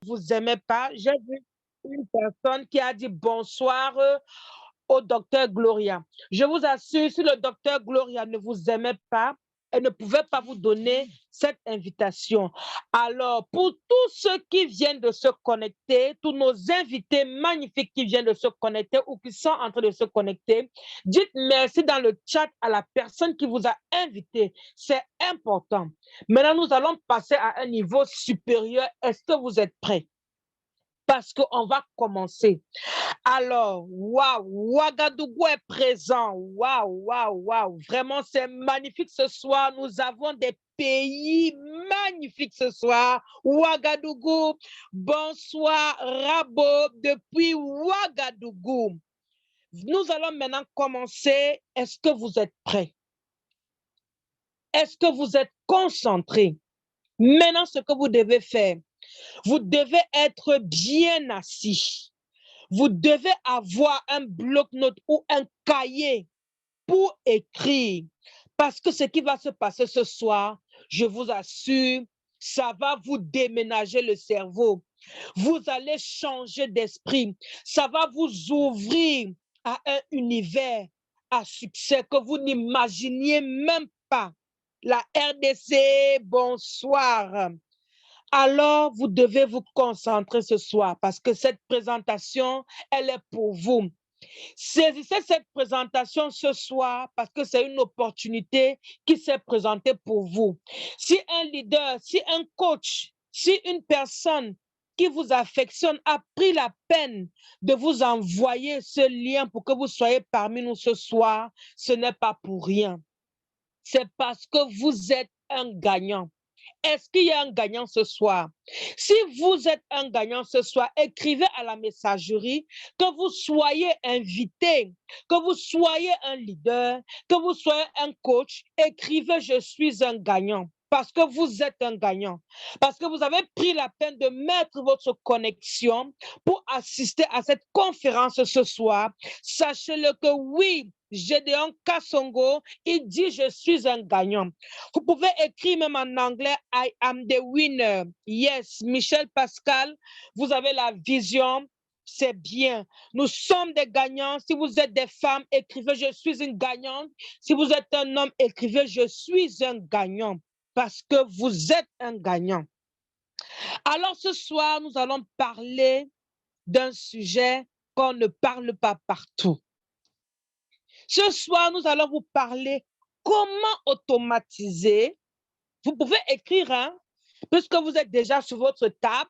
vous aimez pas. J'ai vu une personne qui a dit bonsoir au docteur Gloria. Je vous assure, si le docteur Gloria ne vous aimait pas, elle ne pouvait pas vous donner cette invitation. Alors, pour tous ceux qui viennent de se connecter, tous nos invités magnifiques qui viennent de se connecter ou qui sont en train de se connecter, dites merci dans le chat à la personne qui vous a invité. C'est important. Maintenant, nous allons passer à un niveau supérieur. Est-ce que vous êtes prêts? Parce qu'on va commencer. Alors, waouh, Ouagadougou est présent. Waouh, waouh, waouh. Vraiment, c'est magnifique ce soir. Nous avons des pays magnifiques ce soir. Ouagadougou, bonsoir, Rabo, depuis Ouagadougou. Nous allons maintenant commencer. Est-ce que vous êtes prêts? Est-ce que vous êtes concentrés? Maintenant, ce que vous devez faire, vous devez être bien assis. Vous devez avoir un bloc-notes ou un cahier pour écrire. Parce que ce qui va se passer ce soir, je vous assure, ça va vous déménager le cerveau. Vous allez changer d'esprit. Ça va vous ouvrir à un univers à succès que vous n'imaginiez même pas. La RDC, bonsoir. Alors, vous devez vous concentrer ce soir parce que cette présentation, elle est pour vous. Saisissez cette présentation ce soir parce que c'est une opportunité qui s'est présentée pour vous. Si un leader, si un coach, si une personne qui vous affectionne a pris la peine de vous envoyer ce lien pour que vous soyez parmi nous ce soir, ce n'est pas pour rien. C'est parce que vous êtes un gagnant. Est-ce qu'il y a un gagnant ce soir? Si vous êtes un gagnant ce soir, écrivez à la messagerie que vous soyez invité, que vous soyez un leader, que vous soyez un coach. Écrivez, je suis un gagnant. Parce que vous êtes un gagnant. Parce que vous avez pris la peine de mettre votre connexion pour assister à cette conférence ce soir. Sachez-le que oui, Gédéon Kassongo, il dit je suis un gagnant. Vous pouvez écrire même en anglais I am the winner. Yes, Michel Pascal, vous avez la vision. C'est bien. Nous sommes des gagnants. Si vous êtes des femmes, écrivez je suis une gagnante. Si vous êtes un homme, écrivez je suis un gagnant. Parce que vous êtes un gagnant. Alors ce soir, nous allons parler d'un sujet qu'on ne parle pas partout. Ce soir, nous allons vous parler comment automatiser. Vous pouvez écrire, hein, puisque vous êtes déjà sur votre table,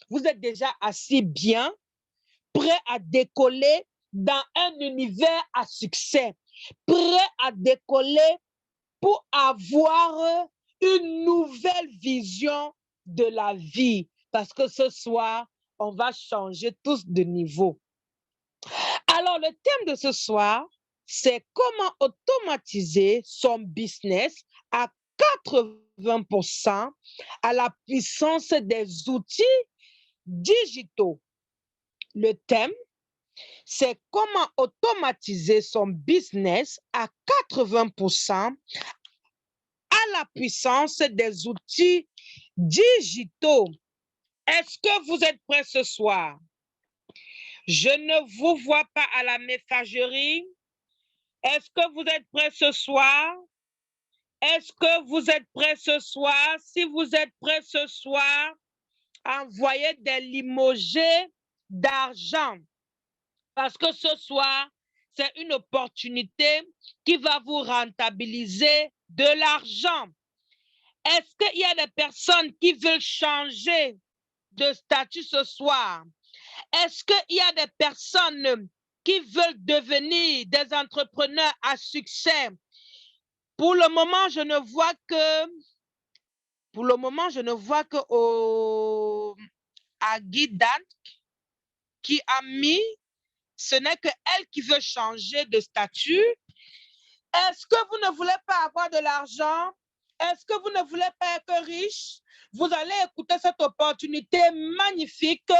vous êtes déjà assis bien, prêt à décoller dans un univers à succès, prêt à décoller pour avoir une nouvelle vision de la vie. Parce que ce soir, on va changer tous de niveau. Alors, le thème de ce soir, c'est comment automatiser son business à 80% à la puissance des outils digitaux. Le thème, c'est comment automatiser son business à 80% à la puissance des outils digitaux. Est-ce que vous êtes prêts ce soir? Je ne vous vois pas à la messagerie. Est-ce que vous êtes prêts ce soir? Est-ce que vous êtes prêts ce soir? Si vous êtes prêts ce soir, envoyez des limogés d'argent. Parce que ce soir, c'est une opportunité qui va vous rentabiliser de l'argent. Est-ce qu'il y a des personnes qui veulent changer de statut ce soir? Est-ce qu'il y a des personnes qui veulent devenir des entrepreneurs à succès? Pour le moment, je ne vois que Aguidan qui a mis, ce n'est que elle qui veut changer de statut. Est-ce que vous ne voulez pas avoir de l'argent? Est-ce que vous ne voulez pas être riche? Vous allez écouter cette opportunité magnifique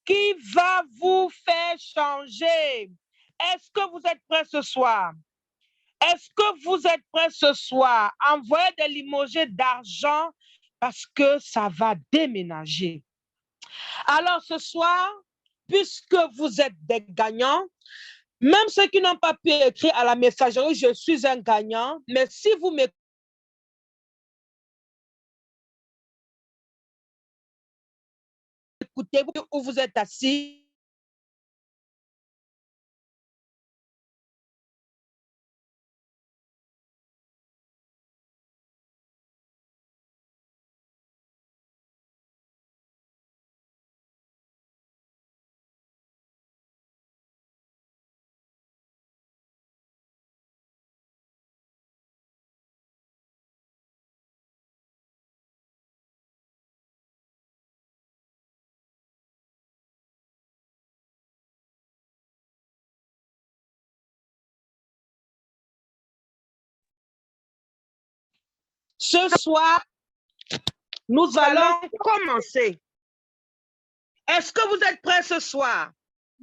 qui va vous faire changer. Est-ce que vous êtes prêts ce soir? Est-ce que vous êtes prêts ce soir? Envoyez des limogés d'argent parce que ça va déménager. Alors ce soir, puisque vous êtes des gagnants, même ceux qui n'ont pas pu écrire à la messagerie, je suis un gagnant, mais si vous m'écoutez où vous êtes assis, ce soir, nous allons commencer. Est-ce que vous êtes prêts ce soir?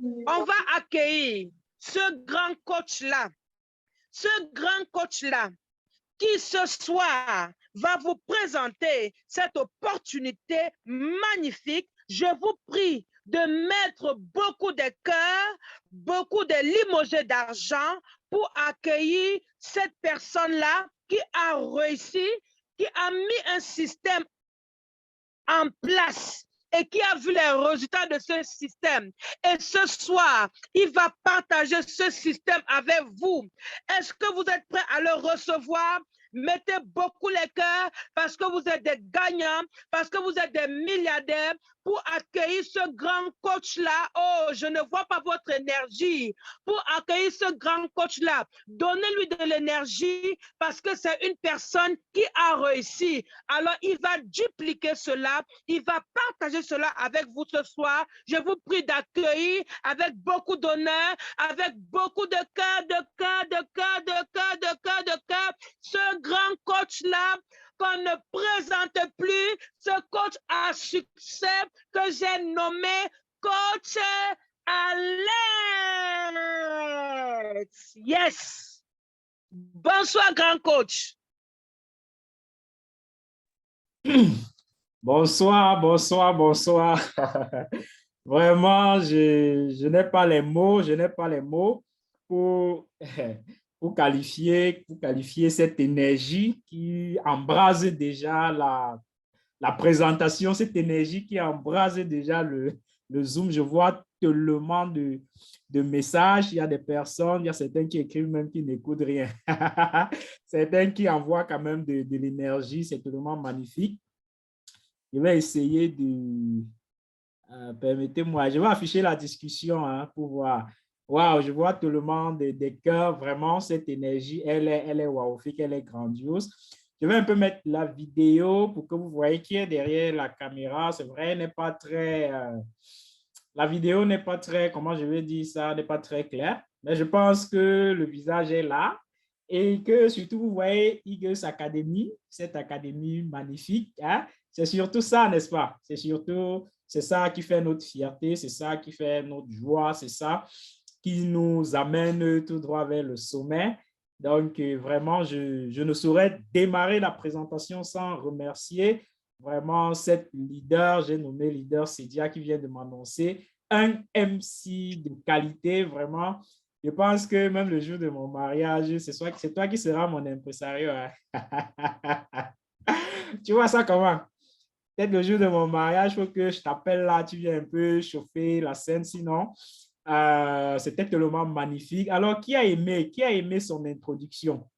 On va accueillir ce grand coach-là, qui ce soir va vous présenter cette opportunité magnifique. Je vous prie de mettre beaucoup de cœur, beaucoup de limogés d'argent pour accueillir cette personne-là qui a réussi, qui a mis un système en place et qui a vu les résultats de ce système. Et ce soir, il va partager ce système avec vous. Est-ce que vous êtes prêts à le recevoir? Mettez beaucoup les cœurs parce que vous êtes des gagnants, parce que vous êtes des milliardaires pour accueillir ce grand coach-là. Oh, je ne vois pas votre énergie. Pour accueillir ce grand coach-là, donnez-lui de l'énergie parce que c'est une personne qui a réussi. Alors, il va dupliquer cela. Il va partager cela avec vous ce soir. Je vous prie d'accueillir avec beaucoup d'honneur, avec beaucoup de cœur, ce grand coach-là qu'on ne présente plus, ce coach à succès que j'ai nommé coach Alex. Yes. Bonsoir, grand coach. Bonsoir, bonsoir, bonsoir. Vraiment, je n'ai pas les mots, pour, pour qualifier cette énergie qui embrase déjà la présentation, cette énergie qui embrase déjà le Zoom. Je vois tellement de messages. Il y a des personnes, il y a certains qui écrivent même qui n'écoutent rien. Certains qui envoient quand même de l'énergie. C'est tellement magnifique. Je vais essayer de... permettez-moi, je vais afficher la discussion hein, pour voir. Waouh, je vois tout le monde des cœurs. Vraiment, cette énergie, elle est wowfique, elle est grandiose. Je vais un peu mettre la vidéo pour que vous voyez qui est derrière la caméra. C'est vrai, elle n'est pas très... la vidéo n'est pas très, comment je vais dire ça, n'est pas très claire. Mais je pense que le visage est là. Et que surtout, vous voyez Eagles Academy, cette académie magnifique. Hein? C'est surtout ça, n'est-ce pas? C'est ça qui fait notre fierté, c'est ça qui fait notre joie, c'est ça qui nous amène tout droit vers le sommet. Donc, vraiment, je ne saurais démarrer la présentation sans remercier vraiment cette leader, j'ai nommé leader Cédia qui vient de m'annoncer, un MC de qualité, vraiment. Je pense que même le jour de mon mariage, c'est toi qui seras mon impresario. Hein? Tu vois ça comment? Peut-être le jour de mon mariage, il faut que je t'appelle là, tu viens un peu chauffer la scène, sinon, c'était tellement magnifique. Alors, qui a aimé son introduction?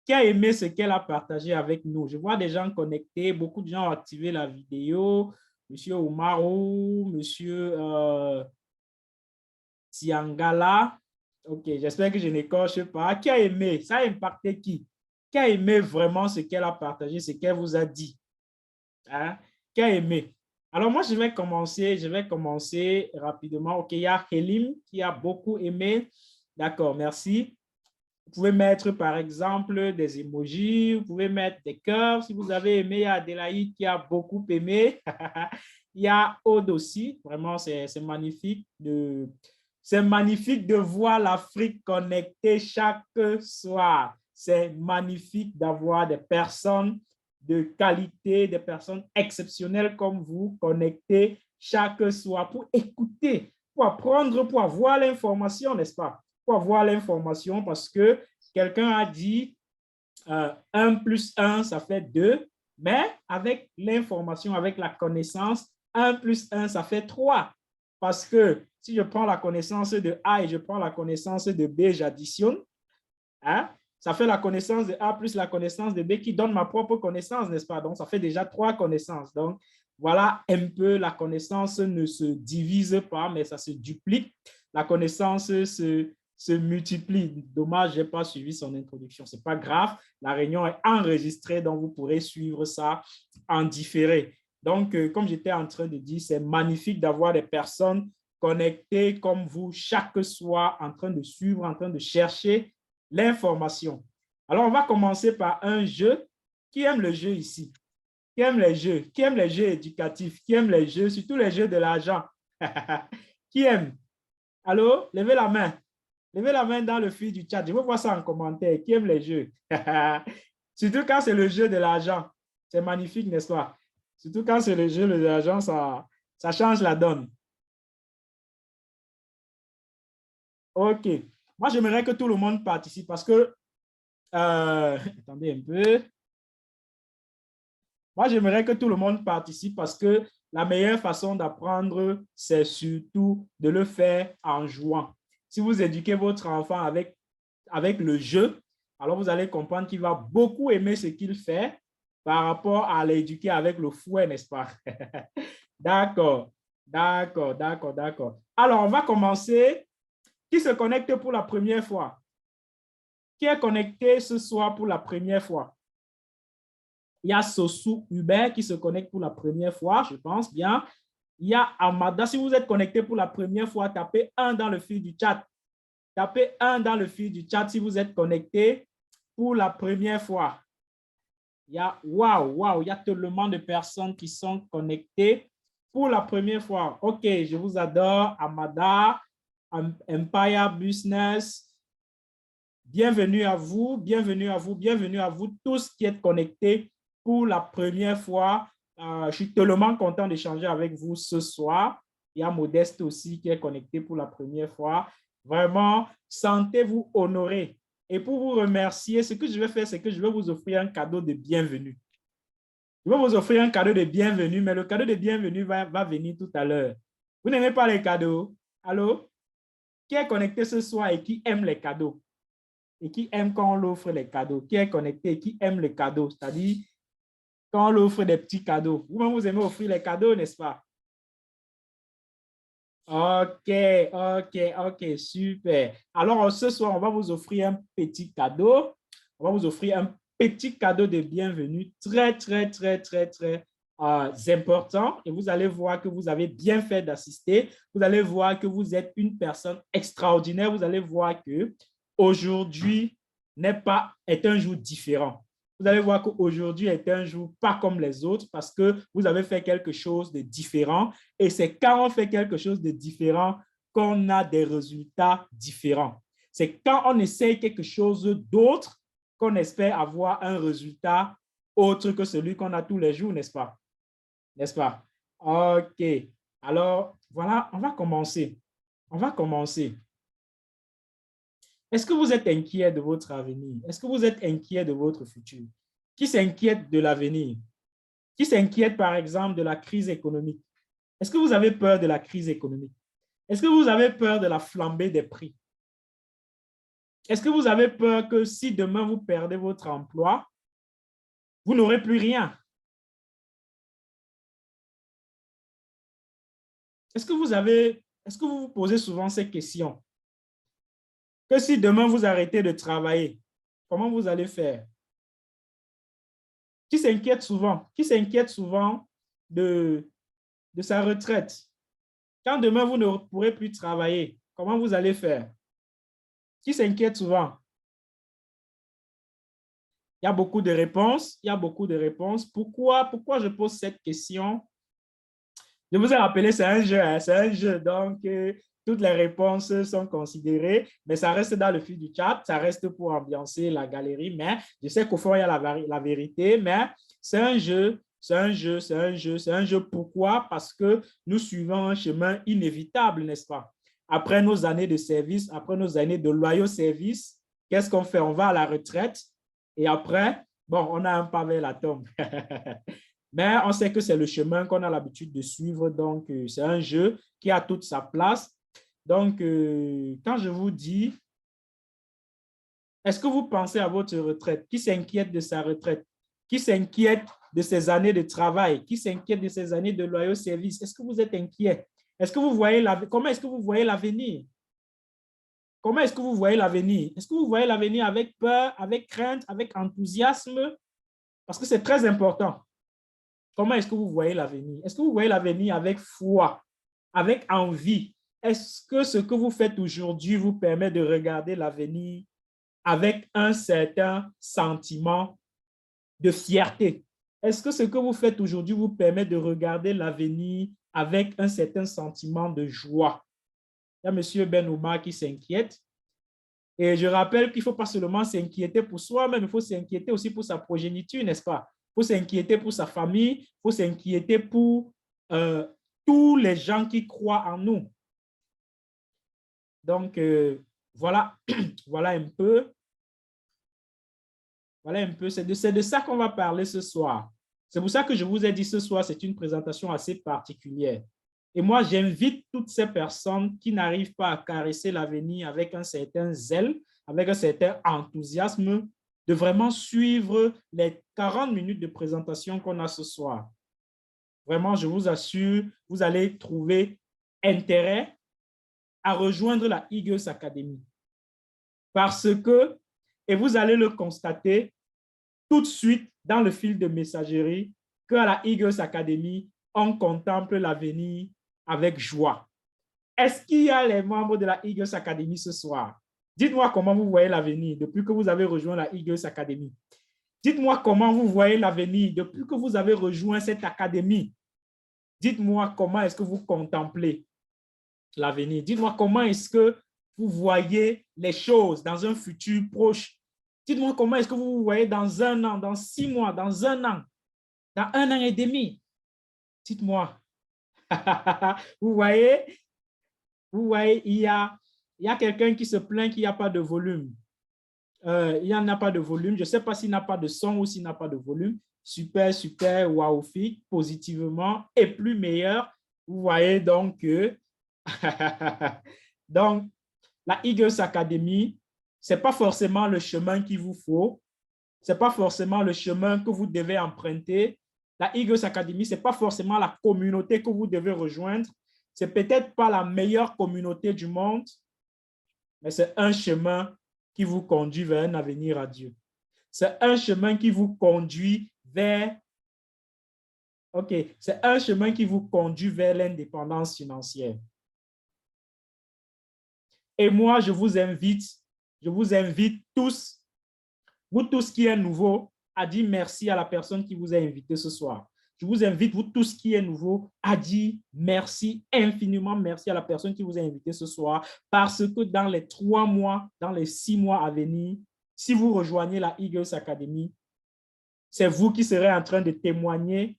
Qui a aimé ce qu'elle a partagé avec nous? Je vois des gens connectés, beaucoup de gens ont activé la vidéo. Monsieur Oumarou, Monsieur Tiangala. Ok, j'espère que je n'écorche pas. Qui a aimé? Ça a impacté qui? Qui a aimé vraiment ce qu'elle a partagé, ce qu'elle vous a dit? Hein? Qui a aimé? Alors, moi, je vais commencer rapidement. OK, il y a Helim qui a beaucoup aimé. D'accord, merci. Vous pouvez mettre, par exemple, des emojis. Vous pouvez mettre des cœurs si vous avez aimé. Il y a Adélaïde qui a beaucoup aimé. Il y a Aude aussi. Vraiment, c'est magnifique de voir l'Afrique connectée chaque soir. C'est magnifique d'avoir des personnes de qualité, des personnes exceptionnelles comme vous connectées chaque soir pour écouter, pour apprendre, pour avoir l'information, n'est-ce pas? Pour avoir l'information parce que quelqu'un a dit 1 plus 1, ça fait 2, mais avec l'information, avec la connaissance, 1 plus 1, ça fait 3. Parce que si je prends la connaissance de A et je prends la connaissance de B, j'additionne, hein, ça fait la connaissance de A plus la connaissance de B qui donne ma propre connaissance, n'est-ce pas? Donc, ça fait déjà 3 connaissances. Donc, voilà un peu, la connaissance ne se divise pas, mais ça se duplique. La connaissance se multiplie. Dommage, je n'ai pas suivi son introduction. Ce n'est pas grave. La réunion est enregistrée, donc vous pourrez suivre ça en différé. Donc, comme j'étais en train de dire, c'est magnifique d'avoir des personnes connectées comme vous chaque soir en train de suivre, en train de chercher l'information. Alors, on va commencer par un jeu. Qui aime le jeu ici? Qui aime les jeux? Qui aime les jeux éducatifs? Qui aime les jeux, surtout les jeux de l'argent? Qui aime? Allô? Levez la main. Levez la main dans le fil du chat. Je veux voir ça en commentaire. Qui aime les jeux? Surtout quand c'est le jeu de l'argent. C'est magnifique, n'est-ce pas? Surtout quand c'est le jeu de l'argent, ça change la donne. OK. Moi, j'aimerais que tout le monde participe parce que... attendez un peu. Moi, j'aimerais que tout le monde participe parce que la meilleure façon d'apprendre, c'est surtout de le faire en jouant. Si vous éduquez votre enfant avec le jeu, alors vous allez comprendre qu'il va beaucoup aimer ce qu'il fait par rapport à l'éduquer avec le fouet, n'est-ce pas? D'accord, d'accord, d'accord, d'accord. Alors, on va commencer. Qui se connecte pour la première fois? Qui est connecté ce soir pour la première fois? Il y a Sosou Hubert qui se connecte pour la première fois, je pense bien. Il y a Amada. Si vous êtes connecté pour la première fois, tapez 1 dans le fil du chat. Tapez 1 dans le fil du chat si vous êtes connecté pour la première fois. Il y a, waouh, il y a tellement de personnes qui sont connectées pour la première fois. OK, je vous adore, Amada, Empire Business. Bienvenue à vous, bienvenue à vous, bienvenue à vous tous qui êtes connectés pour la première fois. Je suis tellement content d'échanger avec vous ce soir. Il y a Modeste aussi qui est connecté pour la première fois. Vraiment, sentez-vous honorés. Et pour vous remercier, ce que je vais faire, c'est que je vais vous offrir un cadeau de bienvenue. Je vais vous offrir un cadeau de bienvenue, mais le cadeau de bienvenue va venir tout à l'heure. Vous n'aimez pas les cadeaux? Allô? Qui est connecté ce soir et qui aime les cadeaux? Et qui aime quand on l'offre les cadeaux? Qui est connecté et qui aime les cadeaux? C'est-à-dire, quand on l'offre des petits cadeaux. Vous-même, vous aimez offrir les cadeaux, n'est-ce pas? OK, OK, OK, super. Alors, ce soir, on va vous offrir un petit cadeau. On va vous offrir un petit cadeau de bienvenue très, très, très, très, très important. Et vous allez voir que vous avez bien fait d'assister. Vous allez voir que vous êtes une personne extraordinaire. Vous allez voir que aujourd'hui est un jour différent. Vous allez voir qu'aujourd'hui est un jour pas comme les autres parce que vous avez fait quelque chose de différent. Et c'est quand on fait quelque chose de différent qu'on a des résultats différents. C'est quand on essaye quelque chose d'autre qu'on espère avoir un résultat autre que celui qu'on a tous les jours, n'est-ce pas? N'est-ce pas? OK. Alors, voilà, on va commencer. On va commencer. Est-ce que vous êtes inquiet de votre avenir? Est-ce que vous êtes inquiet de votre futur? Qui s'inquiète de l'avenir? Qui s'inquiète, par exemple, de la crise économique? Est-ce que vous avez peur de la crise économique? Est-ce que vous avez peur de la flambée des prix? Est-ce que vous avez peur que si demain vous perdez votre emploi, vous n'aurez plus rien? Est-ce que vous vous posez souvent ces questions? Que si demain vous arrêtez de travailler, comment vous allez faire? Qui s'inquiète souvent? Qui s'inquiète souvent de sa retraite? Quand demain vous ne pourrez plus travailler, comment vous allez faire? Qui s'inquiète souvent? Il y a beaucoup de réponses. Il y a beaucoup de réponses. Pourquoi je pose cette question? Je vous ai rappelé, c'est un jeu, hein, c'est un jeu. Donc, toutes les réponses sont considérées, mais ça reste dans le fil du chat, ça reste pour ambiancer la galerie. Mais je sais qu'au fond, il y a la vérité, mais c'est un jeu. c'est un jeu, c'est un jeu, c'est un jeu. Pourquoi? Parce que nous suivons un chemin inévitable, n'est-ce pas? Après nos années de service, après nos années de loyaux service, qu'est-ce qu'on fait? On va à la retraite et après, bon, on a un pas vers la tombe. Mais on sait que c'est le chemin qu'on a l'habitude de suivre, donc c'est un jeu qui a toute sa place. Donc, quand je vous dis, est-ce que vous pensez à votre retraite? Qui s'inquiète de sa retraite? Qui s'inquiète de ses années de travail? Qui s'inquiète de ses années de loyaux service? Est-ce que vous êtes inquiet? Est-ce que vous voyez comment est-ce que vous voyez l'avenir? Comment est-ce que vous voyez l'avenir? Est-ce que vous voyez l'avenir avec peur, avec crainte, avec enthousiasme? Parce que c'est très important. Comment est-ce que vous voyez l'avenir? Est-ce que vous voyez l'avenir avec foi, avec envie? Est-ce que ce que vous faites aujourd'hui vous permet de regarder l'avenir avec un certain sentiment de fierté? Est-ce que ce que vous faites aujourd'hui vous permet de regarder l'avenir avec un certain sentiment de joie? Il y a M. Benouma qui s'inquiète. Et je rappelle qu'il ne faut pas seulement s'inquiéter pour soi-même, il faut s'inquiéter aussi pour sa progéniture, n'est-ce pas? Il faut s'inquiéter pour sa famille, il faut s'inquiéter pour tous les gens qui croient en nous. Donc, voilà, voilà un peu. Voilà un peu, c'est de ça qu'on va parler ce soir. C'est pour ça que je vous ai dit ce soir, c'est une présentation assez particulière. Et moi, j'invite toutes ces personnes qui n'arrivent pas à caresser l'avenir avec un certain zèle, avec un certain enthousiasme, de vraiment suivre les 40 minutes de présentation qu'on a ce soir. Vraiment, je vous assure, vous allez trouver intérêt à rejoindre la Eagles Academy. Parce que, et vous allez le constater, tout de suite dans le fil de messagerie qu'à la Eagles Academy, on contemple l'avenir avec joie. Est-ce qu'il y a les membres de la Eagles Academy ce soir? Dites-moi comment vous voyez l'avenir depuis que vous avez rejoint la Eagles Academy. Dites-moi comment vous voyez l'avenir depuis que vous avez rejoint cette académie. Dites-moi comment est-ce que vous contemplez l'avenir. Dites-moi comment est-ce que vous voyez les choses dans un futur proche. Dites-moi comment est-ce que vous vous voyez dans un an, dans 6 mois, dans un an, dans un an et demi. Dites-moi. Vous voyez, il y a quelqu'un qui se plaint qu'il n'y a pas de volume. Il n'y en a pas de volume. Je ne sais pas s'il n'a pas de son ou s'il n'a pas de volume. Super, super, wowfique, positivement et plus meilleur. Vous voyez donc que donc, la Eagles Academy, ce n'est pas forcément le chemin qu'il vous faut. Ce n'est pas forcément le chemin que vous devez emprunter. La Eagles Academy, ce n'est pas forcément la communauté que vous devez rejoindre. Ce n'est peut-être pas la meilleure communauté du monde, mais c'est un chemin qui vous conduit vers un avenir à Dieu. C'est un chemin qui vous conduit vers... OK, c'est un chemin qui vous conduit vers l'indépendance financière. Et moi, je vous invite tous, vous tous qui êtes nouveaux, à dire merci à la personne qui vous a invité ce soir. Je vous invite, vous tous qui êtes nouveaux, à dire merci, infiniment merci à la personne qui vous a invité ce soir, parce que dans les 3 mois, dans les 6 mois à venir, si vous rejoignez la Eagles Academy, c'est vous qui serez en train de témoigner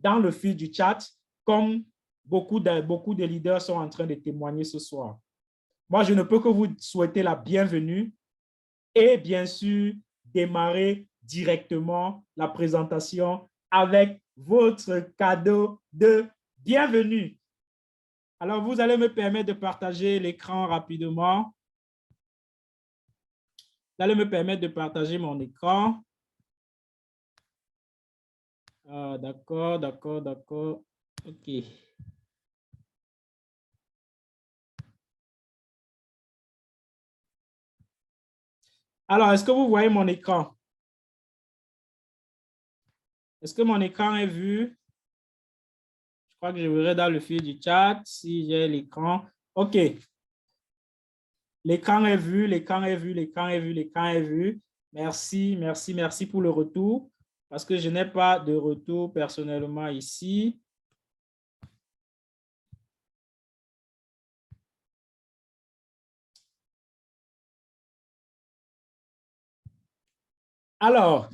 dans le fil du chat, comme beaucoup de leaders sont en train de témoigner ce soir. Moi, je ne peux que vous souhaiter la bienvenue et bien sûr, démarrer directement la présentation avec votre cadeau de bienvenue. Alors, vous allez me permettre de partager l'écran rapidement. Vous allez me permettre de partager mon écran. D'accord, d'accord, d'accord. OK. Alors, est-ce que vous voyez mon écran? Est-ce que mon écran est vu? Je crois que je verrai dans le fil du chat si j'ai l'écran. OK. L'écran est vu, l'écran est vu, l'écran est vu, l'écran est vu. Merci, merci, merci pour le retour. Parce que je n'ai pas de retour personnellement ici. Alors,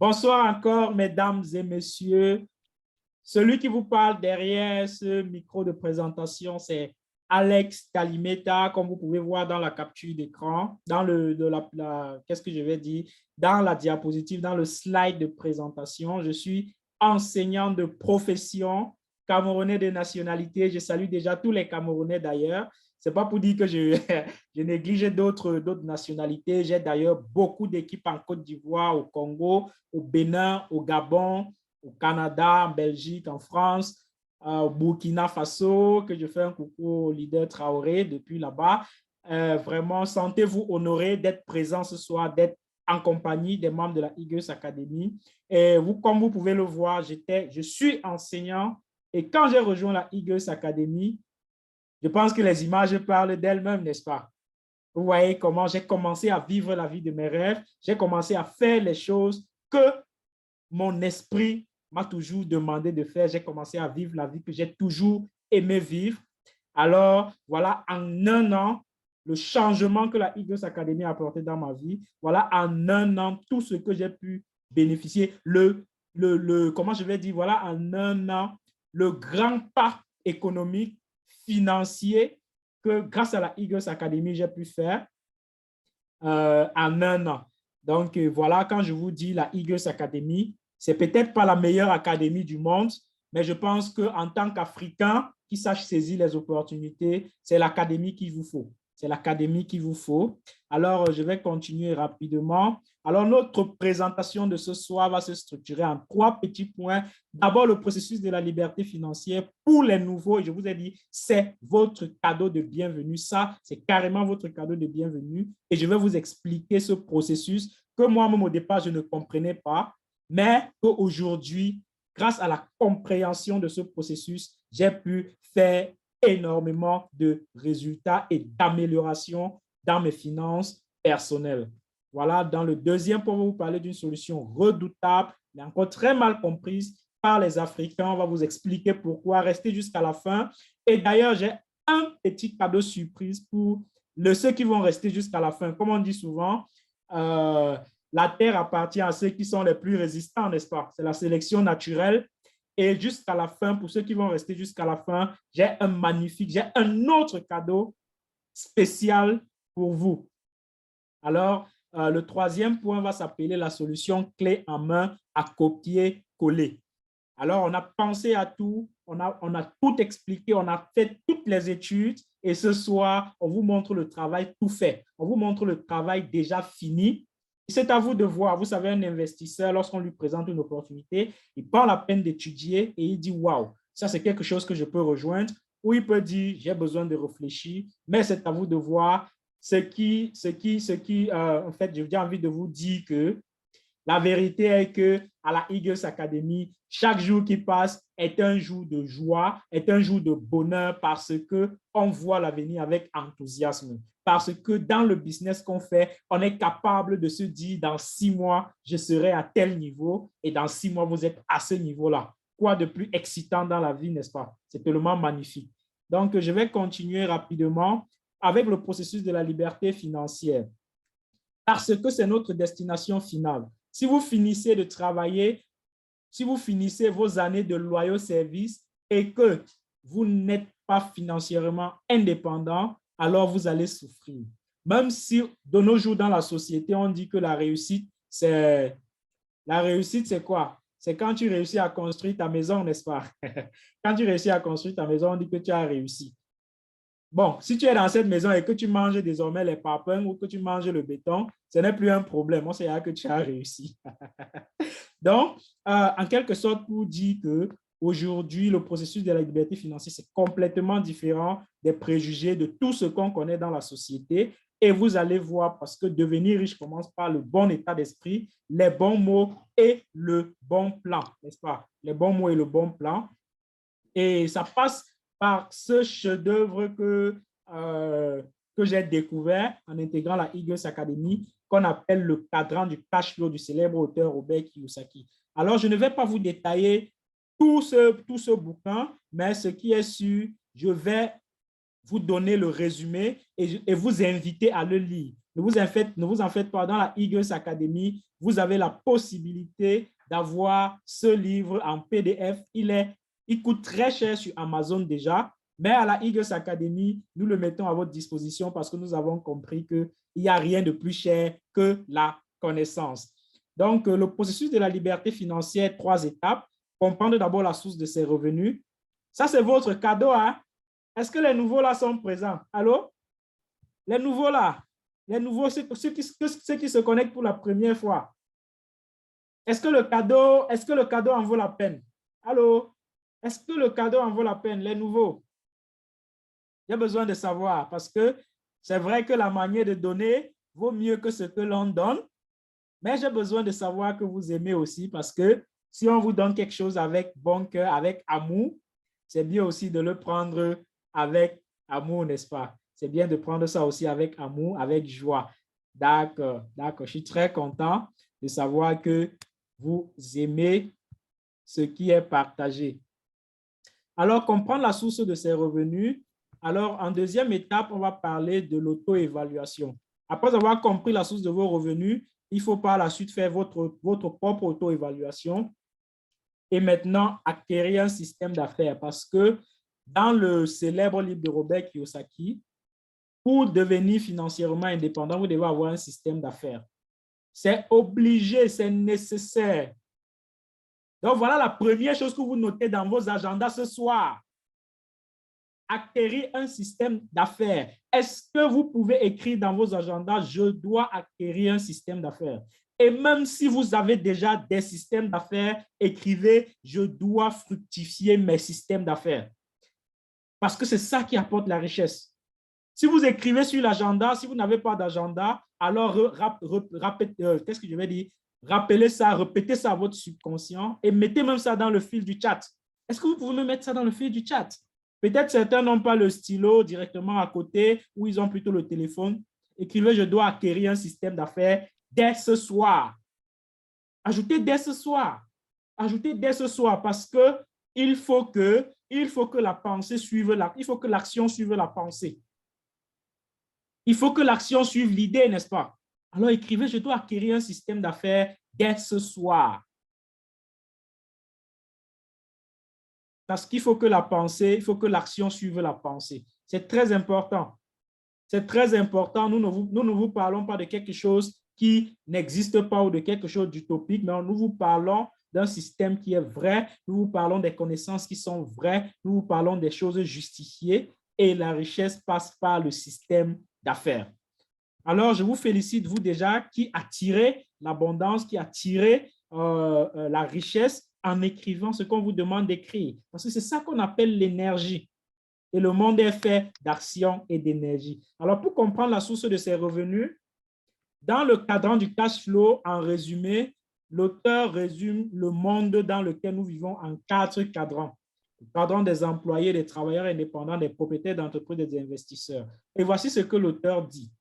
Bonsoir encore, mesdames et messieurs. Celui qui vous parle derrière ce micro de présentation, c'est Alex Kalimeta, comme vous pouvez voir dans la capture d'écran, dans qu'est-ce que je vais dire, dans la diapositive, dans le slide de présentation. Je suis enseignant de profession, Camerounais de nationalité. Je salue déjà tous les Camerounais d'ailleurs. Ce n'est pas pour dire que je néglige d'autres nationalités. J'ai d'ailleurs beaucoup d'équipes en Côte d'Ivoire, au Congo, au Bénin, au Gabon, au Canada, en Belgique, en France, au Burkina Faso, que je fais un coucou au leader Traoré depuis là-bas. Vraiment, sentez-vous honoré d'être présent ce soir, d'être en compagnie des membres de la Eagles Academy. Et vous, comme vous pouvez le voir, je suis enseignant et quand j'ai rejoint la Eagles Academy, je pense que les images parlent d'elles-mêmes, n'est-ce pas? Vous voyez comment j'ai commencé à vivre la vie de mes rêves, j'ai commencé à faire les choses que mon esprit m'a toujours demandé de faire. J'ai commencé à vivre la vie que j'ai toujours aimé vivre. Alors, voilà, en un an, le changement que la Eagles Academy a apporté dans ma vie, voilà, en un an, tout ce que j'ai pu bénéficier, comment je vais dire, voilà, en un an, le grand pas économique, financier que grâce à la Eagles Academy, j'ai pu faire en un an. Donc, voilà, quand je vous dis la Eagles Academy, c'est peut-être pas la meilleure académie du monde, mais je pense qu'en tant qu'Africain qui sache saisir les opportunités, c'est l'académie qu'il vous faut. C'est l'académie qu'il vous faut. Alors, je vais continuer rapidement. Alors, notre présentation de ce soir va se structurer en 3 petits points. D'abord, le processus de la liberté financière pour les nouveaux. Et je vous ai dit, c'est votre cadeau de bienvenue. Ça, c'est carrément votre cadeau de bienvenue. Et je vais vous expliquer ce processus que moi-même, au départ, je ne comprenais pas, mais qu'aujourd'hui, grâce à la compréhension de ce processus, j'ai pu faire énormément de résultats et d'améliorations dans mes finances personnelles. Voilà, dans le deuxième point, on va vous parler d'une solution redoutable, mais encore très mal comprise par les Africains. On va vous expliquer pourquoi. Restez jusqu'à la fin. Et d'ailleurs, j'ai un petit cadeau surprise pour ceux qui vont rester jusqu'à la fin. Comme on dit souvent, la terre appartient à ceux qui sont les plus résistants, n'est-ce pas? C'est la sélection naturelle. Et jusqu'à la fin, pour ceux qui vont rester jusqu'à la fin, j'ai un autre cadeau spécial pour vous. Alors, le troisième point va s'appeler la solution clé en main à copier-coller. Alors, on a pensé à tout, on a tout expliqué, on a fait toutes les études et ce soir, on vous montre le travail tout fait. On vous montre le travail déjà fini. C'est à vous de voir. Vous savez, un investisseur, lorsqu'on lui présente une opportunité, il prend la peine d'étudier et il dit « Waouh, ça c'est quelque chose que je peux rejoindre » ou il peut dire « J'ai besoin de réfléchir », mais c'est à vous de voir en fait, j'ai envie de vous dire que la vérité est que à la Eagles Academy, chaque jour qui passe est un jour de joie, est un jour de bonheur parce qu'on voit l'avenir avec enthousiasme. Parce que dans le business qu'on fait, on est capable de se dire dans 6 mois, je serai à tel niveau et dans 6 mois, vous êtes à ce niveau-là. Quoi de plus excitant dans la vie, n'est-ce pas? C'est tellement magnifique. Donc, je vais continuer rapidement avec le processus de la liberté financière parce que c'est notre destination finale. Si vous finissez de travailler, si vous finissez vos années de loyaux services et que vous n'êtes pas financièrement indépendant, alors vous allez souffrir. Même si de nos jours dans la société, on dit que la réussite, c'est quoi? C'est quand tu réussis à construire ta maison, n'est-ce pas? Quand tu réussis à construire ta maison, on dit que tu as réussi. Bon, si tu es dans cette maison et que tu manges désormais les papins ou que tu manges le béton, ce n'est plus un problème. On sait que tu as réussi. Donc, en quelque sorte, pour dire qu'aujourd'hui, le processus de la liberté financière, c'est complètement différent des préjugés de tout ce qu'on connaît dans la société. Et vous allez voir, parce que devenir riche commence par le bon état d'esprit, les bons mots et le bon plan, n'est-ce pas? Les bons mots et le bon plan. Et ça passe par ce chef-d'œuvre que j'ai découvert en intégrant la Eagles Academy, qu'on appelle le cadran du cash flow du célèbre auteur Robert Kiyosaki. Alors, je ne vais pas vous détailler tout ce bouquin, mais ce qui est sûr, je vais vous donner le résumé et vous inviter à le lire. ne vous en faites pas. Dans la Eagles Academy, vous avez la possibilité d'avoir ce livre en PDF. Il coûte très cher sur Amazon déjà, mais à la Eagles Academy, nous le mettons à votre disposition parce que nous avons compris qu'il n'y a rien de plus cher que la connaissance. Donc, le processus de la liberté financière, 3 étapes. Comprendre d'abord la source de ses revenus. Ça, c'est votre cadeau, hein? Est-ce que les nouveaux là sont présents? Allô? Les nouveaux là? Les nouveaux, ceux qui se connectent pour la première fois. Est-ce que le cadeau en vaut la peine? Allô? Est-ce que le cadeau en vaut la peine, les nouveaux? J'ai besoin de savoir parce que c'est vrai que la manière de donner vaut mieux que ce que l'on donne, mais j'ai besoin de savoir que vous aimez aussi parce que si on vous donne quelque chose avec bon cœur, avec amour, c'est bien aussi de le prendre avec amour, n'est-ce pas? C'est bien de prendre ça aussi avec amour, avec joie. D'accord, d'accord. Je suis très content de savoir que vous aimez ce qui est partagé. Alors, comprendre la source de ses revenus. Alors, en deuxième étape, on va parler de l'auto-évaluation. Après avoir compris la source de vos revenus, il faut par la suite faire votre propre auto-évaluation et maintenant acquérir un système d'affaires parce que dans le célèbre livre de Robert Kiyosaki, pour devenir financièrement indépendant, vous devez avoir un système d'affaires. C'est obligé, c'est nécessaire. Donc, voilà la première chose que vous notez dans vos agendas ce soir. Acquérir un système d'affaires. Est-ce que vous pouvez écrire dans vos agendas, je dois acquérir un système d'affaires? Et même si vous avez déjà des systèmes d'affaires, écrivez, je dois fructifier mes systèmes d'affaires. Parce que c'est ça qui apporte la richesse. Si vous écrivez sur l'agenda, si vous n'avez pas d'agenda, alors qu'est-ce que je vais dire? Rappelez ça, répétez ça à votre subconscient et mettez même ça dans le fil du chat. Est-ce que vous pouvez me mettre ça dans le fil du chat? Peut-être certains n'ont pas le stylo directement à côté ou ils ont plutôt le téléphone. Écrivez, je dois acquérir un système d'affaires dès ce soir. Ajoutez dès ce soir. Ajoutez dès ce soir parce que il faut que la pensée suive il faut que l'action suive la pensée. Il faut que l'action suive l'idée, n'est-ce pas? Alors écrivez, je dois acquérir un système d'affaires dès ce soir. Parce qu'il faut que la pensée, il faut que l'action suive la pensée. C'est très important. C'est très important. Nous ne vous parlons pas de quelque chose qui n'existe pas ou de quelque chose d'utopique, mais nous vous parlons d'un système qui est vrai. Nous vous parlons des connaissances qui sont vraies. Nous vous parlons des choses justifiées et la richesse passe par le système d'affaires. Alors, je vous félicite, vous déjà, qui attirez l'abondance, qui attirez la richesse en écrivant ce qu'on vous demande d'écrire. Parce que c'est ça qu'on appelle l'énergie. Et le monde est fait d'action et d'énergie. Alors, pour comprendre la source de ces revenus, dans le cadran du cash flow, en résumé, l'auteur résume le monde dans lequel nous vivons en 4 cadrans. Le cadran des employés, des travailleurs indépendants, des propriétaires d'entreprises, des investisseurs. Et voici ce que l'auteur dit.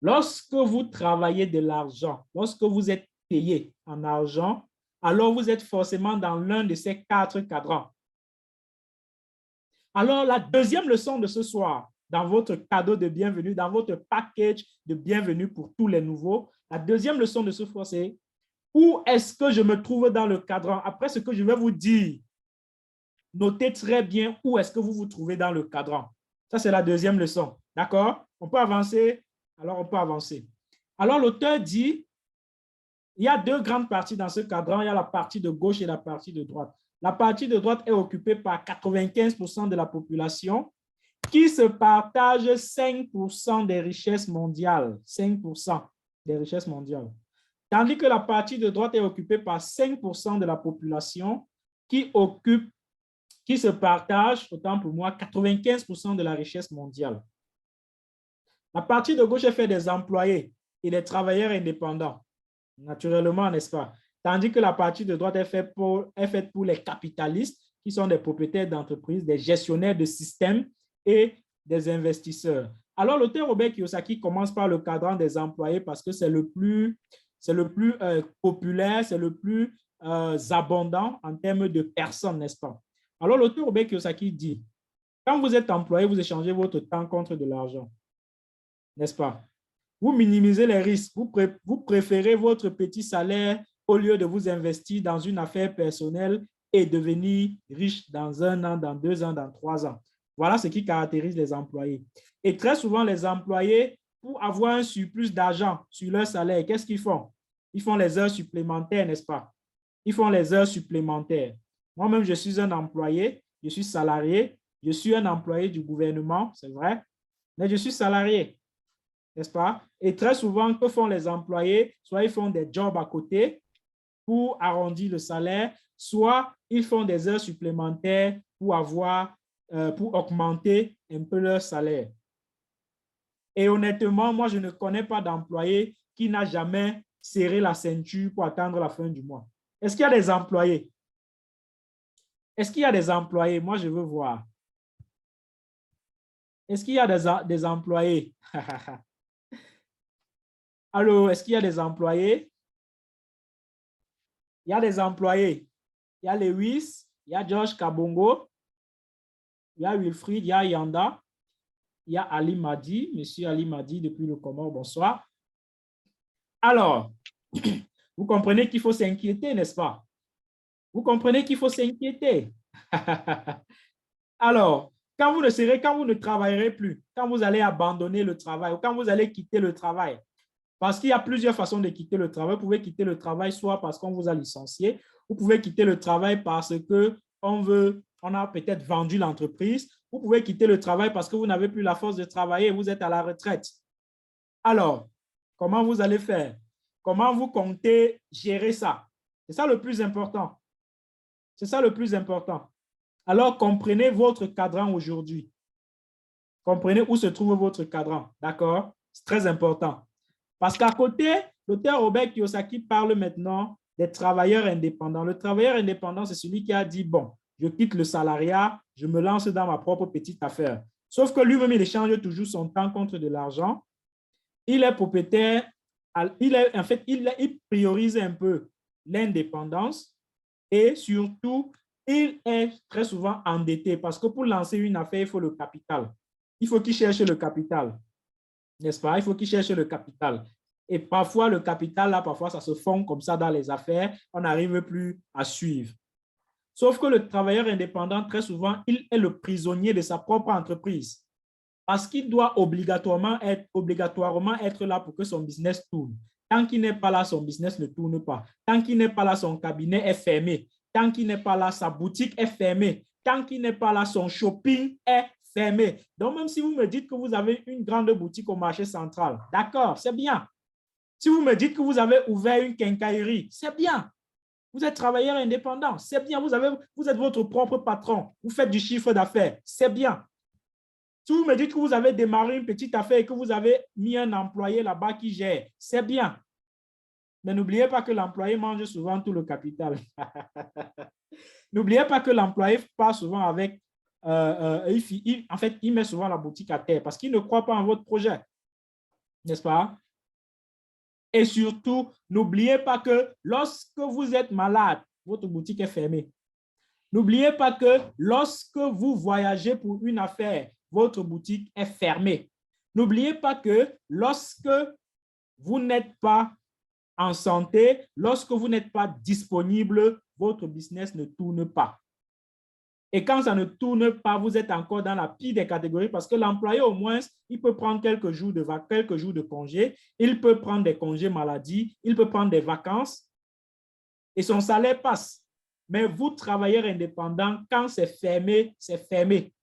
Lorsque vous travaillez de l'argent, lorsque vous êtes payé en argent, alors vous êtes forcément dans l'un de ces 4 cadrans. Alors, la deuxième leçon de ce soir, dans votre cadeau de bienvenue, dans votre package de bienvenue pour tous les nouveaux, la deuxième leçon de ce soir, c'est où est-ce que je me trouve dans le cadran? Après ce que je vais vous dire, notez très bien où est-ce que vous vous trouvez dans le cadran. Ça, c'est la deuxième leçon. D'accord? On peut avancer? Alors, on peut avancer. Alors, l'auteur dit, il y a 2 grandes parties dans ce cadran. Il y a la partie de gauche et la partie de droite. La partie de droite est occupée par 95% de la population qui se partage 5% des richesses mondiales. 5% des richesses mondiales. Tandis que la partie de droite est occupée par 5% de la population qui se partage, autant pour moi, 95% de la richesse mondiale. La partie de gauche est faite des employés et des travailleurs indépendants, naturellement, n'est-ce pas? Tandis que la partie de droite est faite pour les capitalistes, qui sont des propriétaires d'entreprises, des gestionnaires de systèmes et des investisseurs. Alors, l'auteur Robert Kiyosaki commence par le cadran des employés parce que c'est le plus populaire, c'est le plus abondant en termes de personnes, n'est-ce pas? Alors, l'auteur Robert Kiyosaki dit, quand vous êtes employé, vous échangez votre temps contre de l'argent, n'est-ce pas? Vous minimisez les risques. Vous préférez votre petit salaire au lieu de vous investir dans une affaire personnelle et devenir riche dans 1 an, dans 2 ans, dans 3 ans. Voilà ce qui caractérise les employés. Et très souvent, les employés, pour avoir un surplus d'argent sur leur salaire, qu'est-ce qu'ils font? Ils font les heures supplémentaires, n'est-ce pas? Ils font les heures supplémentaires. Moi-même, je suis un employé, je suis salarié, je suis un employé du gouvernement, c'est vrai, mais je suis salarié, n'est-ce pas? Et très souvent, que font les employés? Soit ils font des jobs à côté pour arrondir le salaire, soit ils font des heures supplémentaires pour pour augmenter un peu leur salaire. Et honnêtement, moi, je ne connais pas d'employé qui n'a jamais serré la ceinture pour attendre la fin du mois. Est-ce qu'il y a des employés? Est-ce qu'il y a des employés? Moi, je veux voir. Est-ce qu'il y a des employés? Allô, est-ce qu'il y a des employés? Il y a des employés. Il y a Lewis, il y a Josh Kabongo, il y a Wilfried, il y a Yanda, il y a Ali Madi, monsieur Ali Madi depuis le Comore, bonsoir. Alors, vous comprenez qu'il faut s'inquiéter, n'est-ce pas? Vous comprenez qu'il faut s'inquiéter. Alors, quand vous ne travaillerez plus, quand vous allez abandonner le travail ou quand vous allez quitter le travail, parce qu'il y a plusieurs façons de quitter le travail. Vous pouvez quitter le travail soit parce qu'on vous a licencié, vous pouvez quitter le travail parce qu'on a peut-être vendu l'entreprise, vous pouvez quitter le travail parce que vous n'avez plus la force de travailler et vous êtes à la retraite. Alors, comment vous allez faire? Comment vous comptez gérer ça? C'est ça le plus important. C'est ça le plus important. Alors, comprenez votre cadran aujourd'hui. Comprenez où se trouve votre cadran, d'accord? C'est très important. Parce qu'à côté, l'auteur Robert Kiyosaki parle maintenant des travailleurs indépendants. Le travailleur indépendant, c'est celui qui a dit, bon, je quitte le salariat, je me lance dans ma propre petite affaire. Sauf que lui-même, il échange toujours son temps contre de l'argent. Il est propriétaire, il priorise un peu l'indépendance et surtout, il est très souvent endetté parce que pour lancer une affaire, il faut le capital. Il faut qu'il cherche le capital. N'est-ce pas? Il faut qu'il cherche le capital. Et parfois, le capital, là, parfois, ça se fond comme ça dans les affaires. On n'arrive plus à suivre. Sauf que le travailleur indépendant, très souvent, il est le prisonnier de sa propre entreprise. Parce qu'il doit obligatoirement être là pour que son business tourne. Tant qu'il n'est pas là, son business ne tourne pas. Tant qu'il n'est pas là, son cabinet est fermé. Tant qu'il n'est pas là, sa boutique est fermée. Tant qu'il n'est pas là, son shopping est fermé. Donc, même si vous me dites que vous avez une grande boutique au marché central, d'accord, c'est bien. Si vous me dites que vous avez ouvert une quincaillerie, c'est bien. Vous êtes travailleur indépendant, c'est bien. Vous êtes votre propre patron. Vous faites du chiffre d'affaires, c'est bien. Si vous me dites que vous avez démarré une petite affaire et que vous avez mis un employé là-bas qui gère, c'est bien. Mais n'oubliez pas que l'employé mange souvent tout le capital. N'oubliez pas que l'employé part souvent avec en fait, il met souvent la boutique à terre parce qu'il ne croit pas en votre projet. N'est-ce pas? Et surtout, n'oubliez pas que lorsque vous êtes malade, votre boutique est fermée. N'oubliez pas que lorsque vous voyagez pour une affaire, votre boutique est fermée. N'oubliez pas que lorsque vous n'êtes pas en santé, lorsque vous n'êtes pas disponible, votre business ne tourne pas. Et quand ça ne tourne pas, vous êtes encore dans la pire des catégories parce que l'employé, au moins, il peut prendre quelques jours de congé, il peut prendre des congés maladie, il peut prendre des vacances et son salaire passe. Mais vous, travailleurs indépendants, quand c'est fermé, c'est fermé.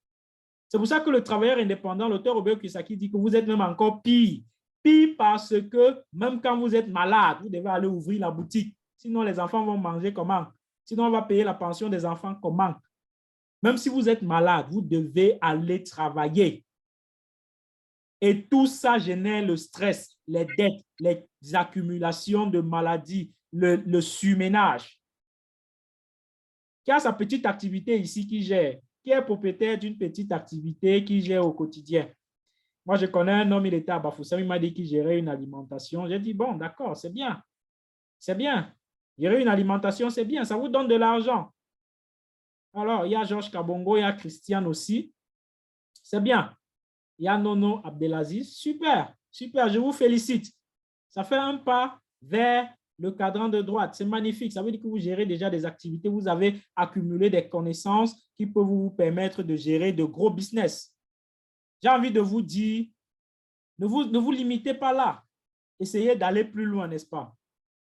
C'est pour ça que le travailleur indépendant, l'auteur Robert Kiyosaki dit que vous êtes même encore pire. Pire parce que même quand vous êtes malade, vous devez aller ouvrir la boutique. Sinon, les enfants vont manger comment? Sinon, on va payer la pension des enfants comment? Même si vous êtes malade, vous devez aller travailler. Et tout ça génère le stress, les dettes, les accumulations de maladies, le surménage. Qui a sa petite activité ici qui gère, qui est propriétaire d'une petite activité qui gère au quotidien. Moi, je connais un homme, il était à Bafoussam, il m'a dit qu'il gérait une alimentation. J'ai dit, bon, d'accord, c'est bien. C'est bien. Gérer une alimentation, c'est bien, ça vous donne de l'argent. Alors, il y a Georges Kabongo, il y a Christian aussi. C'est bien. Il y a Nono Abdelaziz. Super, Super, je vous félicite. Ça fait un pas vers le cadran de droite. C'est magnifique. Ça veut dire que vous gérez déjà des activités. Vous avez accumulé des connaissances qui peuvent vous permettre de gérer de gros business. J'ai envie de vous dire, ne vous limitez pas là. Essayez d'aller plus loin, n'est-ce pas?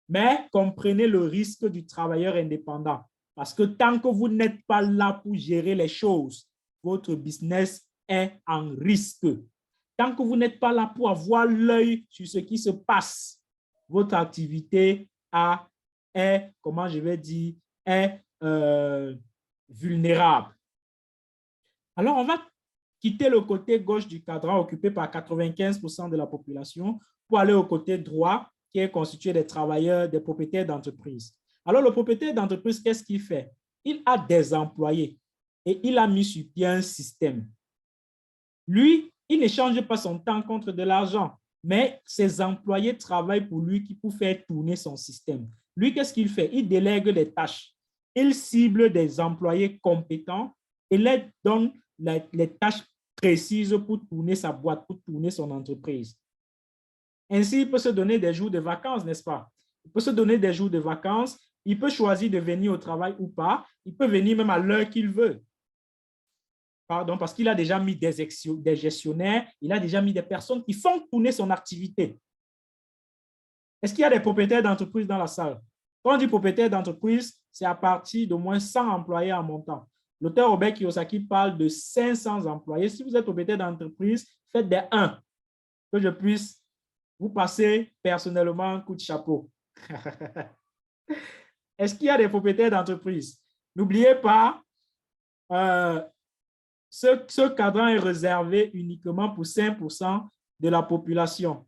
Mais comprenez le risque du travailleur indépendant. Parce que tant que vous n'êtes pas là pour gérer les choses, votre business est en risque. Tant que vous n'êtes pas là pour avoir l'œil sur ce qui se passe, votre activité est, comment je vais dire, est vulnérable. Alors, on va quitter le côté gauche du cadran occupé par 95% de la population pour aller au côté droit qui est constitué des travailleurs, des propriétaires d'entreprise. Alors, le propriétaire d'entreprise, qu'est-ce qu'il fait? Il a des employés et il a mis sur pied un système. Lui, il n'échange pas son temps contre de l'argent, mais ses employés travaillent pour lui pour faire tourner son système. Lui, qu'est-ce qu'il fait? Il délègue les tâches. Il cible des employés compétents et leur donne les tâches précises pour tourner sa boîte, pour tourner son entreprise. Ainsi, il peut se donner des jours de vacances, n'est-ce pas? Il peut se donner des jours de vacances, il peut choisir de venir au travail ou pas, il peut venir même à l'heure qu'il veut. Pardon, parce qu'il a déjà mis des gestionnaires, il a déjà mis des personnes qui font tourner son activité. Est-ce qu'il y a des propriétaires d'entreprise dans la salle? Quand on dit propriétaire d'entreprise, c'est à partir d'au moins 100 employés en montant. L'auteur Robert Kiyosaki parle de 500 employés. Si vous êtes propriétaire d'entreprise, faites des 1, que je puisse vous passer personnellement un coup de chapeau. Est-ce qu'il y a des propriétaires d'entreprise? N'oubliez pas, ce cadran est réservé uniquement pour 5% de la population.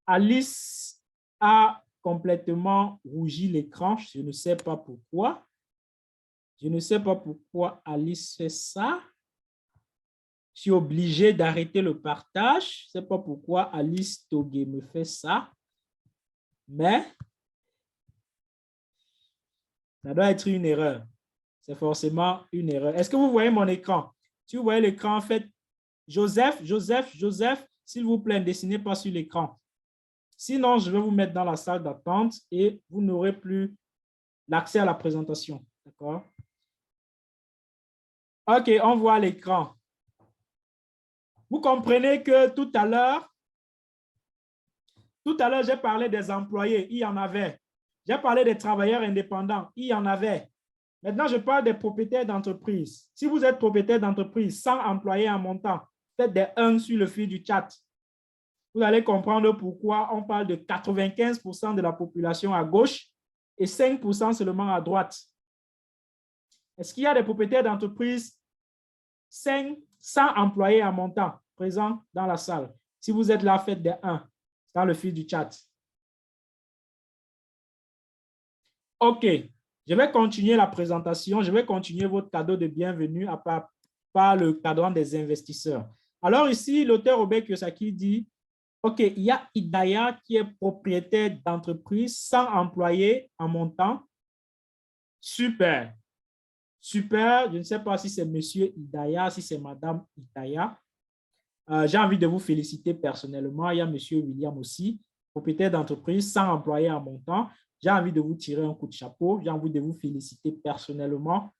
Alice a complètement rougi l'écran. Je ne sais pas pourquoi. Je ne sais pas pourquoi Alice fait ça. Je suis obligé d'arrêter le partage. Je ne sais pas pourquoi Alice Togué me fait ça. Mais ça doit être une erreur. C'est forcément une erreur. Est-ce que vous voyez mon écran? Si vous voyez l'écran, faites Joseph, s'il vous plaît, ne dessinez pas sur l'écran. Sinon, je vais vous mettre dans la salle d'attente et vous n'aurez plus l'accès à la présentation. D'accord? OK, on voit l'écran. Vous comprenez que tout à l'heure, j'ai parlé des employés, il y en avait. J'ai parlé des travailleurs indépendants, il y en avait. Maintenant, je parle des propriétaires d'entreprise. Si vous êtes propriétaire d'entreprise sans employés en montant, faites des 1 sur le fil du chat. Vous allez comprendre pourquoi on parle de 95% de la population à gauche et 5% seulement à droite. Est-ce qu'il y a des propriétaires d'entreprise 100 employés en montant présents dans la salle? Si vous êtes là, faites des 1 dans le fil du chat. OK. Je vais continuer la présentation. Je vais continuer votre cadeau de bienvenue par le cadran des investisseurs. Alors ici, l'auteur Robert Kiyosaki dit, OK, il y a Hidaya qui est propriétaire d'entreprise sans employés en montant. Super. Super. Je ne sais pas si c'est monsieur Hidaya, si c'est madame Hidaya. J'ai envie de vous féliciter personnellement. Il y a monsieur William aussi, propriétaire d'entreprise sans employés en montant. J'ai envie de vous tirer un coup de chapeau. J'ai envie de vous féliciter personnellement.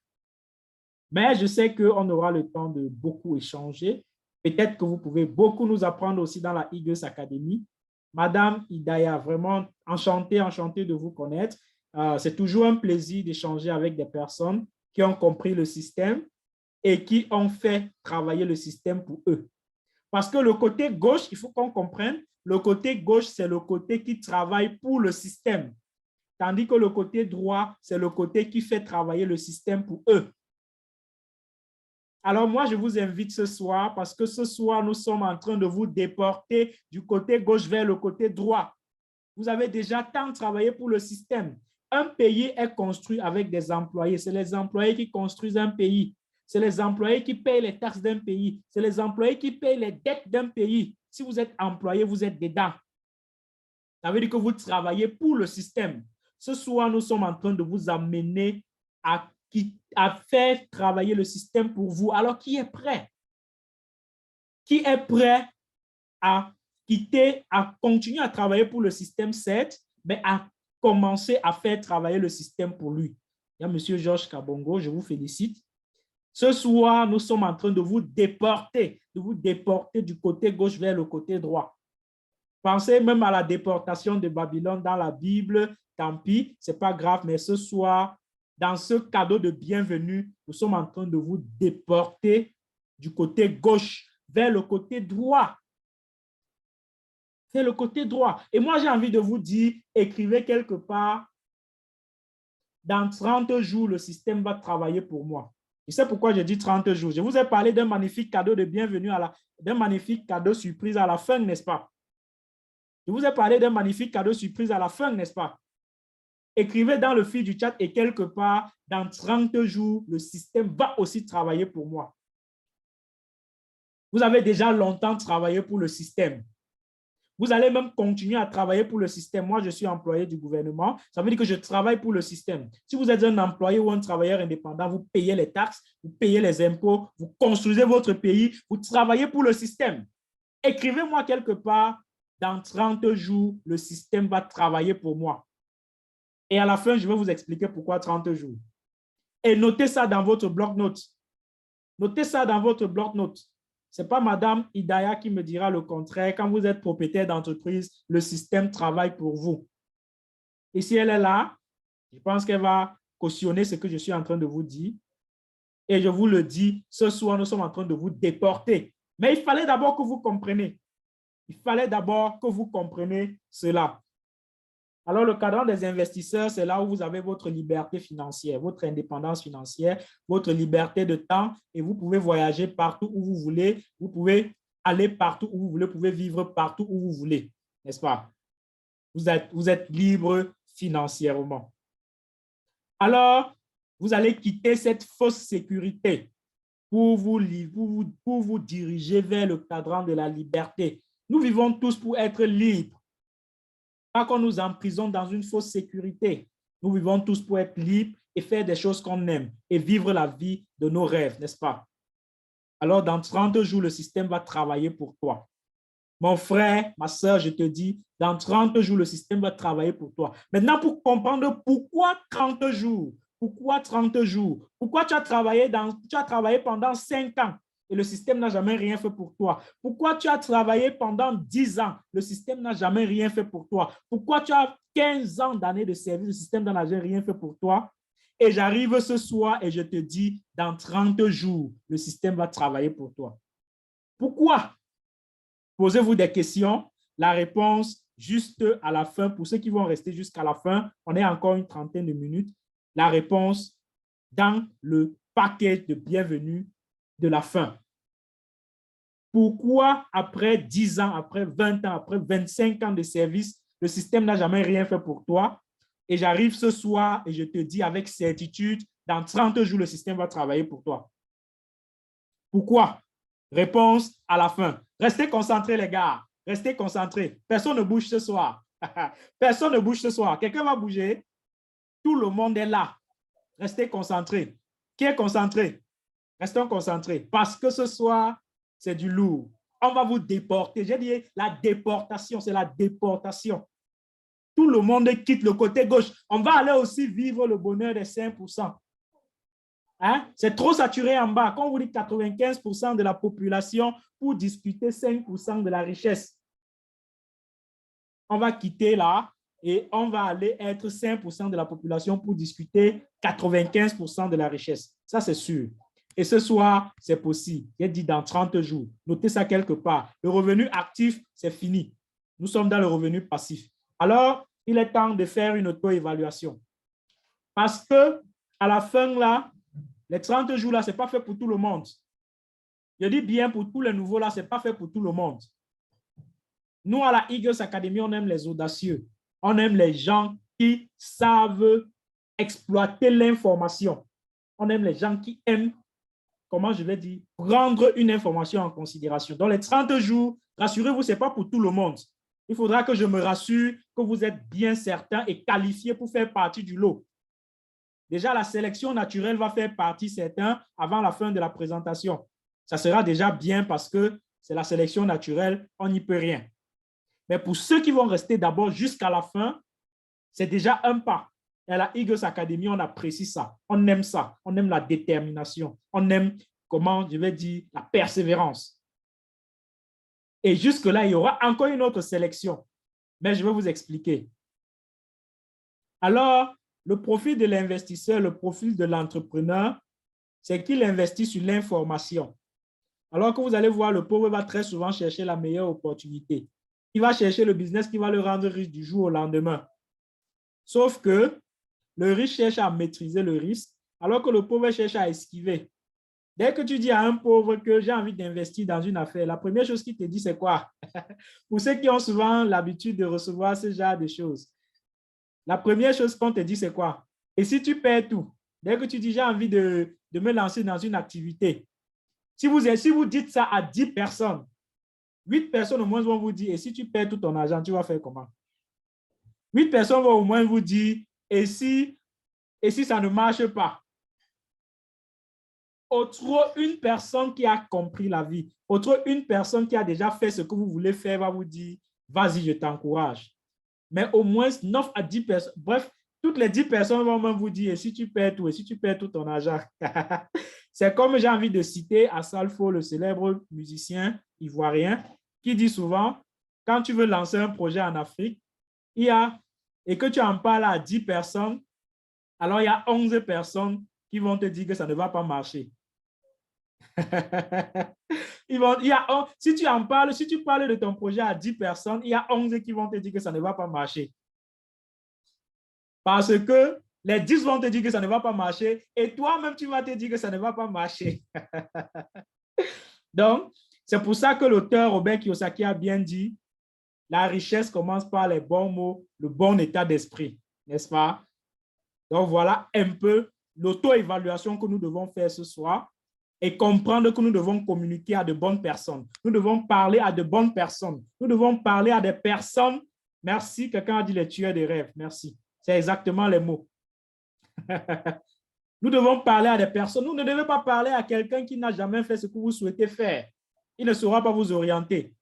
Mais je sais qu'on aura le temps de beaucoup échanger. Peut-être que vous pouvez beaucoup nous apprendre aussi dans la Eagles Academy. Madame Hidaya, vraiment enchantée de vous connaître. C'est toujours un plaisir d'échanger avec des personnes qui ont compris le système et qui ont fait travailler le système pour eux. Parce que le côté gauche, il faut qu'on comprenne, le côté gauche, c'est le côté qui travaille pour le système. Tandis que le côté droit, c'est le côté qui fait travailler le système pour eux. Alors moi, je vous invite ce soir parce que ce soir, nous sommes en train de vous déporter du côté gauche vers le côté droit. Vous avez déjà tant travaillé pour le système. Un pays est construit avec des employés. C'est les employés qui construisent un pays. C'est les employés qui payent les taxes d'un pays. C'est les employés qui payent les dettes d'un pays. Si vous êtes employé, vous êtes dedans. Ça veut dire que vous travaillez pour le système. Ce soir, nous sommes en train de vous amener à faire travailler le système pour vous. Alors, qui est prêt? Qui est prêt à quitter, à continuer à travailler pour le système 7, mais à commencer à faire travailler le système pour lui. Il y a M. Georges Kabongo, je vous félicite. Ce soir, nous sommes en train de vous déporter du côté gauche vers le côté droit. Pensez même à la déportation de Babylone dans la Bible, tant pis, ce n'est pas grave, mais ce soir, dans ce cadeau de bienvenue, nous sommes en train de vous déporter du côté gauche vers le côté droit. C'est le côté droit. Et moi, j'ai envie de vous dire, écrivez quelque part, dans 30 jours, le système va travailler pour moi. Et c'est pourquoi je dis 30 jours. Je vous ai parlé d'un magnifique cadeau de bienvenue, d'un magnifique cadeau surprise à la fin, n'est-ce pas? Je vous ai parlé d'un magnifique cadeau surprise à la fin, n'est-ce pas? Écrivez dans le fil du chat et quelque part, dans 30 jours, le système va aussi travailler pour moi. Vous avez déjà longtemps travaillé pour le système. Vous allez même continuer à travailler pour le système. Moi, je suis employé du gouvernement. Ça veut dire que je travaille pour le système. Si vous êtes un employé ou un travailleur indépendant, vous payez les taxes, vous payez les impôts, vous construisez votre pays, vous travaillez pour le système. Écrivez-moi quelque part, dans 30 jours, le système va travailler pour moi. Et à la fin, je vais vous expliquer pourquoi 30 jours. Et notez ça dans votre bloc-notes. Notez ça dans votre bloc-notes. Ce n'est pas Madame Hidaya qui me dira le contraire. Quand vous êtes propriétaire d'entreprise, le système travaille pour vous. Et si elle est là, je pense qu'elle va cautionner ce que je suis en train de vous dire. Et je vous le dis, ce soir, nous sommes en train de vous déporter. Mais il fallait d'abord que vous compreniez. Il fallait d'abord que vous compreniez cela. Alors, le cadran des investisseurs, c'est là où vous avez votre liberté financière, votre indépendance financière, votre liberté de temps et vous pouvez voyager partout où vous voulez. Vous pouvez aller partout où vous voulez, vous pouvez vivre partout où vous voulez, n'est-ce pas? Vous êtes libre financièrement. Alors, vous allez quitter cette fausse sécurité pour vous diriger vers le cadran de la liberté. Nous vivons tous pour être libres. Pas qu'on nous emprisonne dans une fausse sécurité. Nous vivons tous pour être libres et faire des choses qu'on aime et vivre la vie de nos rêves, n'est-ce pas? Alors, dans 30 jours, le système va travailler pour toi. Mon frère, ma soeur, je te dis, dans 30 jours, le système va travailler pour toi. Maintenant, pour comprendre pourquoi 30 jours, pourquoi 30 jours, pourquoi tu as travaillé pendant 5 ans, et le système n'a jamais rien fait pour toi. Pourquoi tu as travaillé pendant 10 ans? Le système n'a jamais rien fait pour toi. Pourquoi tu as 15 ans d'années de service? Le système n'a jamais rien fait pour toi. Et j'arrive ce soir et je te dis, dans 30 jours, le système va travailler pour toi. Pourquoi? Posez-vous des questions. La réponse, juste à la fin, pour ceux qui vont rester jusqu'à la fin, on est encore une trentaine de minutes. La réponse dans le paquet de bienvenue de la fin. Pourquoi après 10 ans, après 20 ans, après 25 ans de service, le système n'a jamais rien fait pour toi? Et j'arrive ce soir et je te dis avec certitude, dans 30 jours, le système va travailler pour toi. Pourquoi? Réponse à la fin. Restez concentrés, les gars. Restez concentrés. Personne ne bouge ce soir. Personne ne bouge ce soir. Quelqu'un va bouger? Tout le monde est là. Restez concentrés. Qui est concentré? Restons concentrés. Parce que ce soir, c'est du lourd. On va vous déporter. J'ai dit la déportation, c'est la déportation. Tout le monde quitte le côté gauche. On va aller aussi vivre le bonheur des 5%. Hein? C'est trop saturé en bas. Quand on vous dit 95% de la population pour discuter 5% de la richesse, on va quitter là et on va aller être 5% de la population pour discuter 95% de la richesse. Ça, c'est sûr. Et ce soir, c'est possible. J'ai dit dans 30 jours. Notez ça quelque part. Le revenu actif, c'est fini. Nous sommes dans le revenu passif. Alors, il est temps de faire une auto-évaluation. Parce que à la fin, là, les 30 jours, là, ce n'est pas fait pour tout le monde. Je dis bien pour tous les nouveaux, là, ce n'est pas fait pour tout le monde. Nous, à la Eagles Academy, on aime les audacieux. On aime les gens qui savent exploiter l'information. On aime les gens qui aiment, comment je vais dire, prendre une information en considération. Dans les 30 jours, rassurez-vous, ce n'est pas pour tout le monde. Il faudra que je me rassure que vous êtes bien certains et qualifiés pour faire partie du lot. Déjà, la sélection naturelle va faire partie certains avant la fin de la présentation. Ça sera déjà bien parce que c'est la sélection naturelle, on n'y peut rien. Mais pour ceux qui vont rester d'abord jusqu'à la fin, c'est déjà un pas. Et à la Eagles Academy, on apprécie ça. On aime ça. On aime la détermination. On aime, comment je vais dire, la persévérance. Et jusque-là, il y aura encore une autre sélection. Mais je vais vous expliquer. Alors, le profil de l'investisseur, le profil de l'entrepreneur, c'est qu'il investit sur l'information. Alors que vous allez voir, le pauvre va très souvent chercher la meilleure opportunité. Il va chercher le business qui va le rendre riche du jour au lendemain. Sauf que le riche cherche à maîtriser le risque, alors que le pauvre cherche à esquiver. Dès que tu dis à un pauvre que j'ai envie d'investir dans une affaire, la première chose qu'il te dit, c'est quoi? Pour ceux qui ont souvent l'habitude de recevoir ce genre de choses, la première chose qu'on te dit, c'est quoi? Et si tu perds tout? Dès que tu dis, j'ai envie de me lancer dans une activité, si vous dites ça à 10 personnes, 8 personnes au moins vont vous dire, et si tu perds tout ton argent, tu vas faire comment? 8 personnes vont au moins vous dire, et si ça ne marche pas? Autre une personne qui a compris la vie, autre une personne qui a déjà fait ce que vous voulez faire va vous dire, vas-y, je t'encourage. Mais au moins 9 à 10 personnes, bref, toutes les 10 personnes vont même vous dire, et si tu perds tout, et si tu perds tout ton argent? C'est comme j'ai envie de citer Assalfo, le célèbre musicien ivoirien, qui dit souvent, quand tu veux lancer un projet en Afrique, et que tu en parles à 10 personnes, alors il y a 11 personnes qui vont te dire que ça ne va pas marcher. Si tu en parles, si tu parles de ton projet à 10 personnes, il y a 11 qui vont te dire que ça ne va pas marcher. Parce que les 10 vont te dire que ça ne va pas marcher et toi-même, tu vas te dire que ça ne va pas marcher. Donc, c'est pour ça que l'auteur Robert Kiyosaki a bien dit, la richesse commence par les bons mots, le bon état d'esprit, n'est-ce pas? Donc, voilà un peu l'auto-évaluation que nous devons faire ce soir et comprendre que nous devons communiquer à de bonnes personnes. Nous devons parler à de bonnes personnes. Nous devons parler à des personnes. Merci, quelqu'un a dit les tueurs de rêves. Merci. C'est exactement les mots. Nous devons parler à des personnes. Nous ne devons pas parler à quelqu'un qui n'a jamais fait ce que vous souhaitez faire. Il ne saura pas vous orienter.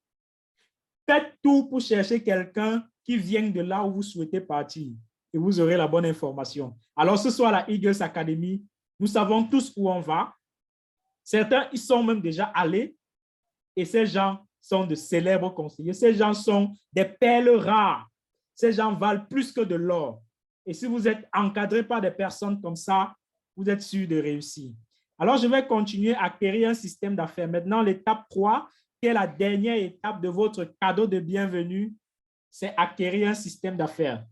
Faites tout pour chercher quelqu'un qui vient de là où vous souhaitez partir et vous aurez la bonne information. Alors, ce soir, à la Eagles Academy, nous savons tous où on va. Certains, ils sont même déjà allés et ces gens sont de célèbres conseillers. Ces gens sont des perles rares. Ces gens valent plus que de l'or. Et si vous êtes encadré par des personnes comme ça, vous êtes sûr de réussir. Alors, je vais continuer à créer un système d'affaires. Maintenant, l'étape 3, qui est la dernière étape de votre cadeau de bienvenue, c'est acquérir un système d'affaires.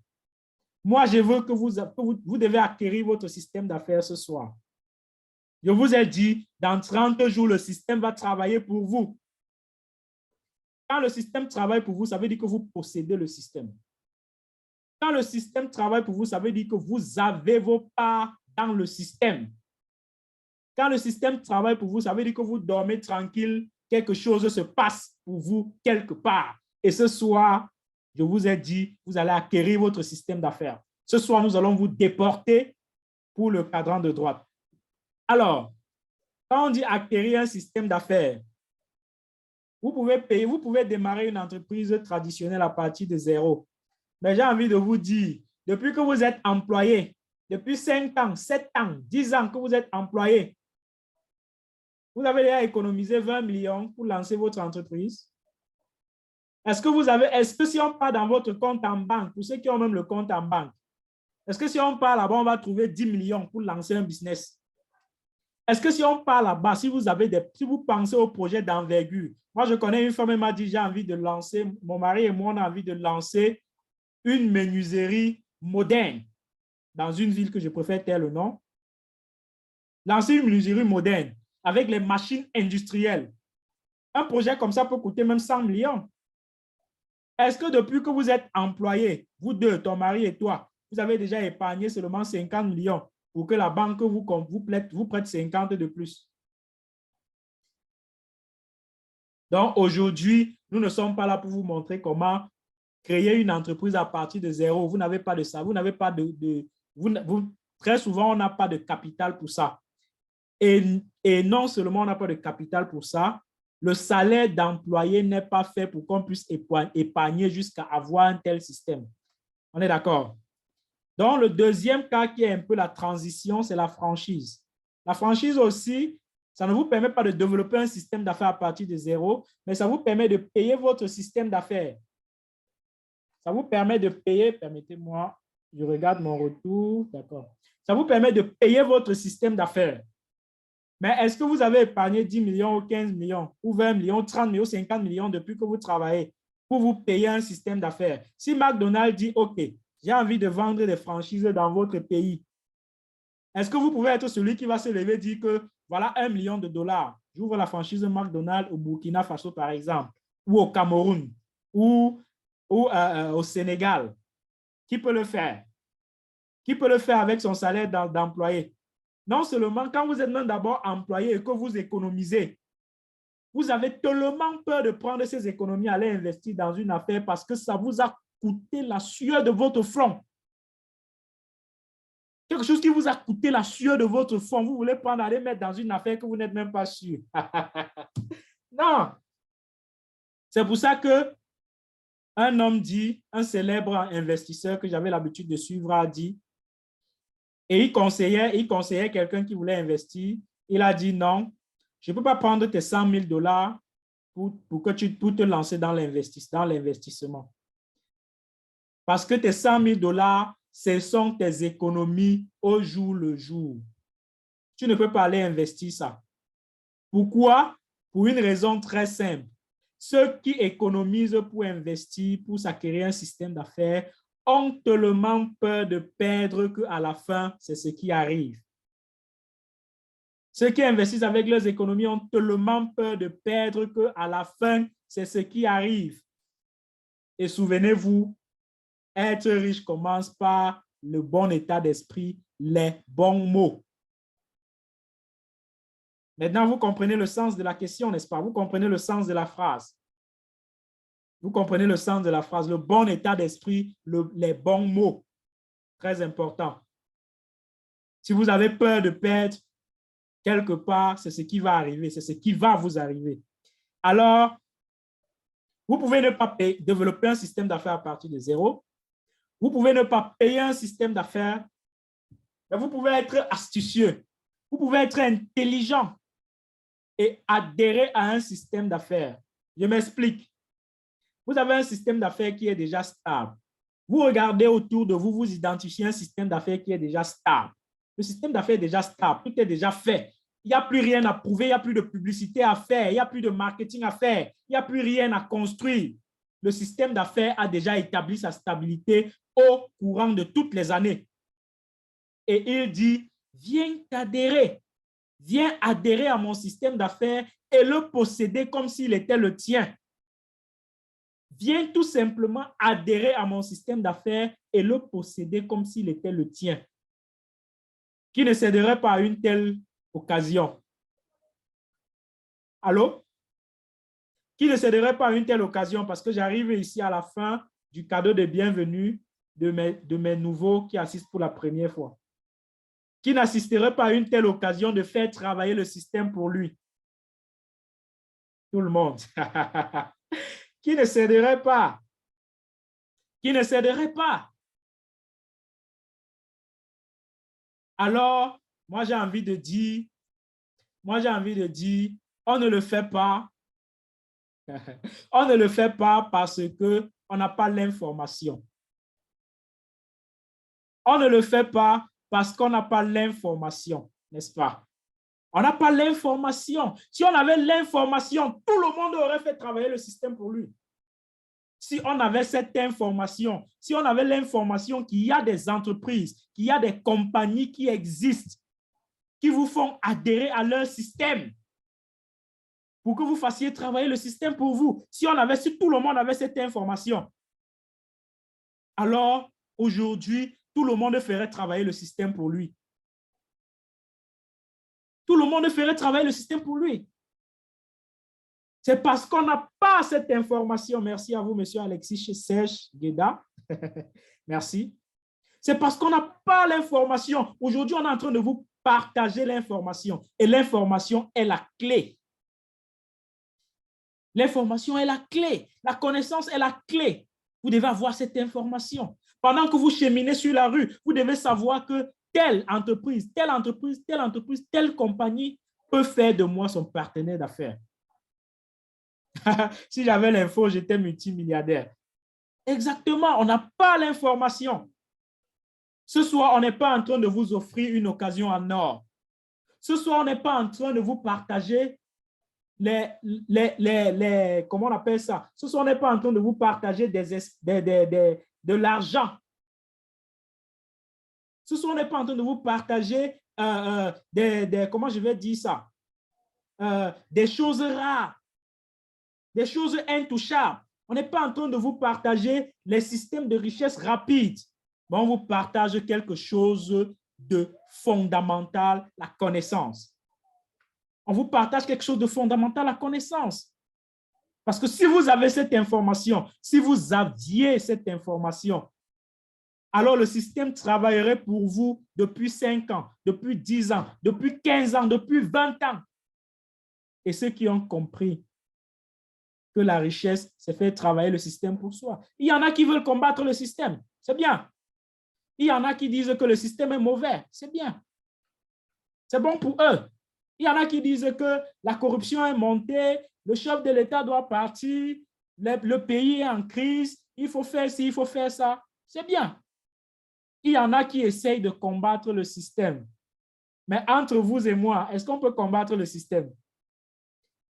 Moi, je veux que vous devez acquérir votre système d'affaires ce soir. Je vous ai dit, dans 30 jours, le système va travailler pour vous. Quand le système travaille pour vous, ça veut dire que vous possédez le système. Quand le système travaille pour vous, ça veut dire que vous avez vos parts dans le système. Quand le système travaille pour vous, ça veut dire que vous dormez tranquille, quelque chose se passe pour vous quelque part. Et ce soir, je vous ai dit, vous allez acquérir votre système d'affaires. Ce soir, nous allons vous déporter pour le quadrant de droite. Alors, quand on dit acquérir un système d'affaires, vous pouvez démarrer une entreprise traditionnelle à partir de zéro. Mais j'ai envie de vous dire, depuis que vous êtes employé, depuis 5 ans, 7 ans, 10 ans que vous êtes employé, vous avez déjà économisé 20 millions pour lancer votre entreprise. Est-ce que si on part dans votre compte en banque, pour ceux qui ont même le compte en banque, est-ce que si on part là-bas, on va trouver 10 millions pour lancer un business? Est-ce que si on part là-bas, si vous pensez au projet d'envergure, moi je connais une femme, elle m'a dit, j'ai envie de lancer, mon mari et moi on a envie de lancer une menuiserie moderne dans une ville que je préfère taire le nom. Lancer une menuiserie moderne avec les machines industrielles. Un projet comme ça peut coûter même 100 millions. Est-ce que depuis que vous êtes employé, vous deux, ton mari et toi, vous avez déjà épargné seulement 50 millions pour que la banque vous prête 50 de plus? Donc aujourd'hui, nous ne sommes pas là pour vous montrer comment créer une entreprise à partir de zéro. Vous n'avez pas de ça. Vous n'avez pas très souvent, on n'a pas de capital pour ça. Et non seulement on n'a pas de capital pour ça, le salaire d'employé n'est pas fait pour qu'on puisse épargner jusqu'à avoir un tel système. On est d'accord? Donc, le deuxième cas qui est un peu la transition, c'est la franchise. La franchise aussi, ça ne vous permet pas de développer un système d'affaires à partir de zéro, mais ça vous permet de payer votre système d'affaires. Ça vous permet de payer, permettez-moi, je regarde mon retour, d'accord. Ça vous permet de payer votre système d'affaires. Mais est-ce que vous avez épargné 10 millions ou 15 millions ou 20 millions, 30 millions, 50 millions depuis que vous travaillez pour vous payer un système d'affaires? Si McDonald's dit, OK, j'ai envie de vendre des franchises dans votre pays, est-ce que vous pouvez être celui qui va se lever et dire que voilà 1 million de dollars, j'ouvre la franchise McDonald's au Burkina Faso par exemple, ou au Cameroun, ou au Sénégal? Qui peut le faire? Qui peut le faire avec son salaire d'employé? Non seulement quand vous êtes même d'abord employé et que vous économisez, vous avez tellement peur de prendre ces économies, aller investir dans une affaire parce que ça vous a coûté la sueur de votre front. Quelque chose qui vous a coûté la sueur de votre front, vous voulez prendre, aller mettre dans une affaire que vous n'êtes même pas sûr. Non. C'est pour ça que un homme dit, un célèbre investisseur que j'avais l'habitude de suivre a dit, et il conseillait quelqu'un qui voulait investir. Il a dit non, je ne peux pas prendre tes 100 000 dollars pour te lancer dans l'investissement. Parce que tes 100 000 dollars, ce sont tes économies au jour le jour. Tu ne peux pas aller investir ça. Pourquoi? Pour une raison très simple. Ceux qui économisent pour investir, pour s'acquérir un système d'affaires, ont tellement peur de perdre qu'à la fin, c'est ce qui arrive. Ceux qui investissent avec leurs économies ont tellement peur de perdre qu'à la fin, c'est ce qui arrive. Et souvenez-vous, être riche commence par le bon état d'esprit, les bons mots. Maintenant, vous comprenez le sens de la question, n'est-ce pas? Vous comprenez le sens de la phrase. Vous comprenez le sens de la phrase, le bon état d'esprit, les bons mots. Très important. Si vous avez peur de perdre, quelque part, c'est ce qui va arriver, c'est ce qui va vous arriver. Alors, vous pouvez ne pas développer un système d'affaires à partir de zéro. Vous pouvez ne pas payer un système d'affaires, mais vous pouvez être astucieux. Vous pouvez être intelligent et adhérer à un système d'affaires. Je m'explique. Vous avez un système d'affaires qui est déjà stable. Vous regardez autour de vous, vous identifiez un système d'affaires qui est déjà stable. Le système d'affaires est déjà stable, tout est déjà fait. Il n'y a plus rien à prouver, il n'y a plus de publicité à faire, il n'y a plus de marketing à faire, il n'y a plus rien à construire. Le système d'affaires a déjà établi sa stabilité au courant de toutes les années. Et il dit, viens t'adhérer, viens adhérer à mon système d'affaires et le posséder comme s'il était le tien. Viens tout simplement adhérer à mon système d'affaires et le posséder comme s'il était le tien. Qui ne céderait pas à une telle occasion? Allô? Qui ne céderait pas à une telle occasion? Parce que j'arrive ici à la fin du cadeau de bienvenue de mes nouveaux qui assistent pour la première fois. Qui n'assisterait pas à une telle occasion de faire travailler le système pour lui? Tout le monde. Qui ne céderait pas? Qui ne céderait pas? Alors, moi j'ai envie de dire, on ne le fait pas. On ne le fait pas parce qu'on n'a pas l'information. On ne le fait pas parce qu'on n'a pas l'information, n'est-ce pas? On n'a pas l'information. Si on avait l'information, tout le monde aurait fait travailler le système pour lui. Si on avait cette information, si on avait l'information qu'il y a des entreprises, qu'il y a des compagnies qui existent, qui vous font adhérer à leur système pour que vous fassiez travailler le système pour vous. Si tout le monde avait cette information, alors aujourd'hui, tout le monde ferait travailler le système pour lui. Tout le monde ferait travailler le système pour lui. C'est parce qu'on n'a pas cette information. Merci à vous, monsieur Alexis Serge Gueda. Merci. C'est parce qu'on n'a pas l'information. Aujourd'hui, on est en train de vous partager l'information. Et l'information est la clé. L'information est la clé. La connaissance est la clé. Vous devez avoir cette information. Pendant que vous cheminez sur la rue, vous devez savoir que telle entreprise, telle entreprise, telle entreprise, telle compagnie peut faire de moi son partenaire d'affaires. Si j'avais l'info, j'étais multimilliardaire. Exactement, on n'a pas l'information. Ce soir, on n'est pas en train de vous offrir une occasion en or. Ce soir, on n'est pas en train de vous partager comment on appelle ça? Ce soir, on n'est pas en train de vous partager de l'argent. Ce soir, on n'est pas en train de vous partager comment je vais dire ça? Des choses rares, des choses intouchables. On n'est pas en train de vous partager les systèmes de richesse rapides. Mais on vous partage quelque chose de fondamental, la connaissance. On vous partage quelque chose de fondamental, la connaissance. Parce que si vous avez cette information, si vous aviez cette information, alors le système travaillerait pour vous depuis 5 ans, depuis 10 ans, depuis 15 ans, depuis 20 ans. Et ceux qui ont compris que la richesse, c'est faire travailler le système pour soi. Il y en a qui veulent combattre le système, c'est bien. Il y en a qui disent que le système est mauvais, c'est bien. C'est bon pour eux. Il y en a qui disent que la corruption est montée, le chef de l'État doit partir, le pays est en crise, il faut faire ci, il faut faire ça. C'est bien. Il y en a qui essayent de combattre le système. Mais entre vous et moi, est-ce qu'on peut combattre le système?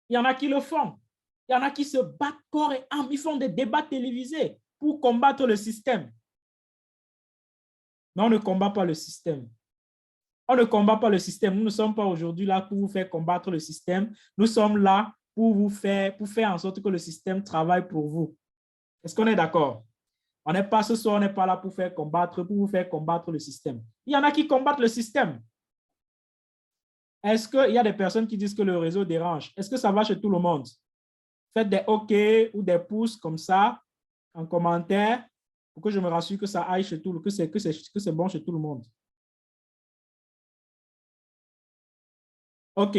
Il y en a qui le font. Il y en a qui se battent corps et âme. Ils font des débats télévisés pour combattre le système. Mais on ne combat pas le système. On ne combat pas le système. Nous ne sommes pas aujourd'hui là pour vous faire combattre le système. Nous sommes là pour faire en sorte que le système travaille pour vous. Est-ce qu'on est d'accord? On n'est pas ce soir, on n'est pas là pour vous faire combattre le système. Il y en a qui combattent le système. Est-ce qu'il y a des personnes qui disent que le réseau dérange? Est-ce que ça va chez tout le monde? Faites des OK ou des pouces comme ça en commentaire pour que je me rassure que ça aille chez tout le monde, que c'est bon chez tout le monde. OK.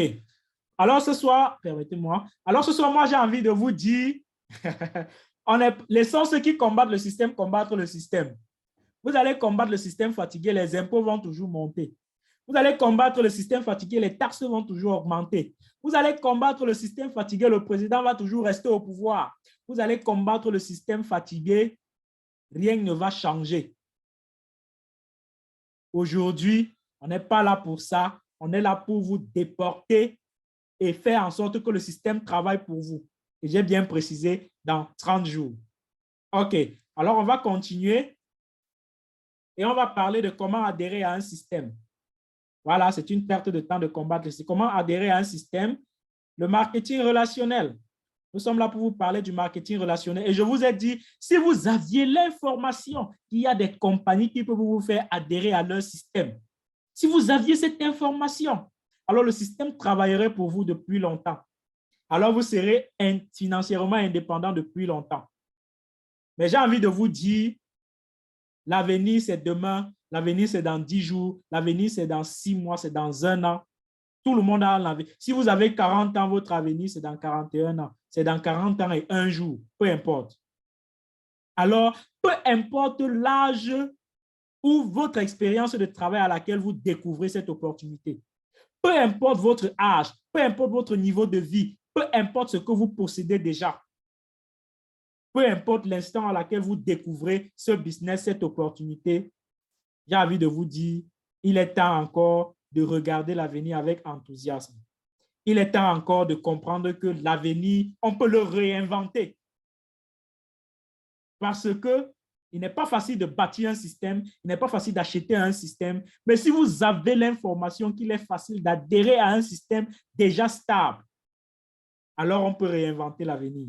Alors ce soir, permettez-moi. Alors ce soir, moi, j'ai envie de vous dire, laissons ceux qui combattent le système combattre le système. Vous allez combattre le système fatigué, les impôts vont toujours monter. Vous allez combattre le système fatigué, les taxes vont toujours augmenter. Vous allez combattre le système fatigué, le président va toujours rester au pouvoir. Vous allez combattre le système fatigué, rien ne va changer. Aujourd'hui, on n'est pas là pour ça. On est là pour vous déporter et faire en sorte que le système travaille pour vous. Et j'ai bien précisé, dans 30 jours. OK, alors on va continuer et on va parler de comment adhérer à un système. Voilà, c'est une perte de temps de combattre. C'est comment adhérer à un système. Le marketing relationnel. Nous sommes là pour vous parler du marketing relationnel. Et je vous ai dit, si vous aviez l'information qu'il y a des compagnies qui peuvent vous faire adhérer à leur système, si vous aviez cette information, alors le système travaillerait pour vous depuis longtemps. Alors vous serez financièrement indépendant depuis longtemps. Mais j'ai envie de vous dire, l'avenir c'est demain, l'avenir c'est dans 10 jours, l'avenir c'est dans 6 mois, c'est dans 1 an. Tout le monde a l'avenir. Si vous avez 40 ans, votre avenir c'est dans 41 ans, c'est dans 40 ans et 1 jour, peu importe. Alors, peu importe l'âge ou votre expérience de travail à laquelle vous découvrez cette opportunité, peu importe votre âge, peu importe votre niveau de vie, peu importe ce que vous possédez déjà, peu importe l'instant à laquelle vous découvrez ce business, cette opportunité, j'ai envie de vous dire, il est temps encore de regarder l'avenir avec enthousiasme. Il est temps encore de comprendre que l'avenir, on peut le réinventer. Parce que il n'est pas facile de bâtir un système, il n'est pas facile d'acheter un système, mais si vous avez l'information qu'il est facile d'adhérer à un système déjà stable, alors on peut réinventer l'avenir.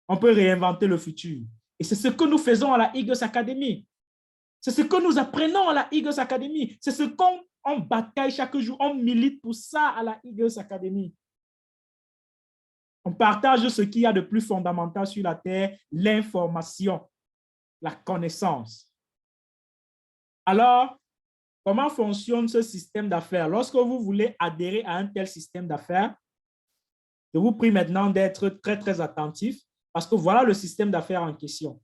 On peut réinventer le futur. Et c'est ce que nous faisons à la Eagles Academy. C'est ce que nous apprenons à la Eagles Academy. C'est ce qu'on bataille chaque jour. On milite pour ça à la Eagles Academy. On partage ce qu'il y a de plus fondamental sur la terre, l'information, la connaissance. Alors, comment fonctionne ce système d'affaires? Lorsque vous voulez adhérer à un tel système d'affaires, Je vous prie maintenant d'être très, très attentif parce que voilà le système d'affaires en question.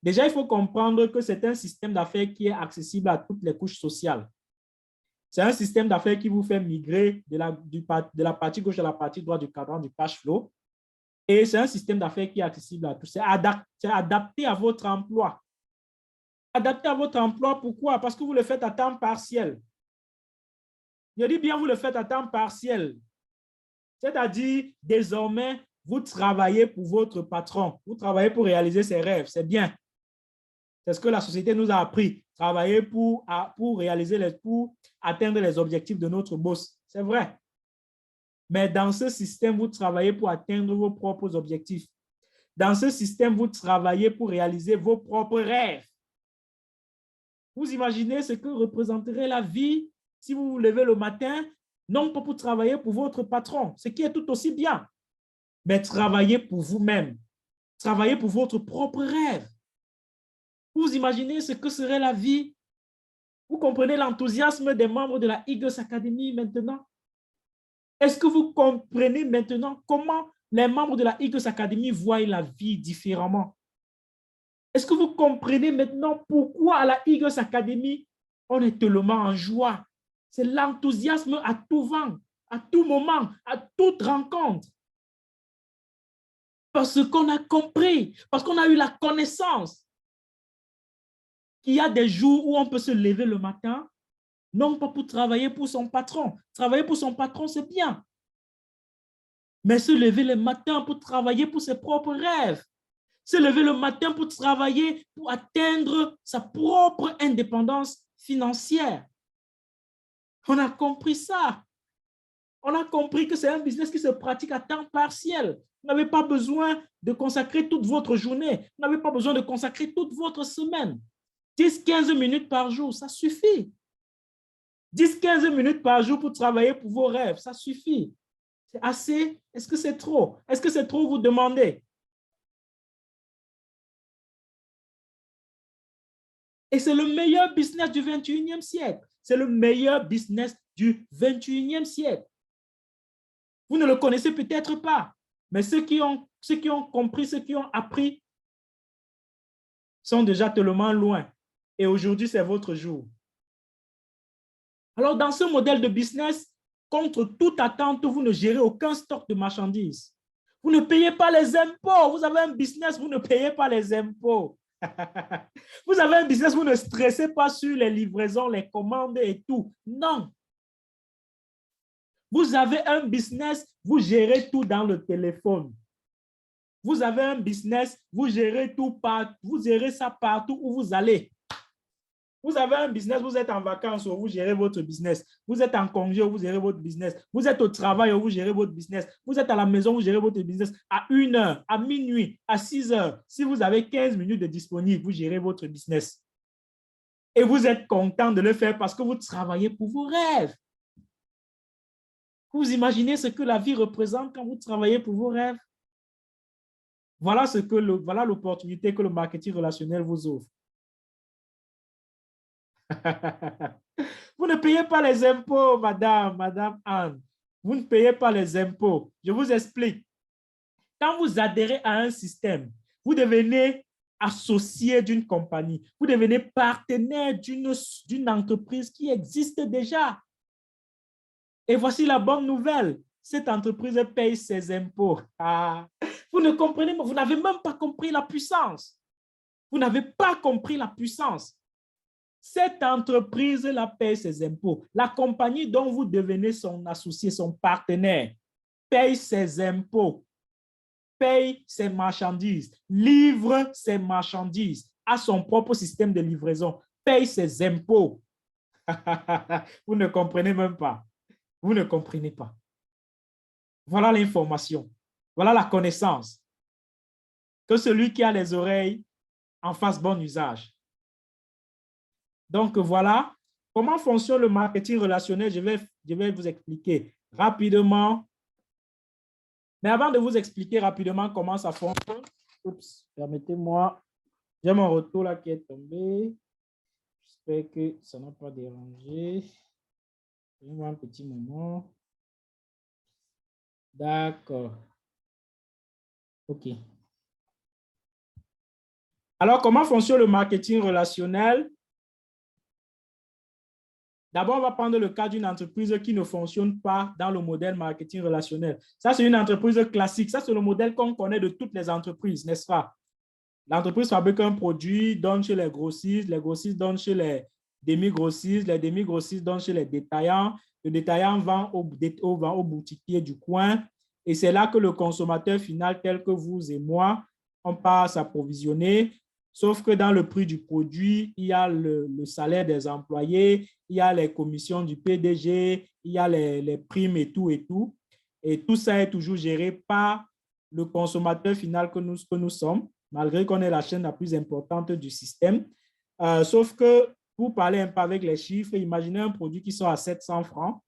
Déjà, il faut comprendre que c'est un système d'affaires qui est accessible à toutes les couches sociales. C'est un système d'affaires qui vous fait migrer de la partie gauche à la partie droite du cadran du cash flow. Et c'est un système d'affaires qui est accessible à tous. C'est adapté à votre emploi. Adapté à votre emploi, pourquoi? Parce que vous le faites à temps partiel. Je dis bien, vous le faites à temps partiel. C'est-à-dire, désormais, vous travaillez pour votre patron. Vous travaillez pour réaliser ses rêves. C'est bien. C'est ce que la société nous a appris. Travailler pour atteindre les objectifs de notre boss. C'est vrai. Mais dans ce système, vous travaillez pour atteindre vos propres objectifs. Dans ce système, vous travaillez pour réaliser vos propres rêves. Vous imaginez ce que représenterait la vie si vous vous levez le matin, non pas pour travailler pour votre patron, ce qui est tout aussi bien, mais travailler pour vous-même, travailler pour votre propre rêve. Vous imaginez ce que serait la vie? Vous comprenez l'enthousiasme des membres de la Eagles Academy maintenant? Est-ce que vous comprenez maintenant comment les membres de la Eagles Academy voient la vie différemment? Est-ce que vous comprenez maintenant pourquoi à la Eagles Academy, on est tellement en joie? C'est l'enthousiasme à tout vent, à tout moment, à toute rencontre. Parce qu'on a compris, parce qu'on a eu la connaissance qu'il y a des jours où on peut se lever le matin, non pas pour travailler pour son patron. Travailler pour son patron, c'est bien. Mais se lever le matin pour travailler pour ses propres rêves. Se lever le matin pour travailler, pour atteindre sa propre indépendance financière. On a compris ça. On a compris que c'est un business qui se pratique à temps partiel. Vous n'avez pas besoin de consacrer toute votre journée. Vous n'avez pas besoin de consacrer toute votre semaine. 10-15 minutes par jour, ça suffit. 10-15 minutes par jour pour travailler pour vos rêves, ça suffit. C'est assez? Est-ce que c'est trop? Est-ce que c'est trop, vous demandez? Et c'est le meilleur business du 21e siècle. C'est le meilleur business du 21e siècle. Vous ne le connaissez peut-être pas, mais ceux qui ont compris, ceux qui ont appris sont déjà tellement loin. Et aujourd'hui, c'est votre jour. Alors, dans ce modèle de business, contre toute attente, vous ne gérez aucun stock de marchandises. Vous ne payez pas les impôts. Vous avez un business, vous ne payez pas les impôts. Vous avez un business, vous ne stressez pas sur les livraisons, les commandes et tout. Non. Vous avez un business, vous gérez tout dans le téléphone. Vous avez un business, vous gérez tout vous gérez ça partout où vous allez. Vous avez un business, vous êtes en vacances, vous gérez votre business. Vous êtes en congé, vous gérez votre business. Vous êtes au travail, vous gérez votre business. Vous êtes à la maison, vous gérez votre business. À 1h, à minuit, à 6h, si vous avez 15 minutes de disponible, vous gérez votre business. Et vous êtes content de le faire parce que vous travaillez pour vos rêves. Vous imaginez ce que la vie représente quand vous travaillez pour vos rêves? Voilà voilà l'opportunité que le marketing relationnel vous offre. Vous ne payez pas les impôts, madame Anne. Vous ne payez pas les impôts. Je vous explique. Quand vous adhérez à un système, vous devenez associé d'une compagnie. Vous devenez partenaire d'une entreprise qui existe déjà. Et voici la bonne nouvelle. Cette entreprise paye ses impôts. Ah, vous ne comprenez pas, vous n'avez même pas compris la puissance. Vous n'avez pas compris la puissance. Cette entreprise-là paye ses impôts. La compagnie dont vous devenez son associé, son partenaire, paye ses impôts, paye ses marchandises, livre ses marchandises, a son propre système de livraison, paye ses impôts. Vous ne comprenez même pas. Vous ne comprenez pas. Voilà l'information. Voilà la connaissance. Que celui qui a les oreilles en fasse bon usage. Donc, voilà comment fonctionne le marketing relationnel. Je vais vous expliquer rapidement. Mais avant de vous expliquer rapidement comment ça fonctionne, permettez-moi, j'ai mon retour là qui est tombé. J'espère que ça n'a pas dérangé. Donnez-moi un petit moment. D'accord. OK. Alors, comment fonctionne le marketing relationnel? D'abord, on va prendre le cas d'une entreprise qui ne fonctionne pas dans le modèle marketing relationnel. Ça, c'est une entreprise classique. Ça, c'est le modèle qu'on connaît de toutes les entreprises, n'est-ce pas? L'entreprise fabrique un produit, donne chez les grossistes donnent chez les demi-grossistes donnent chez le détaillant vend au boutiquier du coin. Et c'est là que le consommateur final, tel que vous et moi, on passe à s'approvisionner. Sauf que dans le prix du produit, il y a le salaire des employés, il y a les commissions du PDG, il y a les primes et tout et tout. Et tout ça est toujours géré par le consommateur final que nous sommes, malgré qu'on est la chaîne la plus importante du système. Sauf que pour parler un peu avec les chiffres, imaginez un produit qui sort à 700 francs.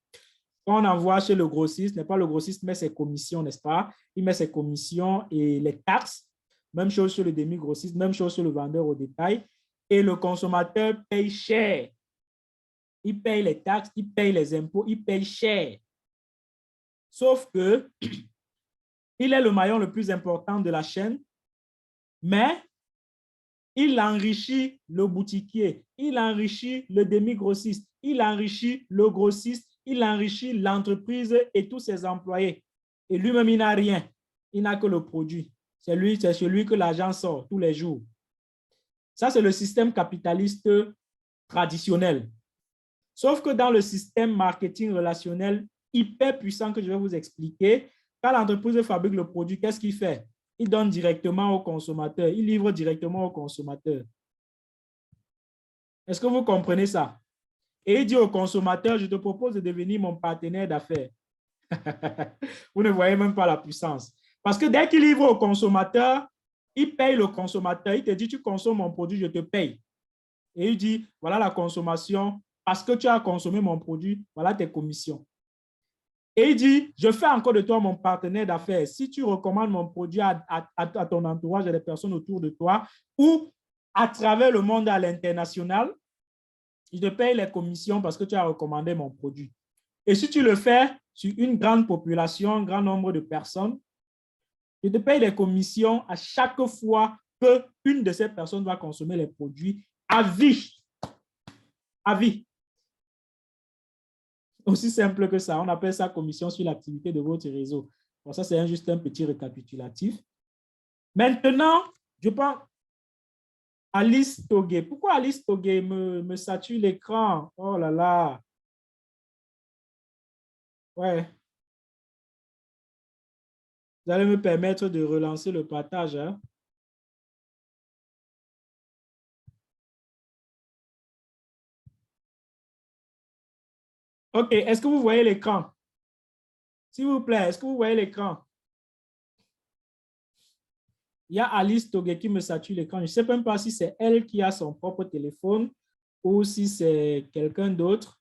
Quand on envoie chez le grossiste, n'est pas le grossiste met ses commissions, n'est-ce pas? Il met ses commissions et les taxes. Même chose sur le demi-grossiste, même chose sur le vendeur au détail. Et le consommateur paye cher. Il paye les taxes, il paye les impôts, il paye cher. Sauf que il est le maillon le plus important de la chaîne, mais il enrichit le boutiquier, il enrichit le demi-grossiste, il enrichit le grossiste, il enrichit l'entreprise et tous ses employés. Et lui-même, il n'a rien. Il n'a que le produit. C'est chez lui que l'argent sort tous les jours. Ça, c'est le système capitaliste traditionnel. Sauf que dans le système marketing relationnel hyper puissant que je vais vous expliquer, quand l'entreprise fabrique le produit, qu'est-ce qu'il fait? Il donne directement au consommateur, il livre directement au consommateur. Est-ce que vous comprenez ça? Et il dit au consommateur, je te propose de devenir mon partenaire d'affaires. Vous ne voyez même pas la puissance. Parce que dès qu'il livre au consommateur, il paye le consommateur. Il te dit, tu consommes mon produit, je te paye. Et il dit, voilà la consommation. Parce que tu as consommé mon produit, voilà tes commissions. Et il dit, je fais encore de toi mon partenaire d'affaires. Si tu recommandes mon produit à ton entourage, à des personnes autour de toi, ou à travers le monde à l'international, je te paye les commissions parce que tu as recommandé mon produit. Et si tu le fais sur une grande population, un grand nombre de personnes, je te paye les commissions à chaque fois qu'une de ces personnes va consommer les produits à vie. À vie. Aussi simple que ça. On appelle ça commission sur l'activité de votre réseau. Bon, ça, c'est juste un petit récapitulatif. Maintenant, je pense Alice Togué. Pourquoi Alice Togué me sature l'écran? Oh là là. Ouais. Vous allez me permettre de relancer le partage. Hein? OK. Est-ce que vous voyez l'écran? S'il vous plaît, est-ce que vous voyez l'écran? Il y a Alice Togué qui me sature l'écran. Je ne sais même pas si c'est elle qui a son propre téléphone ou si c'est quelqu'un d'autre.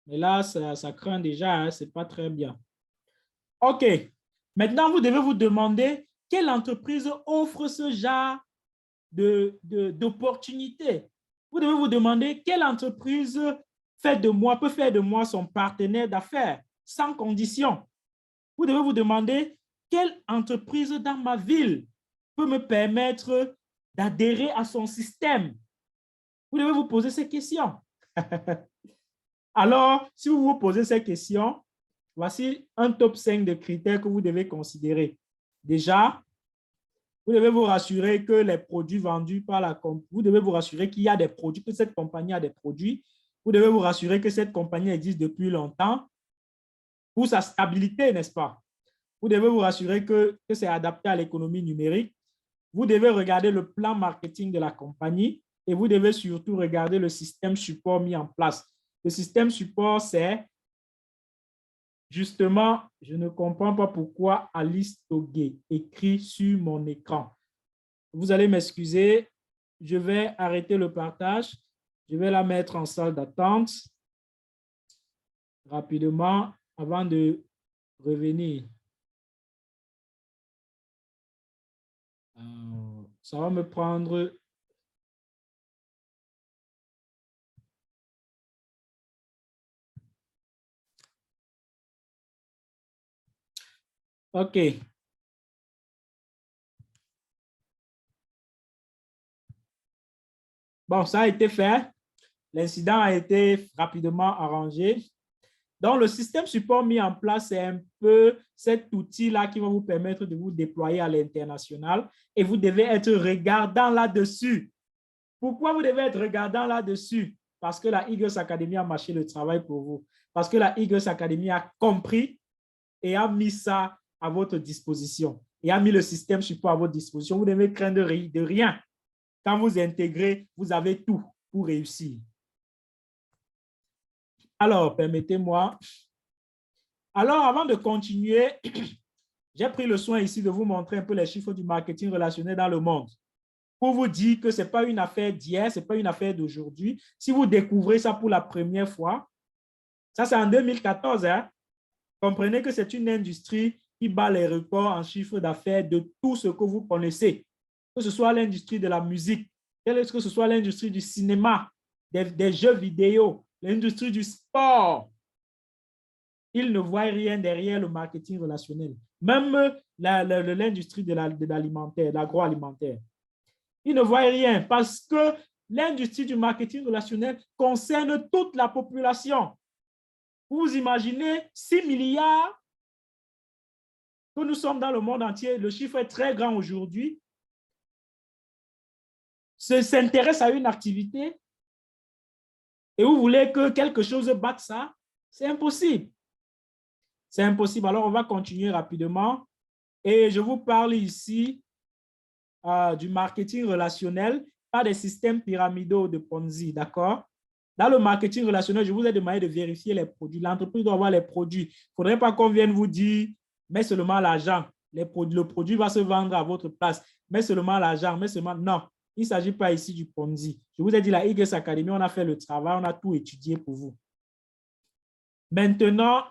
Mais là, ça craint déjà, hein, ce n'est pas très bien. OK. Maintenant, vous devez vous demander quelle entreprise offre ce genre d'opportunités. Vous devez vous demander quelle entreprise peut faire de moi son partenaire d'affaires sans condition. Vous devez vous demander quelle entreprise dans ma ville peut me permettre d'adhérer à son système. Vous devez vous poser ces questions. Alors, si vous vous posez ces questions, voici un top 5 de critères que vous devez considérer. Déjà, vous devez vous rassurer que les produits vendus par la compagnie, vous devez vous rassurer qu'il y a des produits, que cette compagnie a des produits. Vous devez vous rassurer que cette compagnie existe depuis longtemps pour sa stabilité, n'est-ce pas? Vous devez vous rassurer que c'est adapté à l'économie numérique. Vous devez regarder le plan marketing de la compagnie et vous devez surtout regarder le système support mis en place. Le système support, c'est justement, je ne comprends pas pourquoi Alice Togué écrit sur mon écran. Vous allez m'excuser, je vais arrêter le partage. Je vais la mettre en salle d'attente rapidement avant de revenir. Ça va me prendre... OK. Bon, ça a été fait. L'incident a été rapidement arrangé. Donc, le système support mis en place, c'est un peu cet outil-là qui va vous permettre de vous déployer à l'international et vous devez être regardant là-dessus. Pourquoi vous devez être regardant là-dessus? Parce que la Eagles Academy a marché le travail pour vous. Parce que la Eagles Academy a compris et a mis ça à votre disposition et a mis le système support à votre disposition. Vous ne devez craindre de rien. Quand vous intégrez, vous avez tout pour réussir. Alors, permettez-moi. Alors, avant de continuer, j'ai pris le soin ici de vous montrer un peu les chiffres du marketing relationnel dans le monde. Pour vous dire que ce n'est pas une affaire d'hier, ce n'est pas une affaire d'aujourd'hui. Si vous découvrez ça pour la première fois, ça c'est en 2014, hein, comprenez que c'est une industrie qui bat les records en chiffre d'affaires de tout ce que vous connaissez, que ce soit l'industrie de la musique, que ce soit l'industrie du cinéma, des jeux vidéo, l'industrie du sport. Ils ne voient rien derrière le marketing relationnel. Même l'industrie de l'alimentaire, l'agroalimentaire. Ils ne voient rien parce que l'industrie du marketing relationnel concerne toute la population. Vous imaginez 6 milliards que nous sommes dans le monde entier. Le chiffre est très grand aujourd'hui. S'intéresse à une activité et vous voulez que quelque chose batte ça, c'est impossible. C'est impossible. Alors, on va continuer rapidement. Et je vous parle ici du marketing relationnel, pas des systèmes pyramidaux de Ponzi, d'accord? Dans le marketing relationnel, je vous ai demandé de vérifier les produits. L'entreprise doit avoir les produits. Il ne faudrait pas qu'on vienne vous dire, mais seulement l'argent. Le produit va se vendre à votre place. Mais seulement l'argent, mais seulement... Non, il ne s'agit pas ici du Ponzi. Je vous ai dit, la Eagles Academy, on a fait le travail, on a tout étudié pour vous. Maintenant,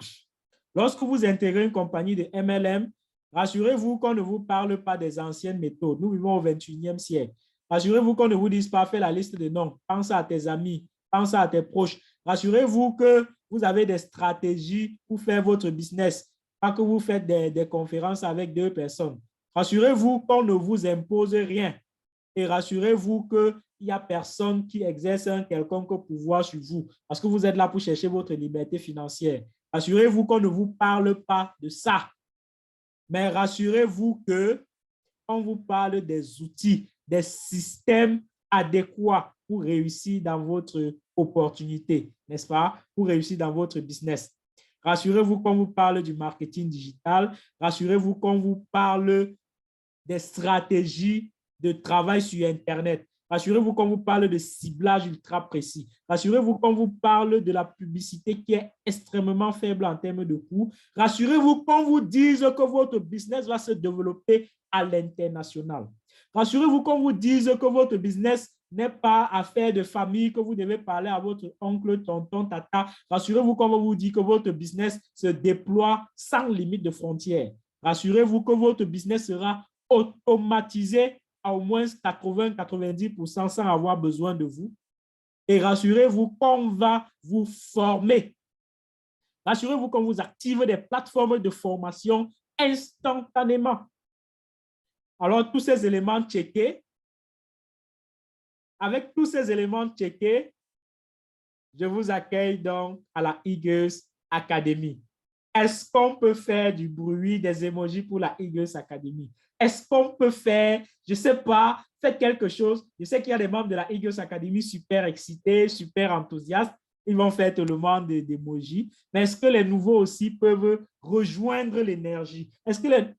lorsque vous intégrez une compagnie de MLM, rassurez-vous qu'on ne vous parle pas des anciennes méthodes. Nous vivons au 21e siècle. Rassurez-vous qu'on ne vous dise pas, fais la liste de noms, pense à tes amis, pense à tes proches. Rassurez-vous que vous avez des stratégies pour faire votre business, pas que vous faites des conférences avec 2 personnes. Rassurez-vous qu'on ne vous impose rien. Et rassurez-vous qu'il n'y a personne qui exerce un quelconque pouvoir sur vous parce que vous êtes là pour chercher votre liberté financière. Rassurez-vous qu'on ne vous parle pas de ça. Mais rassurez-vous qu'on vous parle des outils, des systèmes adéquats pour réussir dans votre opportunité, n'est-ce pas? Pour réussir dans votre business. Rassurez-vous qu'on vous parle du marketing digital. Rassurez-vous qu'on vous parle des stratégies de travail sur Internet. Rassurez-vous qu'on vous parle de ciblage ultra précis. Rassurez-vous qu'on vous parle de la publicité qui est extrêmement faible en termes de coûts. Rassurez-vous qu'on vous dise que votre business va se développer à l'international. Rassurez-vous qu'on vous dise que votre business n'est pas affaire de famille, que vous devez parler à votre oncle, tonton, tata. Rassurez-vous qu'on va vous dire que votre business se déploie sans limite de frontières. Rassurez-vous que votre business sera automatisé à au moins 80-90% sans avoir besoin de vous. Et rassurez-vous qu'on va vous former. Rassurez-vous qu'on vous active des plateformes de formation instantanément. Alors, tous ces éléments checkés, avec tous ces éléments checkés, je vous accueille donc à la Eagles Academy. Est-ce qu'on peut faire du bruit, des emojis pour la Eagles Academy? Est-ce qu'on peut faire, je ne sais pas, faites quelque chose. Je sais qu'il y a des membres de la Eagles Academy super excités, super enthousiastes. Ils vont faire tout le monde d'emojis. Mais est-ce que les nouveaux aussi peuvent rejoindre l'énergie? Est-ce que les...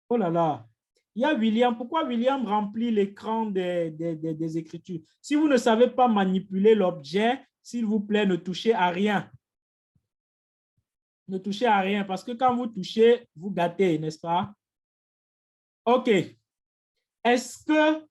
Oh là là, il y a William. Pourquoi William remplit l'écran des écritures? Si vous ne savez pas manipuler l'objet, s'il vous plaît, ne touchez à rien. Ne touchez à rien parce que quand vous touchez, vous gâtez, n'est-ce pas? OK. Est-ce que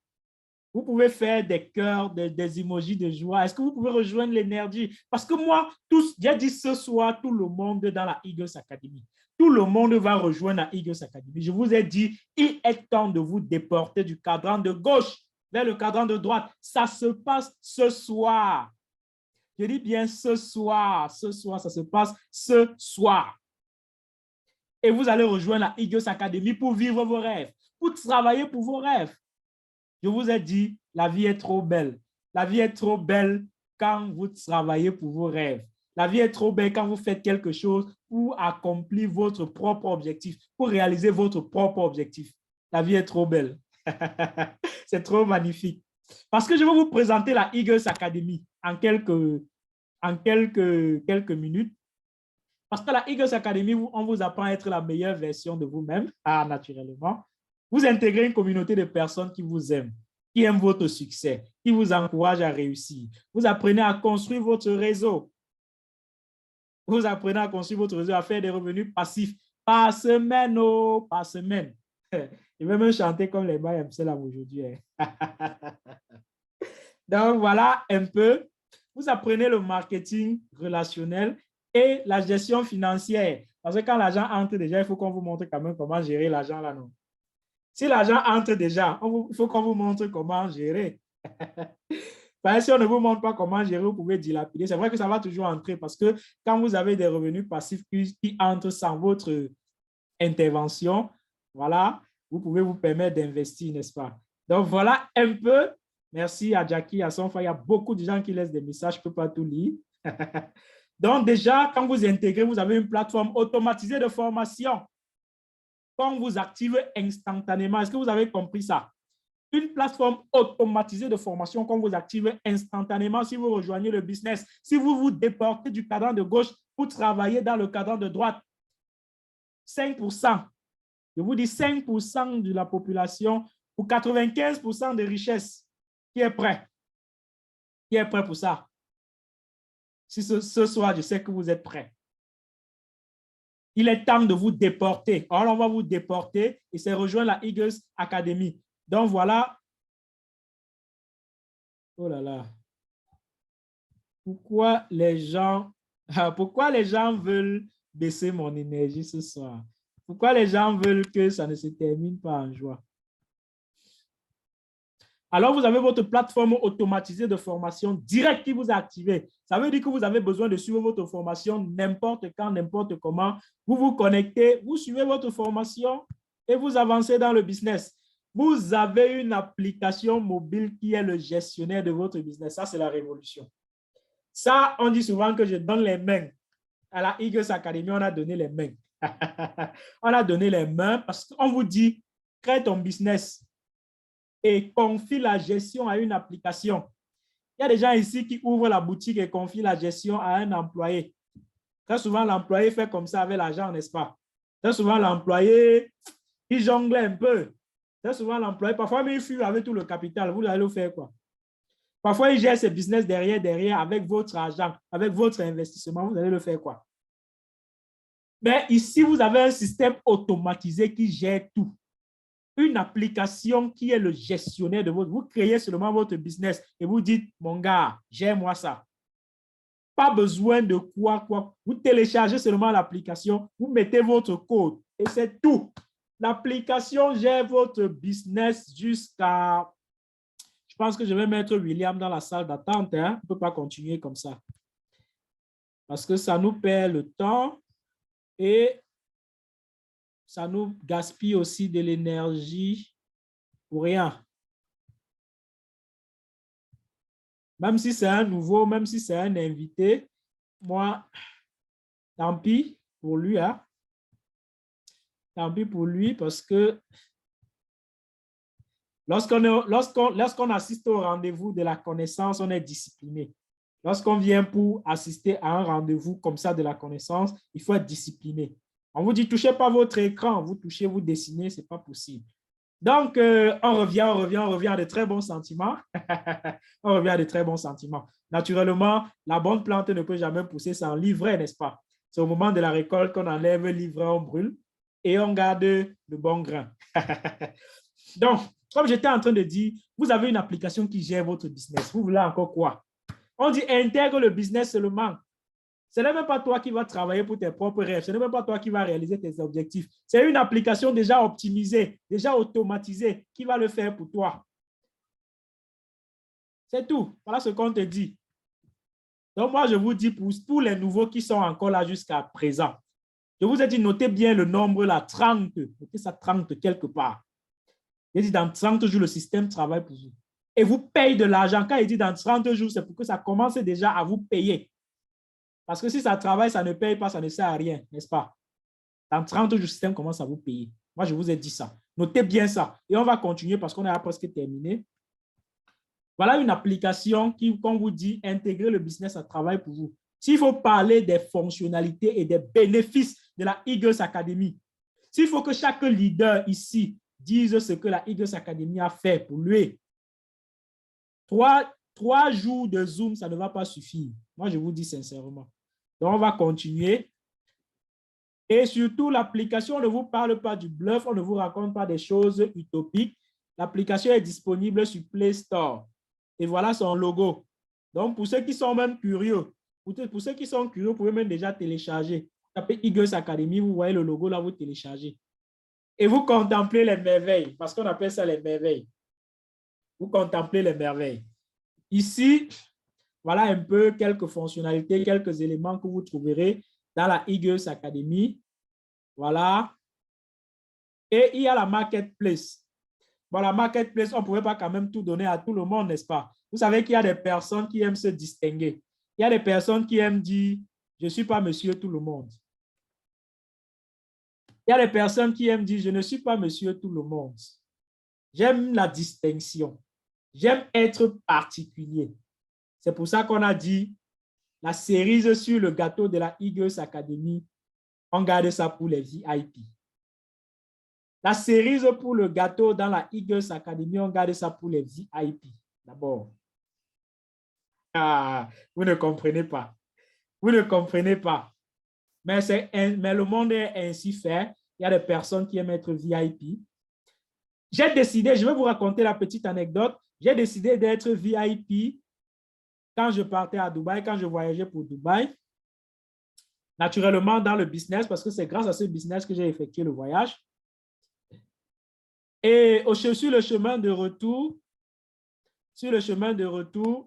vous pouvez faire des cœurs, des emojis de joie? Est-ce que vous pouvez rejoindre l'énergie? Parce que moi, j'ai dit ce soir, tout le monde dans la Eagles Academy. Tout le monde va rejoindre la Eagles Academy. Je vous ai dit, il est temps de vous déporter du cadran de gauche vers le cadran de droite. Ça se passe ce soir. Je dis bien ce soir, ça se passe ce soir. Et vous allez rejoindre la Eagles Academy pour vivre vos rêves, pour travailler pour vos rêves. Je vous ai dit, la vie est trop belle. La vie est trop belle quand vous travaillez pour vos rêves. La vie est trop belle quand vous faites quelque chose pour accomplir votre propre objectif, pour réaliser votre propre objectif. La vie est trop belle. C'est trop magnifique. Parce que je vais vous présenter la Eagles Academy en quelques minutes. Parce que la Eagles Academy, on vous apprend à être la meilleure version de vous-même, naturellement. Vous intégrez une communauté de personnes qui vous aiment, qui aiment votre succès, qui vous encouragent à réussir. Vous apprenez à construire votre réseau. Vous apprenez à construire votre réseau, à faire des revenus passifs par semaine, oh, par semaine. Je vais même chanter comme les MC là aujourd'hui. Donc, voilà un peu. Vous apprenez le marketing relationnel et la gestion financière. Parce que quand l'argent entre déjà, il faut qu'on vous montre quand même comment gérer l'argent là, non? Si l'argent entre déjà, il faut qu'on vous montre comment gérer. Parce que si on ne vous montre pas comment gérer, vous pouvez dilapider. C'est vrai que ça va toujours entrer parce que quand vous avez des revenus passifs qui entrent sans votre intervention, voilà, vous pouvez vous permettre d'investir, n'est-ce pas? Donc, voilà un peu. Merci à Jackie, à son frère. Il y a beaucoup de gens qui laissent des messages, je ne peux pas tout lire. Donc, déjà, quand vous intégrez, vous avez une plateforme automatisée de formation. Quand vous activez instantanément, est-ce que vous avez compris ça? Une plateforme automatisée de formation qu'on vous active instantanément si vous rejoignez le business. Si vous vous déportez du cadran de gauche pour travailler dans le cadran de droite, 5%, je vous dis 5% de la population pour 95% de richesse. Qui est prêt? Qui est prêt pour ça? Si ce soir, je sais que vous êtes prêts. Il est temps de vous déporter. Alors, on va vous déporter et c'est rejoindre la Eagles Academy. Donc, voilà. Oh là là. Pourquoi les gens veulent baisser mon énergie ce soir? Pourquoi les gens veulent que ça ne se termine pas en joie? Alors, vous avez votre plateforme automatisée de formation directe qui vous a activé. Ça veut dire que vous avez besoin de suivre votre formation n'importe quand, n'importe comment. Vous vous connectez, vous suivez votre formation et vous avancez dans le business. Vous avez une application mobile qui est le gestionnaire de votre business. Ça, c'est la révolution. Ça, on dit souvent que je donne les mains. À la Eagles Academy, on a donné les mains. On a donné les mains parce qu'on vous dit, crée ton business et confie la gestion à une application. Il y a des gens ici qui ouvrent la boutique et confient la gestion à un employé. Très souvent, l'employé fait comme ça avec l'argent, n'est-ce pas? Très souvent, l'employé, il jongle un peu. Très souvent, l'employé, parfois, mais il fuit avec tout le capital. Vous allez le faire quoi? Parfois, il gère ses business derrière avec votre argent, avec votre investissement. Vous allez le faire quoi? Mais ici, vous avez un système automatisé qui gère tout. Une application qui est le gestionnaire de votre... Vous créez seulement votre business et vous dites, mon gars, gère-moi ça. Pas besoin de quoi. Vous téléchargez seulement l'application, vous mettez votre code et c'est tout. L'application gère votre business jusqu'à... Je pense que je vais mettre William dans la salle d'attente. Hein? On ne peut pas continuer comme ça. Parce que ça nous perd le temps et ça nous gaspille aussi de l'énergie pour rien. Même si c'est un nouveau, même si c'est un invité, moi, tant pis pour lui. Hein? Tant pis pour lui parce que lorsqu'on assiste au rendez-vous de la connaissance, on est discipliné. Lorsqu'on vient pour assister à un rendez-vous comme ça de la connaissance, il faut être discipliné. On vous dit, touchez pas votre écran, vous touchez, vous dessinez, ce n'est pas possible. Donc, on revient à de très bons sentiments. On revient à de très bons sentiments. Naturellement, la bonne plante ne peut jamais pousser sans l'ivraie, n'est-ce pas? C'est au moment de la récolte qu'on enlève l'ivraie, on brûle et on garde le bon grain. Donc, comme j'étais en train de dire, vous avez une application qui gère votre business. Vous voulez encore quoi? On dit intègre le business seulement. Ce n'est même pas toi qui vas travailler pour tes propres rêves. Ce n'est même pas toi qui vas réaliser tes objectifs. C'est une application déjà optimisée, déjà automatisée qui va le faire pour toi. C'est tout. Voilà ce qu'on te dit. Donc, moi, je vous dis pour tous les nouveaux qui sont encore là jusqu'à présent, Je vous ai dit, notez bien le nombre là, 30. Notez ça 30 quelque part. Il dit, dans 30 jours, le système travaille pour vous. Et vous payez de l'argent. Quand il dit dans 30 jours, c'est pour que ça commence déjà à vous payer. Parce que si ça travaille, ça ne paye pas, ça ne sert à rien, n'est-ce pas? Dans 30 jours, le système commence à vous payer. Moi, je vous ai dit ça. Notez bien ça. Et on va continuer parce qu'on est presque terminé. Voilà une application qui, comme vous dit, intégrer le business à travail pour vous. S'il faut parler des fonctionnalités et des bénéfices de la Eagles Academy, s'il faut que chaque leader ici dise ce que la Eagles Academy a fait pour lui, 3 jours de Zoom, ça ne va pas suffire. Moi, je vous dis sincèrement. Donc, on va continuer. Et surtout, l'application, on ne vous parle pas du bluff, on ne vous raconte pas des choses utopiques. L'application est disponible sur Play Store. Et voilà son logo. Donc, pour ceux qui sont même curieux, pour ceux qui sont curieux, vous pouvez même déjà télécharger. Tapez Eagles Academy, vous voyez le logo là, vous téléchargez. Et vous contemplez les merveilles, parce qu'on appelle ça les merveilles. Vous contemplez les merveilles. Ici, voilà un peu quelques fonctionnalités, quelques éléments que vous trouverez dans la Eagles Academy. Voilà. Et il y a la Marketplace. Bon, la Marketplace, on ne pouvait pas quand même tout donner à tout le monde, n'est-ce pas? Vous savez qu'il y a des personnes qui aiment se distinguer. Il y a des personnes qui aiment dire, je ne suis pas monsieur tout le monde. Il y a des personnes qui aiment dire, je ne suis pas monsieur tout le monde. J'aime la distinction. J'aime être particulier. C'est pour ça qu'on a dit, la cerise sur le gâteau de la Eagles Academy, on garde ça pour les VIP. La cerise pour le gâteau dans la Eagles Academy, on garde ça pour les VIP. D'abord. Ah, vous ne comprenez pas. Vous ne comprenez pas. Mais le monde est ainsi fait. Il y a des personnes qui aiment être VIP. J'ai décidé, je vais vous raconter la petite anecdote. J'ai décidé d'être VIP quand je partais à Dubaï, quand je voyageais pour Dubaï. Naturellement, dans le business, parce que c'est grâce à ce business que j'ai effectué le voyage. Et sur le chemin de retour,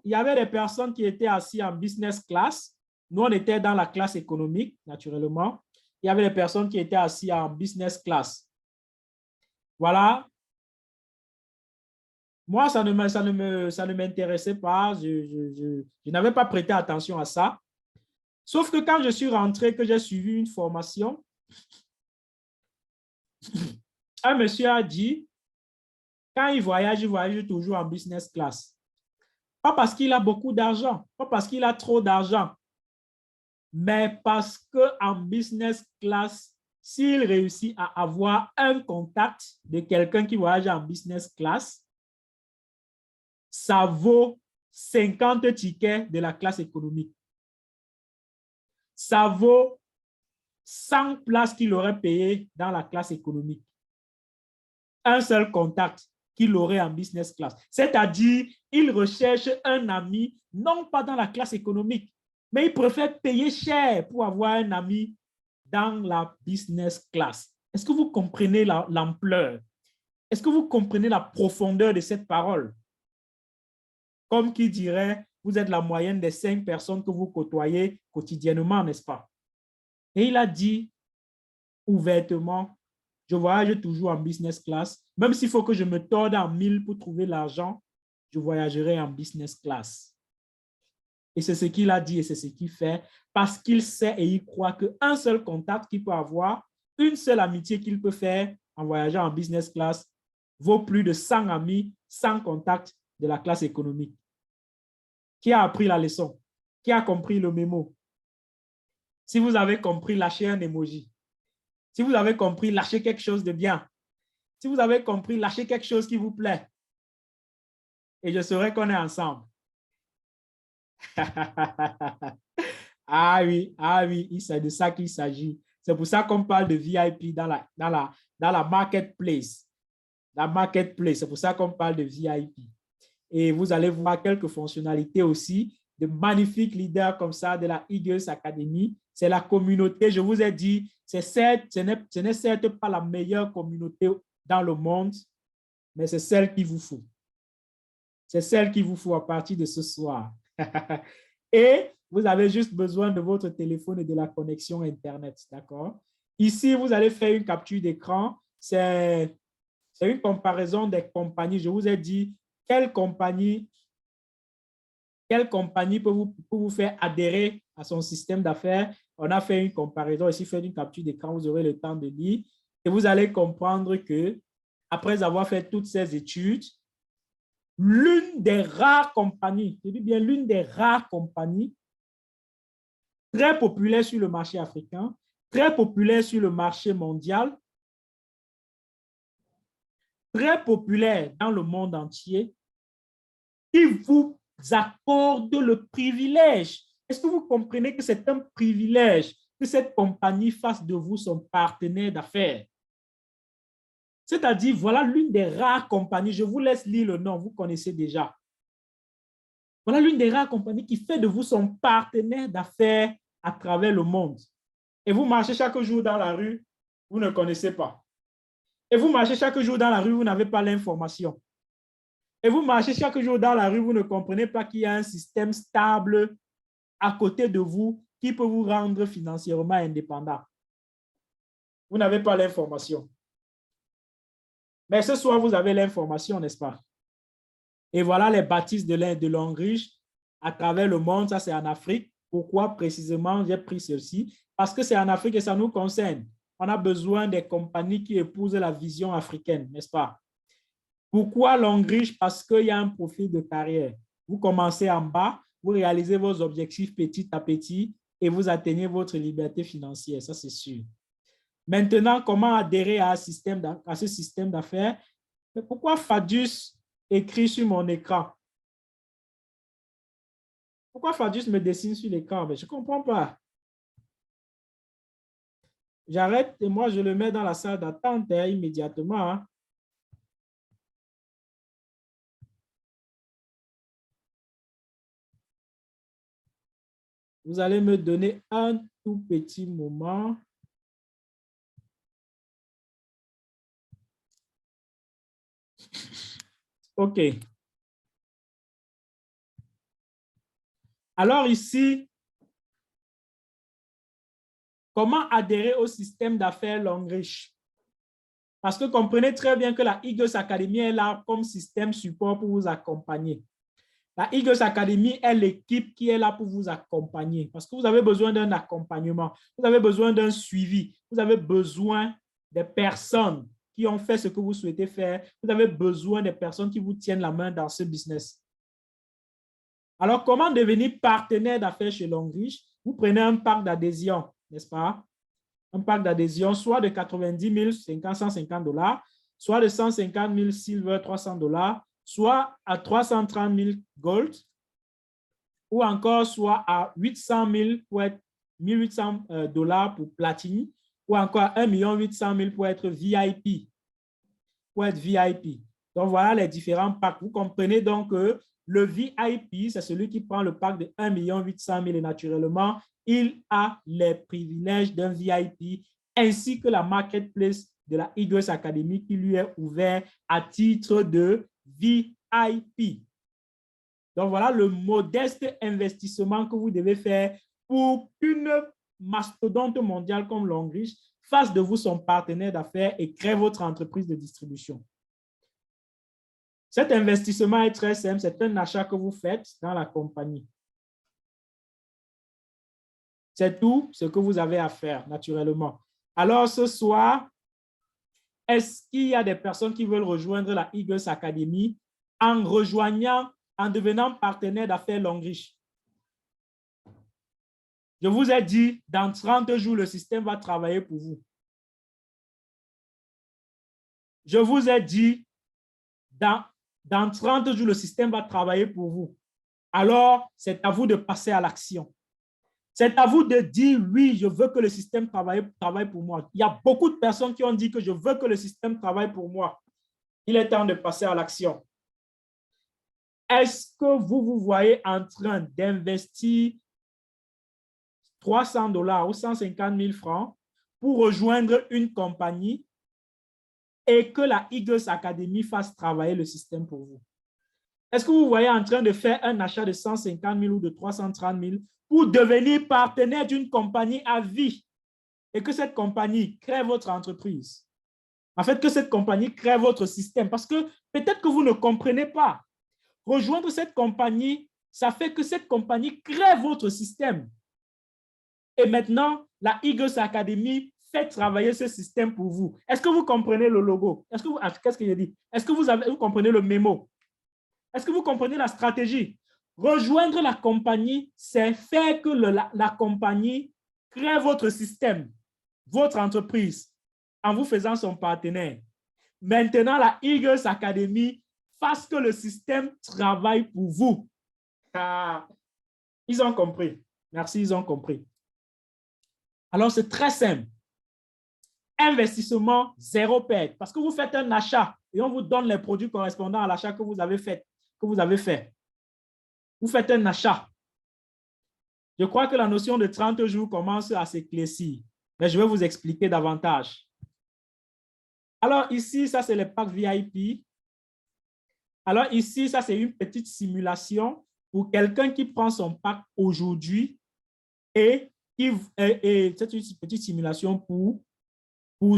il y avait des personnes qui étaient assises en business class. Nous, on était dans la classe économique, naturellement. Il y avait des personnes qui étaient assises en business class. Voilà. Moi, ça ne m'intéressait pas. Je n'avais pas prêté attention à ça. Sauf que quand je suis rentré, que j'ai suivi une formation, un monsieur a dit, quand il voyage toujours en business class. Pas parce qu'il a beaucoup d'argent, pas parce qu'il a trop d'argent, mais parce qu'en business class, s'il réussit à avoir un contact de quelqu'un qui voyage en business class, ça vaut 50 tickets de la classe économique. Ça vaut 100 places qu'il aurait payées dans la classe économique. Un seul contact qu'il aurait en business class. C'est-à-dire, il recherche un ami, non pas dans la classe économique, mais il préfère payer cher pour avoir un ami dans la business class. Est-ce que vous comprenez l'ampleur? Est-ce que vous comprenez la profondeur de cette parole? Comme qui dirait, vous êtes la moyenne des 5 personnes que vous côtoyez quotidiennement, n'est-ce pas? Et il a dit ouvertement, je voyage toujours en business class. Même s'il faut que je me torde en 1000 pour trouver l'argent, je voyagerai en business class. Et c'est ce qu'il a dit et c'est ce qu'il fait parce qu'il sait et il croit qu'un seul contact qu'il peut avoir, une seule amitié qu'il peut faire en voyageant en business class vaut plus de 100 amis, 100 contacts de la classe économique. Qui a appris la leçon? Qui a compris le mémo? Si vous avez compris, lâchez un emoji. Si vous avez compris, lâchez quelque chose de bien. Si vous avez compris, lâchez quelque chose qui vous plaît. Et je saurai qu'on est ensemble. Ah oui, c'est de ça qu'il s'agit. C'est pour ça qu'on parle de VIP dans la marketplace. La marketplace, c'est pour ça qu'on parle de VIP. Et vous allez voir quelques fonctionnalités aussi de magnifiques leaders comme ça de la Eagles Academy. C'est la communauté, je vous ai dit, ce n'est certes pas la meilleure communauté dans le monde, mais c'est celle qu'il vous faut. C'est celle qu'il vous faut à partir de ce soir. Et vous avez juste besoin de votre téléphone et de la connexion Internet, d'accord? Ici, vous allez faire une capture d'écran. C'est une comparaison des compagnies. Je vous ai dit quelle compagnie peut vous faire adhérer à son système d'affaires. On a fait une comparaison ici, fait une capture d'écran, vous aurez le temps de lire et vous allez comprendre que après avoir fait toutes ces études, l'une des rares compagnies, je dis bien l'une des rares compagnies très populaire sur le marché africain, très populaire sur le marché mondial, très populaire dans le monde entier, qui vous accorde le privilège. Est-ce que vous comprenez que c'est un privilège que cette compagnie fasse de vous son partenaire d'affaires? C'est-à-dire, voilà l'une des rares compagnies, je vous laisse lire le nom, vous connaissez déjà. Voilà l'une des rares compagnies qui fait de vous son partenaire d'affaires à travers le monde. Et vous marchez chaque jour dans la rue, vous ne connaissez pas. Et vous marchez chaque jour dans la rue, vous n'avez pas l'information. Et vous marchez chaque jour dans la rue, vous ne comprenez pas qu'il y a un système stable à côté de vous qui peut vous rendre financièrement indépendant. Vous n'avez pas l'information. Mais ce soir, vous avez l'information, n'est-ce pas? Et voilà les bâtisses de Longriche à travers le monde. Ça, c'est en Afrique. Pourquoi précisément j'ai pris ceci? Parce que c'est en Afrique et ça nous concerne. On a besoin des compagnies qui épousent la vision africaine, n'est-ce pas? Pourquoi Longriche? Parce qu'il y a un profil de carrière. Vous commencez en bas, vous réalisez vos objectifs petit à petit et vous atteignez votre liberté financière, ça c'est sûr. Maintenant, comment adhérer à ce système d'affaires? Pourquoi Fadius écrit sur mon écran? Pourquoi Fadius me dessine sur l'écran? Je ne comprends pas. J'arrête et moi, je le mets dans la salle d'attente immédiatement. Hein. Vous allez me donner un tout petit moment. OK. Alors ici, comment adhérer au système d'affaires Longriche? Parce que comprenez très bien que la Eagles Academy est là comme système support pour vous accompagner. La Eagles Academy est l'équipe qui est là pour vous accompagner parce que vous avez besoin d'un accompagnement, vous avez besoin d'un suivi, vous avez besoin des personnes qui ont fait ce que vous souhaitez faire, vous avez besoin des personnes qui vous tiennent la main dans ce business. Alors, comment devenir partenaire d'affaires chez Longriche? Vous prenez un pack d'adhésion, n'est-ce pas? Un pack d'adhésion, soit de 90 000, 150 $, soit de 150 000 silver, 300 $, soit à 330 000 gold, ou encore soit à 800 000 pour être 1800 $ pour platine, ou encore 1 800 000 pour être VIP. Donc, voilà les différents packs. Vous comprenez donc que le VIP, c'est celui qui prend le pack de 1 800 000 et naturellement, il a les privilèges d'un VIP ainsi que la marketplace de la Eagles Academy qui lui est ouvert à titre de VIP. Donc, voilà le modeste investissement que vous devez faire pour qu'une mastodonte mondiale comme Longriche fasse de vous son partenaire d'affaires et crée votre entreprise de distribution. Cet investissement est très simple, c'est un achat que vous faites dans la compagnie. C'est tout ce que vous avez à faire, naturellement. Alors, ce soir, est-ce qu'il y a des personnes qui veulent rejoindre la Eagles Academy en devenant partenaire d'affaires Longriche? Je vous ai dit, dans 30 jours, le système va travailler pour vous. Je vous ai dit, dans 30 jours, le système va travailler pour vous. Alors, c'est à vous de passer à l'action. C'est à vous de dire, oui, je veux que le système travaille pour moi. Il y a beaucoup de personnes qui ont dit que je veux que le système travaille pour moi. Il est temps de passer à l'action. Est-ce que vous vous voyez en train d'investir 300 $ ou 150 000 francs pour rejoindre une compagnie et que la Eagles Academy fasse travailler le système pour vous? Est-ce que vous voyez en train de faire un achat de 150 000 ou de 330 000 pour devenir partenaire d'une compagnie à vie? et que cette compagnie crée votre entreprise. En fait, que cette compagnie crée votre système. Parce que peut-être que vous ne comprenez pas. Rejoindre cette compagnie, ça fait que cette compagnie crée votre système. Et maintenant, la Eagles Academy fait travailler ce système pour vous. Est-ce que vous comprenez le logo? Qu'est-ce que je dis? Est-ce que vous comprenez le mémo? Est-ce que vous comprenez la stratégie? Rejoindre la compagnie, c'est faire que la compagnie crée votre système, votre entreprise, en vous faisant son partenaire. Maintenant, la Eagles Academy fasse que le système travaille pour vous. Ah, ils ont compris. Merci, ils ont compris. Alors, c'est très simple. Investissement, zéro perte. Parce que vous faites un achat et on vous donne les produits correspondant à l'achat que vous avez fait. Vous faites un achat. Je crois que la notion de 30 jours commence à s'éclaircir. Mais je vais vous expliquer davantage. Alors ici, ça c'est le pack VIP. Alors ici, ça c'est une petite simulation pour quelqu'un qui prend son pack aujourd'hui et c'est une petite simulation pour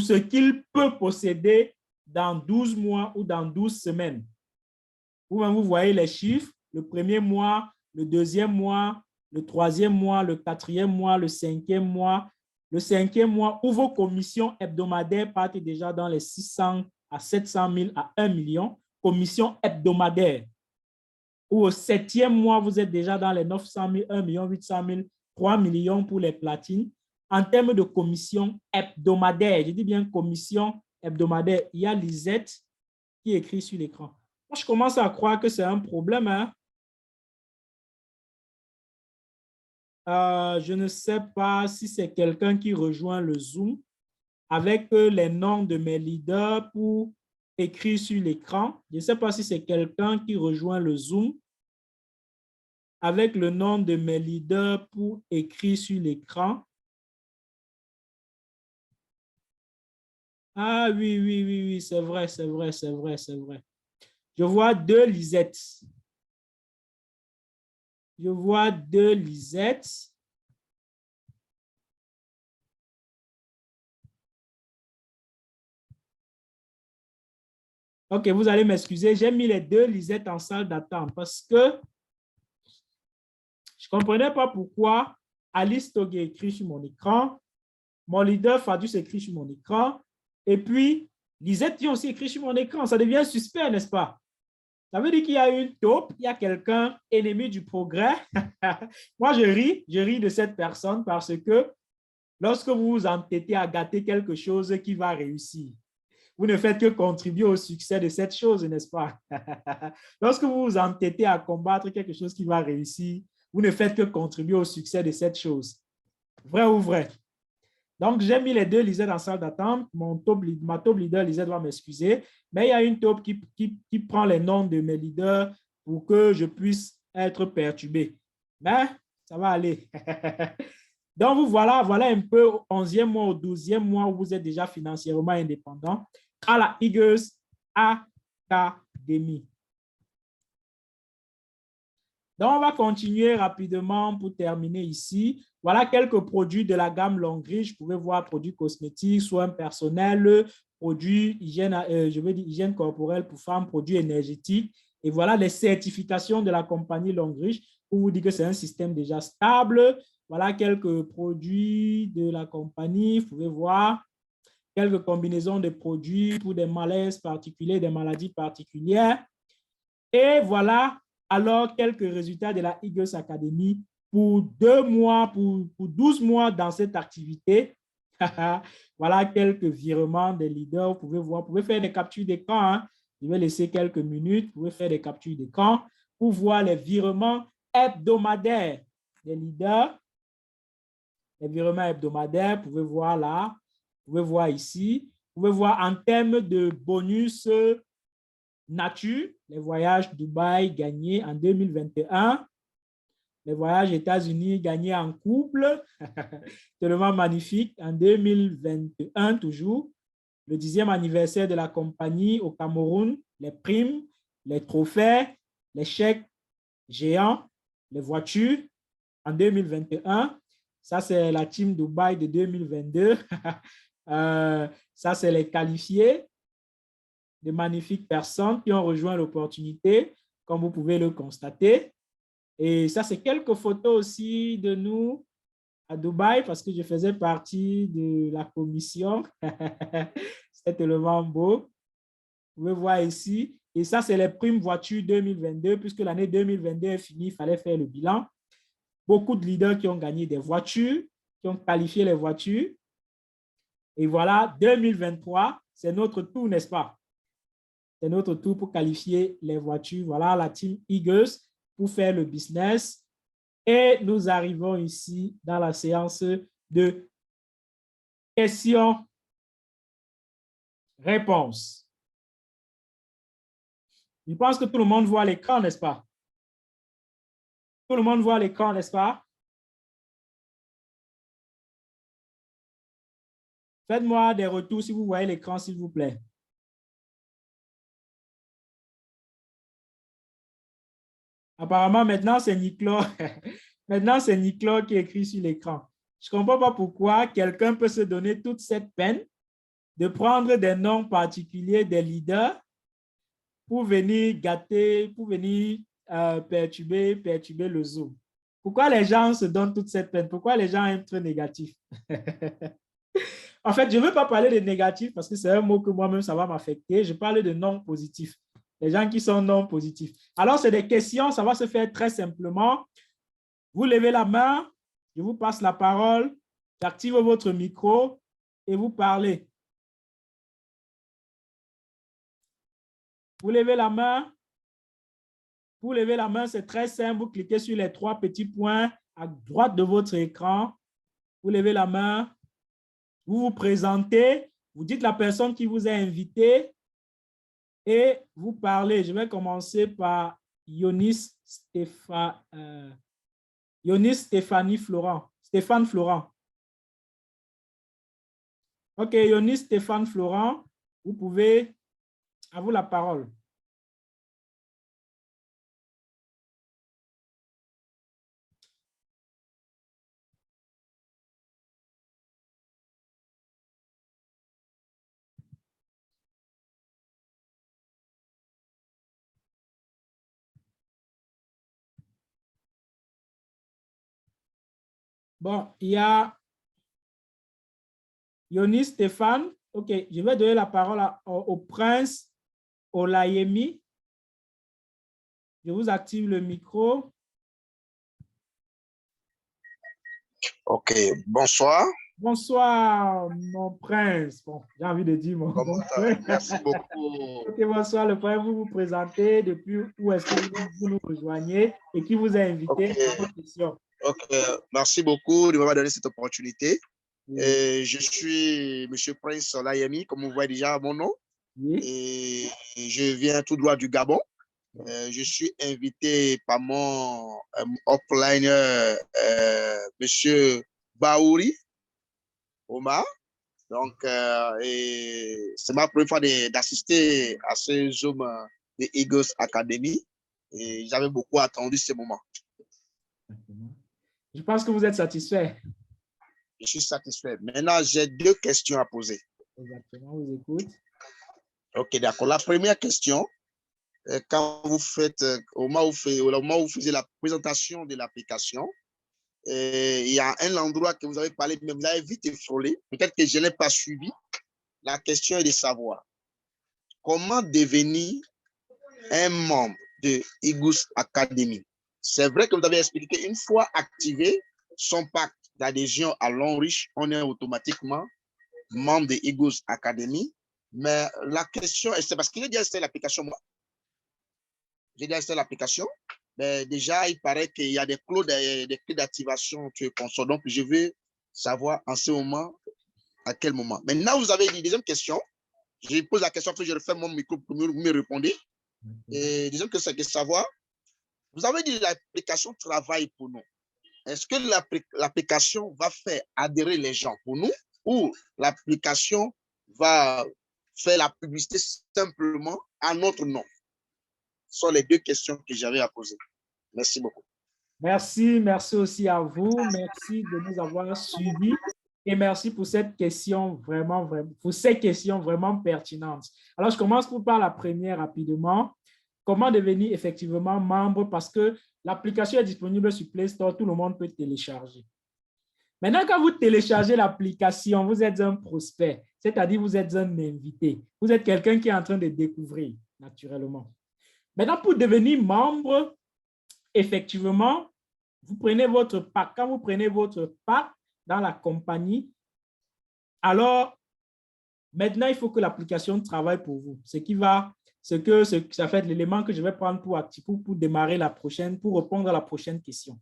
ce qu'il peut posséder dans 12 mois ou dans 12 semaines. Vous voyez les chiffres, le premier mois, le deuxième mois, le troisième mois, le quatrième mois, le cinquième mois où vos commissions hebdomadaires partent déjà dans les 600 à 700 000 à 1 million, commissions hebdomadaires. Ou au septième mois, vous êtes déjà dans les 900 000, 1 million, 800 000, 3 millions pour les platines. En termes de commissions hebdomadaires, je dis bien commission hebdomadaire, il y a Lisette qui est écrit sur l'écran. Moi, je commence à croire que c'est un problème. Hein? Je ne sais pas si c'est quelqu'un qui rejoint le Zoom avec les noms de mes leaders pour écrire sur l'écran. Je ne sais pas si c'est quelqu'un qui rejoint le Zoom avec le nom de mes leaders pour écrire sur l'écran. Ah oui, oui, oui, oui, c'est vrai, c'est vrai, c'est vrai, c'est vrai. Je vois deux Lisettes. Je vois deux Lisettes. OK, vous allez m'excuser. J'ai mis les deux Lisettes en salle d'attente parce que je ne comprenais pas pourquoi Alice Togué écrit sur mon écran, mon leader Fadus écrit sur mon écran, et puis Lisette qui aussi écrit sur mon écran. Ça devient suspect, n'est-ce pas? Ça veut dire qu'il y a une taupe, il y a quelqu'un ennemi du progrès. Moi, je ris de cette personne parce que lorsque vous vous entêtez à gâter quelque chose qui va réussir, vous ne faites que contribuer au succès de cette chose, n'est-ce pas? Lorsque vous vous entêtez à combattre quelque chose qui va réussir, vous ne faites que contribuer au succès de cette chose. Vrai ou vrai? Donc, j'ai mis les deux Lisette en salle d'attente. Ma top leader Lisette va m'excuser, mais il y a une top qui prend les noms de mes leaders pour que je puisse être perturbé. Mais ça va aller. Donc, vous voilà un peu au 11e mois, au 12e mois où vous êtes déjà financièrement indépendant à la Eagles Academy. Donc, on va continuer rapidement pour terminer ici. Voilà quelques produits de la gamme Longrich. Vous pouvez voir produits cosmétiques, soins personnels, produits hygiène, hygiène corporelle pour femmes, produits énergétiques. Et voilà les certifications de la compagnie Longrich pour vous dire que c'est un système déjà stable. Voilà quelques produits de la compagnie. Vous pouvez voir quelques combinaisons de produits pour des malaises particuliers, des maladies particulières. Et voilà alors quelques résultats de la Eagles Academy pour 2 mois, pour 12 mois dans cette activité. Voilà quelques virements des leaders. Vous pouvez voir, vous pouvez faire des captures d'écran. Hein. Je vais laisser quelques minutes. Vous pouvez faire des captures d'écran pour voir les virements hebdomadaires des leaders. Les virements hebdomadaires, vous pouvez voir là. Vous pouvez voir ici. Vous pouvez voir en termes de bonus nature, les voyages Dubaï gagnés en 2021, les voyages États-Unis gagnés en couple, tellement magnifique, en 2021 toujours, le 10e anniversaire de la compagnie au Cameroun, les primes, les trophées, les chèques géants, les voitures en 2021. Ça, c'est la team Dubaï de 2022. Ça, c'est les qualifiés, de magnifiques personnes qui ont rejoint l'opportunité, comme vous pouvez le constater. Et ça, c'est quelques photos aussi de nous à Dubaï parce que je faisais partie de la commission. C'était tellement beau. Vous pouvez voir ici. Et ça, c'est les primes voitures 2022, puisque l'année 2022 est finie, il fallait faire le bilan. Beaucoup de leaders qui ont gagné des voitures, qui ont qualifié les voitures. Et voilà, 2023, c'est notre tour, n'est-ce pas? C'est notre tour pour qualifier les voitures. Voilà la team Eagles pour faire le business. Et nous arrivons ici dans la séance de questions-réponses. Je pense que tout le monde voit l'écran, n'est-ce pas? Tout le monde voit l'écran, n'est-ce pas? Faites-moi des retours si vous voyez l'écran, s'il vous plaît. Apparemment, maintenant, c'est Niclo. Maintenant, c'est Niclo qui écrit sur l'écran. Je ne comprends pas pourquoi quelqu'un peut se donner toute cette peine de prendre des noms particuliers des leaders pour venir gâter, pour venir perturber le Zoom. Pourquoi les gens se donnent toute cette peine? Pourquoi les gens aiment être négatifs? En fait, je ne veux pas parler de négatif parce que c'est un mot que moi-même, ça va m'affecter. Je parle de non positifs. Les gens qui sont non positifs. Alors, c'est des questions, ça va se faire très simplement. Vous levez la main, je vous passe la parole, j'active votre micro et vous parlez. Vous levez la main. Pour lever la main, c'est très simple. Vous cliquez sur les trois petits points à droite de votre écran. Vous levez la main. Vous vous présentez. Vous dites la personne qui vous a invité et vous parlez. Je vais commencer par Yonis Stéphane Florent. OK, Yonis Stéphane Florent, vous pouvez, à vous la parole. Bon, il y a Yonis Stéphane. OK, je vais donner la parole au prince Olayemi. Je vous active le micro. OK, bonsoir. Bonsoir, mon prince. Bon, j'ai envie de dire mon prince. Merci beaucoup. OK, bonsoir, le prince. Vous vous présentez depuis où est-ce que vous nous rejoignez et qui vous a invité à votre question. OK, merci beaucoup de m'avoir donné cette opportunité. Oui. Je suis M. Prince Olayemi, comme vous voyez déjà mon nom. Oui. Et je viens tout droit du Gabon. Je suis invité par mon offliner, M. Baouri Omar. Donc, c'est ma première fois d'assister à ce Zoom de Eagles Academy. Et j'avais beaucoup attendu ce moment. Je pense que vous êtes satisfait. Je suis satisfait. Maintenant, j'ai deux questions à poser. Exactement, on vous écoute. OK, d'accord. La première question, quand vous faites, au moment où vous faisiez la présentation de l'application, il y a un endroit que vous avez parlé, mais vous avez vite effleuré. Peut-être que je ne l'ai pas suivi. La question est de savoir comment devenir un membre de Eagles Academy. C'est vrai que vous avez expliqué, une fois activé son pacte d'adhésion à l'Enriche, on est automatiquement membre de Eagles Academy. Mais la question, c'est parce que j'ai déjà installé l'application, moi. J'ai déjà installé l'application. Mais déjà, il paraît qu'il y a des clés d'activation que console. Donc, je veux savoir en ce moment, à quel moment. Maintenant, vous avez dit, deuxième question. Je pose la question, après je refais mon micro pour vous me répondez. Et disons que c'est de savoir, vous avez dit l'application travaille pour nous. Est-ce que l'application va faire adhérer les gens pour nous ou l'application va faire la publicité simplement à notre nom? Ce sont les deux questions que j'avais à poser. Merci beaucoup. Merci, merci aussi à vous. Merci de nous avoir suivis et merci pour cette question pour ces questions vraiment pertinentes. Alors, je commence par la première rapidement. Comment devenir effectivement membre? Parce que l'application est disponible sur Play Store, tout le monde peut télécharger. Maintenant, quand vous téléchargez l'application, vous êtes un prospect, c'est-à-dire vous êtes un invité. Vous êtes quelqu'un qui est en train de découvrir, naturellement. Maintenant, pour devenir membre, effectivement, vous prenez votre pack. Quand vous prenez votre pack dans la compagnie, alors maintenant, il faut que l'application travaille pour vous. Ça fait l'élément que je vais prendre pour démarrer pour répondre à la prochaine question.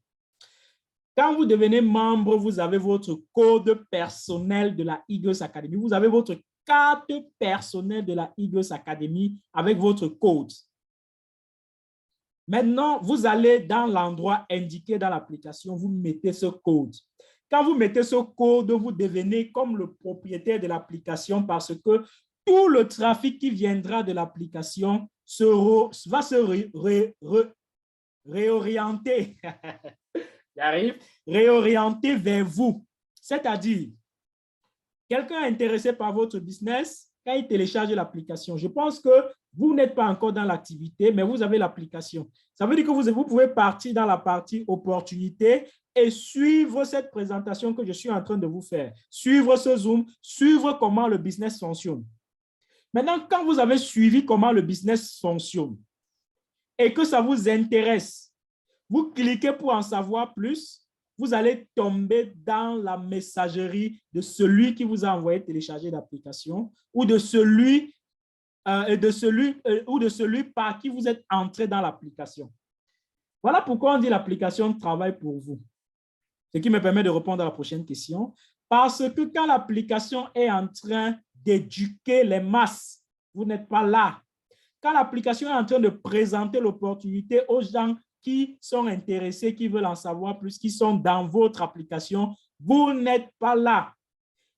Quand vous devenez membre, vous avez votre code personnel de la Eagles Academy. Vous avez votre carte personnelle de la Eagles Academy avec votre code. Maintenant, vous allez dans l'endroit indiqué dans l'application, vous mettez ce code. Quand vous mettez ce code, vous devenez comme le propriétaire de l'application parce que tout le trafic qui viendra de l'application va se réorienter. Réorienter vers vous. C'est-à-dire, quelqu'un intéressé par votre business, quand il télécharge l'application, je pense que vous n'êtes pas encore dans l'activité, mais vous avez l'application. Ça veut dire que vous pouvez partir dans la partie opportunité et suivre cette présentation que je suis en train de vous faire. Suivre ce Zoom, suivre comment le business fonctionne. Maintenant, quand vous avez suivi comment le business fonctionne et que ça vous intéresse, vous cliquez pour en savoir plus, vous allez tomber dans la messagerie de celui qui vous a envoyé télécharger l'application ou de celui par qui vous êtes entré dans l'application. Voilà pourquoi on dit l'application travaille pour vous. Ce qui me permet de répondre à la prochaine question. Parce que quand l'application est en train d'éduquer les masses, vous n'êtes pas là. Quand l'application est en train de présenter l'opportunité aux gens qui sont intéressés, qui veulent en savoir plus, qui sont dans votre application, vous n'êtes pas là.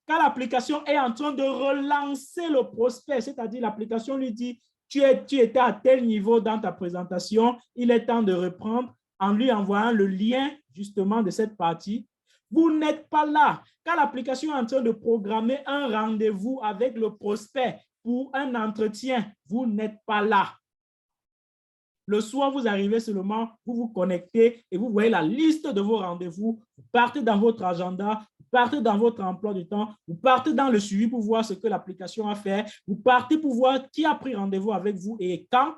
Quand l'application est en train de relancer le prospect, c'est-à-dire l'application lui dit, tu étais à tel niveau dans ta présentation, il est temps de reprendre en lui envoyant le lien justement de cette partie. Vous n'êtes pas là. Quand l'application est en train de programmer un rendez-vous avec le prospect pour un entretien, vous n'êtes pas là. Le soir, vous arrivez seulement, vous vous connectez et vous voyez la liste de vos rendez-vous. Vous partez dans votre agenda, vous partez dans votre emploi du temps, vous partez dans le suivi pour voir ce que l'application a fait, vous partez pour voir qui a pris rendez-vous avec vous et quand,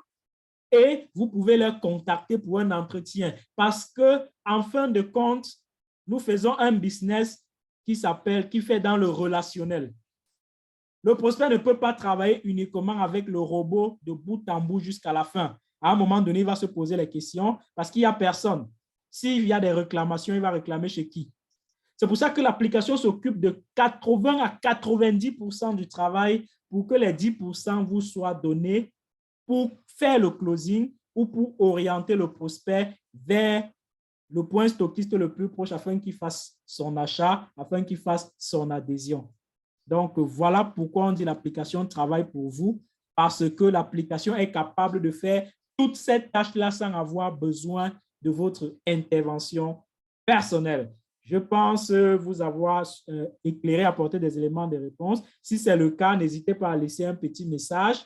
et vous pouvez leur contacter pour un entretien. Parce que, en fin de compte, nous faisons un business qui fait dans le relationnel. Le prospect ne peut pas travailler uniquement avec le robot de bout en bout jusqu'à la fin. À un moment donné, il va se poser les questions parce qu'il n'y a personne. S'il y a des réclamations, il va réclamer chez qui? C'est pour ça que l'application s'occupe de 80 à 90% du travail pour que les 10% vous soient donnés pour faire le closing ou pour orienter le prospect vers le point stockiste le plus proche afin qu'il fasse son achat, afin qu'il fasse son adhésion. Donc, voilà pourquoi on dit l'application travaille pour vous, parce que l'application est capable de faire toute cette tâche-là sans avoir besoin de votre intervention personnelle. Je pense vous avoir éclairé, apporté des éléments de réponse. Si c'est le cas, n'hésitez pas à laisser un petit message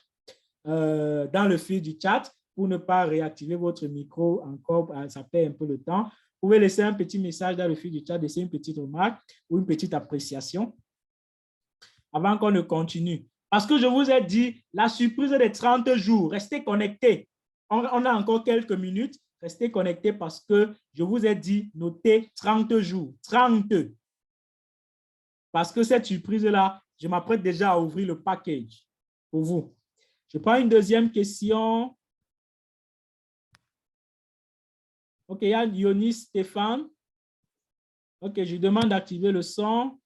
dans le fil du chat pour ne pas réactiver votre micro encore, ça fait un peu le temps. Vous pouvez laisser un petit message dans le fil du chat, laisser une petite remarque ou une petite appréciation avant qu'on ne continue. Parce que je vous ai dit, la surprise des 30 jours, restez connectés. On a encore quelques minutes, restez connectés parce que je vous ai dit, notez 30 jours, 30. Parce que cette surprise-là, je m'apprête déjà à ouvrir le package pour vous. Je prends une deuxième question. OK, il y a Yonis Stéphane. OK, je demande d'activer le son.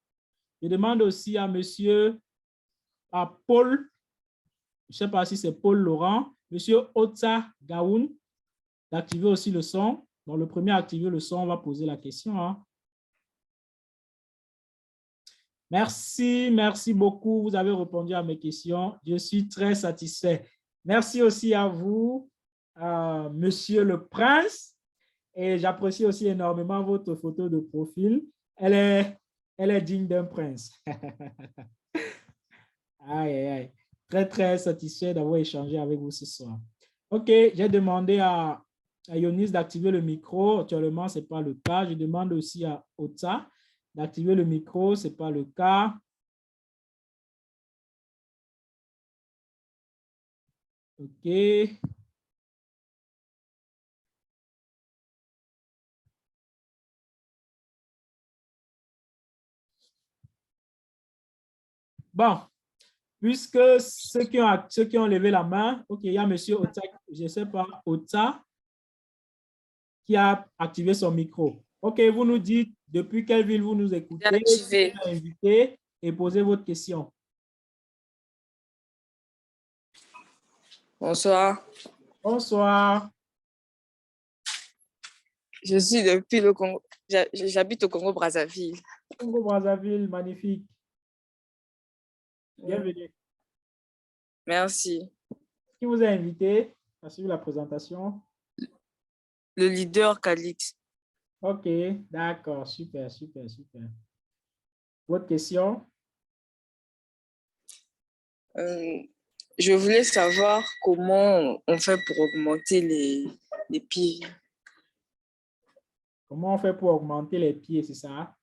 Je demande aussi à monsieur, à Paul, je ne sais pas si c'est Paul Laurent, monsieur Otsa Gaoun, d'activer aussi le son. Donc, le premier à activer le son, on va poser la question. Hein. Merci, merci beaucoup. Vous avez répondu à mes questions. Je suis très satisfait. Merci aussi à vous, monsieur le prince. Et j'apprécie aussi énormément votre photo de profil. Elle est digne d'un prince. Aïe, aïe, aïe. Très, très satisfait d'avoir échangé avec vous ce soir. OK, j'ai demandé à Yonis d'activer le micro. Actuellement, ce n'est pas le cas. Je demande aussi à Ota d'activer le micro. Ce n'est pas le cas. OK. Bon, puisque ceux qui ont levé la main, OK, il y a M. Ota, je ne sais pas, Ota, qui a activé son micro. OK, vous nous dites depuis quelle ville vous nous écoutez, Activé. qui vous a invité et posez votre question. Bonsoir. Bonsoir. Je suis depuis le Congo. J'habite au Congo-Brazzaville. Congo-Brazzaville, magnifique. Bienvenue. Merci. Qui vous a invité à suivre la présentation? Le leader Calix. OK, d'accord, super, super, super. Votre question? Je voulais savoir comment on fait pour augmenter les pieds. Comment on fait pour augmenter les pieds, c'est ça?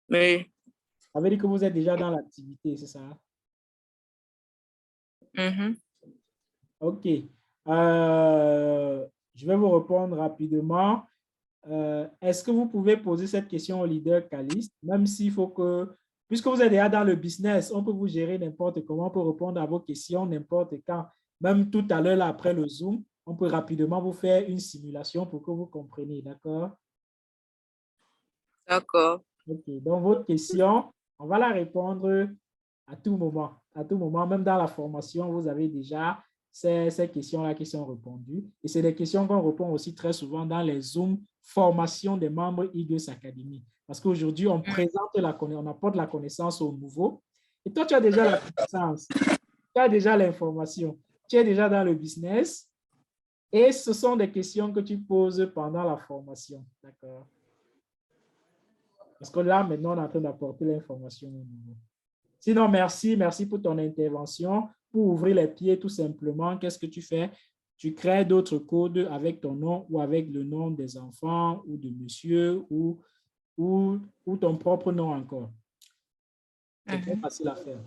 Oui. Ça veut dire que vous êtes déjà dans l'activité, c'est ça? OK. Je vais vous répondre rapidement. Est-ce que vous pouvez poser cette question au leader Caliste, même s'il faut que, puisque vous êtes déjà dans le business, on peut vous gérer n'importe comment, on peut répondre à vos questions n'importe quand. Même tout à l'heure, après le Zoom, on peut rapidement vous faire une simulation pour que vous compreniez, d'accord? D'accord. OK. Donc, votre question, on va la répondre à tout moment, même dans la formation, vous avez déjà ces questions-là qui sont répondues. Et c'est des questions qu'on répond aussi très souvent dans les Zooms formation des membres IGES Academy. Parce qu'aujourd'hui, on présente on apporte la connaissance aux nouveaux. Et toi, tu as déjà la connaissance, tu as déjà l'information, tu es déjà dans le business. Et ce sont des questions que tu poses pendant la formation. D'accord? Parce que là, maintenant, on est en train d'apporter l'information aux nouveaux. Sinon, merci pour ton intervention. Pour ouvrir les pieds, tout simplement, qu'est-ce que tu fais? Tu crées d'autres codes avec ton nom ou avec le nom des enfants ou de monsieur ou ton propre nom encore. C'est très facile à faire.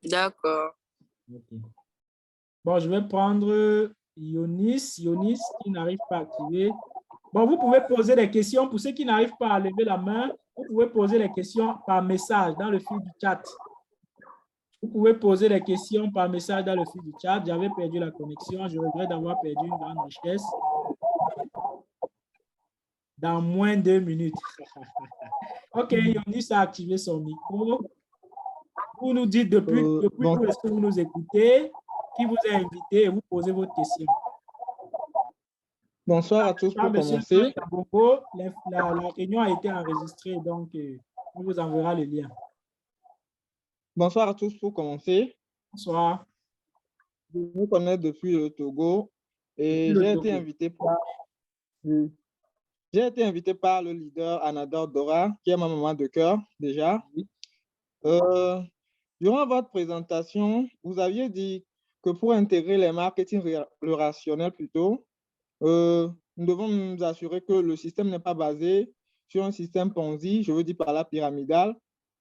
D'accord. Okay. Bon, je vais prendre Yonis qui n'arrive pas à activer. Bon, vous pouvez poser des questions. Pour ceux qui n'arrivent pas à lever la main, vous pouvez poser les questions par message dans le fil du chat. Vous pouvez poser des questions par message dans le fil du chat. J'avais perdu la connexion. Je regrette d'avoir perdu une grande richesse. Dans moins de 2 minutes. OK, Yonis a activé son micro. Vous nous dites depuis où est-ce que vous nous écoutez, qui vous a invité et vous posez votre question. Bonsoir à tous pour commencer. La réunion a été enregistrée, donc on vous enverra le lien. Bonsoir à tous pour commencer. Bonsoir. Je vous connais depuis le Togo et j'ai été invité par le leader Anador Dora, qui est ma maman de cœur déjà. Oui. Durant votre présentation, vous aviez dit que pour intégrer les marketing relationnels plutôt, nous devons nous assurer que le système n'est pas basé sur un système Ponzi, je veux dire par là pyramidal,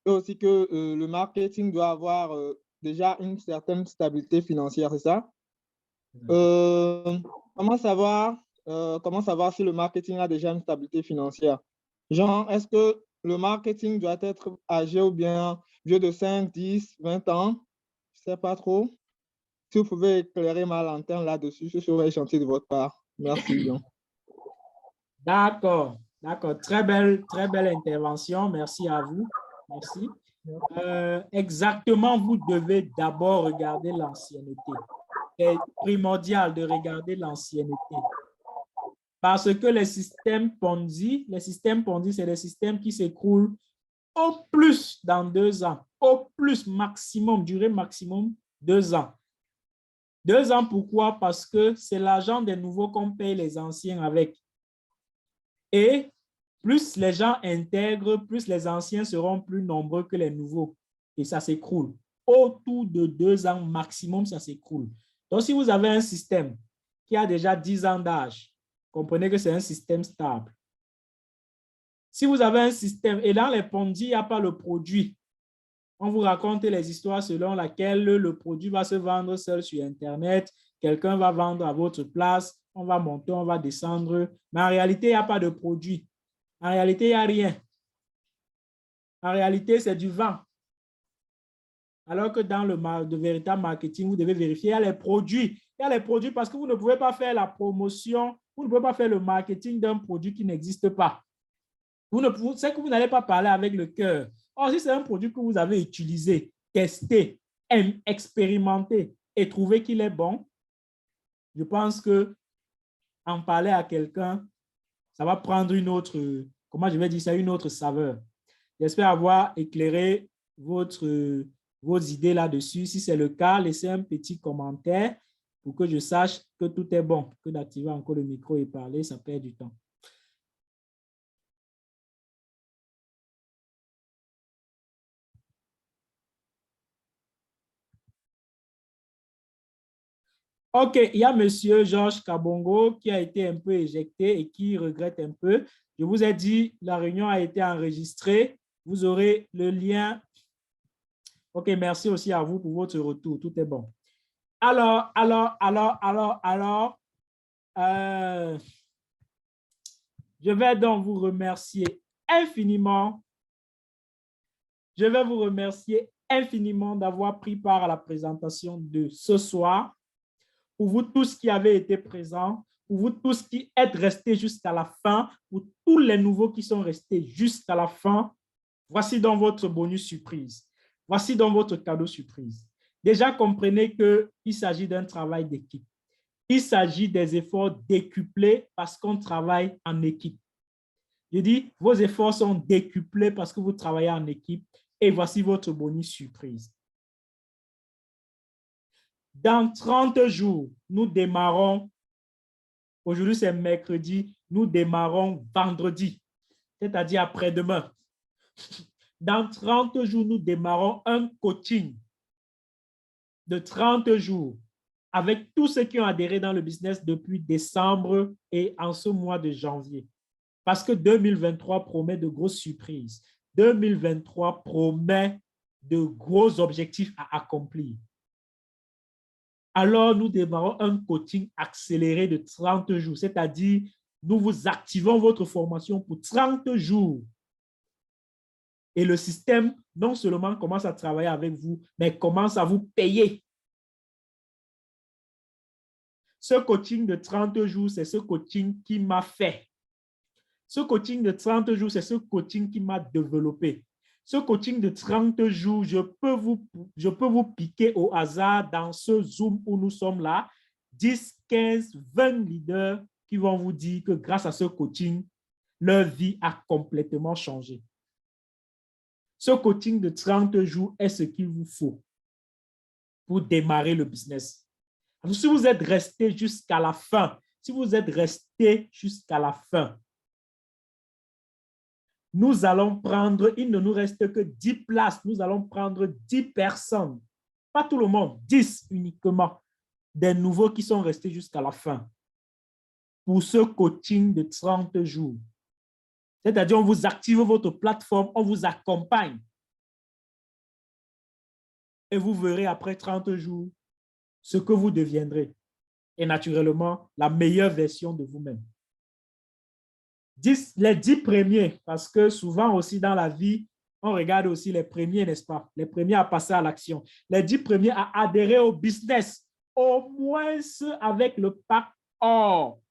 et aussi que le marketing doit avoir déjà une certaine stabilité financière, c'est ça? Comment savoir si le marketing a déjà une stabilité financière? Genre, est-ce que le marketing doit être âgé ou bien vieux de 5, 10, 20 ans? Je ne sais pas trop. Si vous pouvez éclairer ma lanterne là-dessus, ce serait gentil de votre part. Merci bien. D'accord. Très belle intervention. Merci à vous. Merci. Exactement, vous devez d'abord regarder l'ancienneté. C'est primordial de regarder l'ancienneté. Parce que les systèmes Ponzi, c'est des systèmes qui s'écroulent au plus dans 2 ans. Au plus, maximum, durée maximum 2 ans. 2 ans, pourquoi? Parce que c'est l'argent des nouveaux qu'on paye les anciens avec. Et plus les gens intègrent, plus les anciens seront plus nombreux que les nouveaux. Et ça s'écroule. Autour de 2 ans maximum, ça s'écroule. Donc, si vous avez un système qui a déjà 10 ans d'âge, comprenez que c'est un système stable. Si vous avez un système, et dans les Ponzi, il n'y a pas le produit. On vous raconte les histoires selon lesquelles le produit va se vendre seul sur Internet, quelqu'un va vendre à votre place, on va monter, on va descendre. Mais en réalité, il n'y a pas de produit. En réalité, il n'y a rien. En réalité, c'est du vent. Alors que dans le véritable marketing, vous devez vérifier, il y a les produits. Il y a les produits parce que vous ne pouvez pas faire la promotion, vous ne pouvez pas faire le marketing d'un produit qui n'existe pas. C'est que vous n'allez pas parler avec le cœur. Or, si c'est un produit que vous avez utilisé, testé, expérimenté et trouvé qu'il est bon, je pense que en parler à quelqu'un, ça va prendre une autre, comment je vais dire ça, une autre saveur. J'espère avoir éclairé vos idées là-dessus. Si c'est le cas, laissez un petit commentaire pour que je sache que tout est bon. Que d'activer encore le micro et parler, ça perd du temps. OK, il y a M. Georges Kabongo qui a été un peu éjecté et qui regrette un peu. Je vous ai dit, la réunion a été enregistrée. Vous aurez le lien. OK, merci aussi à vous pour votre retour. Tout est bon. Alors, je vais donc vous remercier infiniment. Je vais vous remercier infiniment d'avoir pris part à la présentation de ce soir. Pour vous tous qui avez été présents, pour vous tous qui êtes restés jusqu'à la fin, pour tous les nouveaux qui sont restés jusqu'à la fin, voici donc votre bonus surprise. Voici donc votre cadeau surprise. Déjà, comprenez qu'il s'agit d'un travail d'équipe. Il s'agit des efforts décuplés parce qu'on travaille en équipe. Je dis, vos efforts sont décuplés parce que vous travaillez en équipe et voici votre bonus surprise. Dans 30 jours, nous démarrons, aujourd'hui c'est mercredi, nous démarrons vendredi, c'est-à-dire après-demain. Dans 30 jours, nous démarrons un coaching de 30 jours avec tous ceux qui ont adhéré dans le business depuis décembre et en ce mois de janvier. Parce que 2023 promet de grosses surprises. 2023 promet de gros objectifs à accomplir. Alors, nous démarrons un coaching accéléré de 30 jours, c'est-à-dire nous vous activons votre formation pour 30 jours. Et le système, non seulement commence à travailler avec vous, mais commence à vous payer. Ce coaching de 30 jours, c'est ce coaching qui m'a fait. Ce coaching de 30 jours, c'est ce coaching qui m'a développé. Ce coaching de 30 jours, je peux vous piquer au hasard dans ce Zoom où nous sommes là, 10, 15, 20 leaders qui vont vous dire que grâce à ce coaching, leur vie a complètement changé. Ce coaching de 30 jours est ce qu'il vous faut pour démarrer le business. Alors, si vous êtes resté jusqu'à la fin, nous allons prendre, il ne nous reste que 10 places, nous allons prendre 10 personnes, pas tout le monde, 10 uniquement, des nouveaux qui sont restés jusqu'à la fin pour ce coaching de 30 jours. C'est-à-dire, on vous active votre plateforme, on vous accompagne. Et vous verrez après 30 jours ce que vous deviendrez. Et naturellement, la meilleure version de vous-même. Les 10 premiers, parce que souvent aussi dans la vie, on regarde aussi les premiers, n'est-ce pas? Les premiers à passer à l'action. Les 10 premiers à adhérer au business, au moins avec le pack or.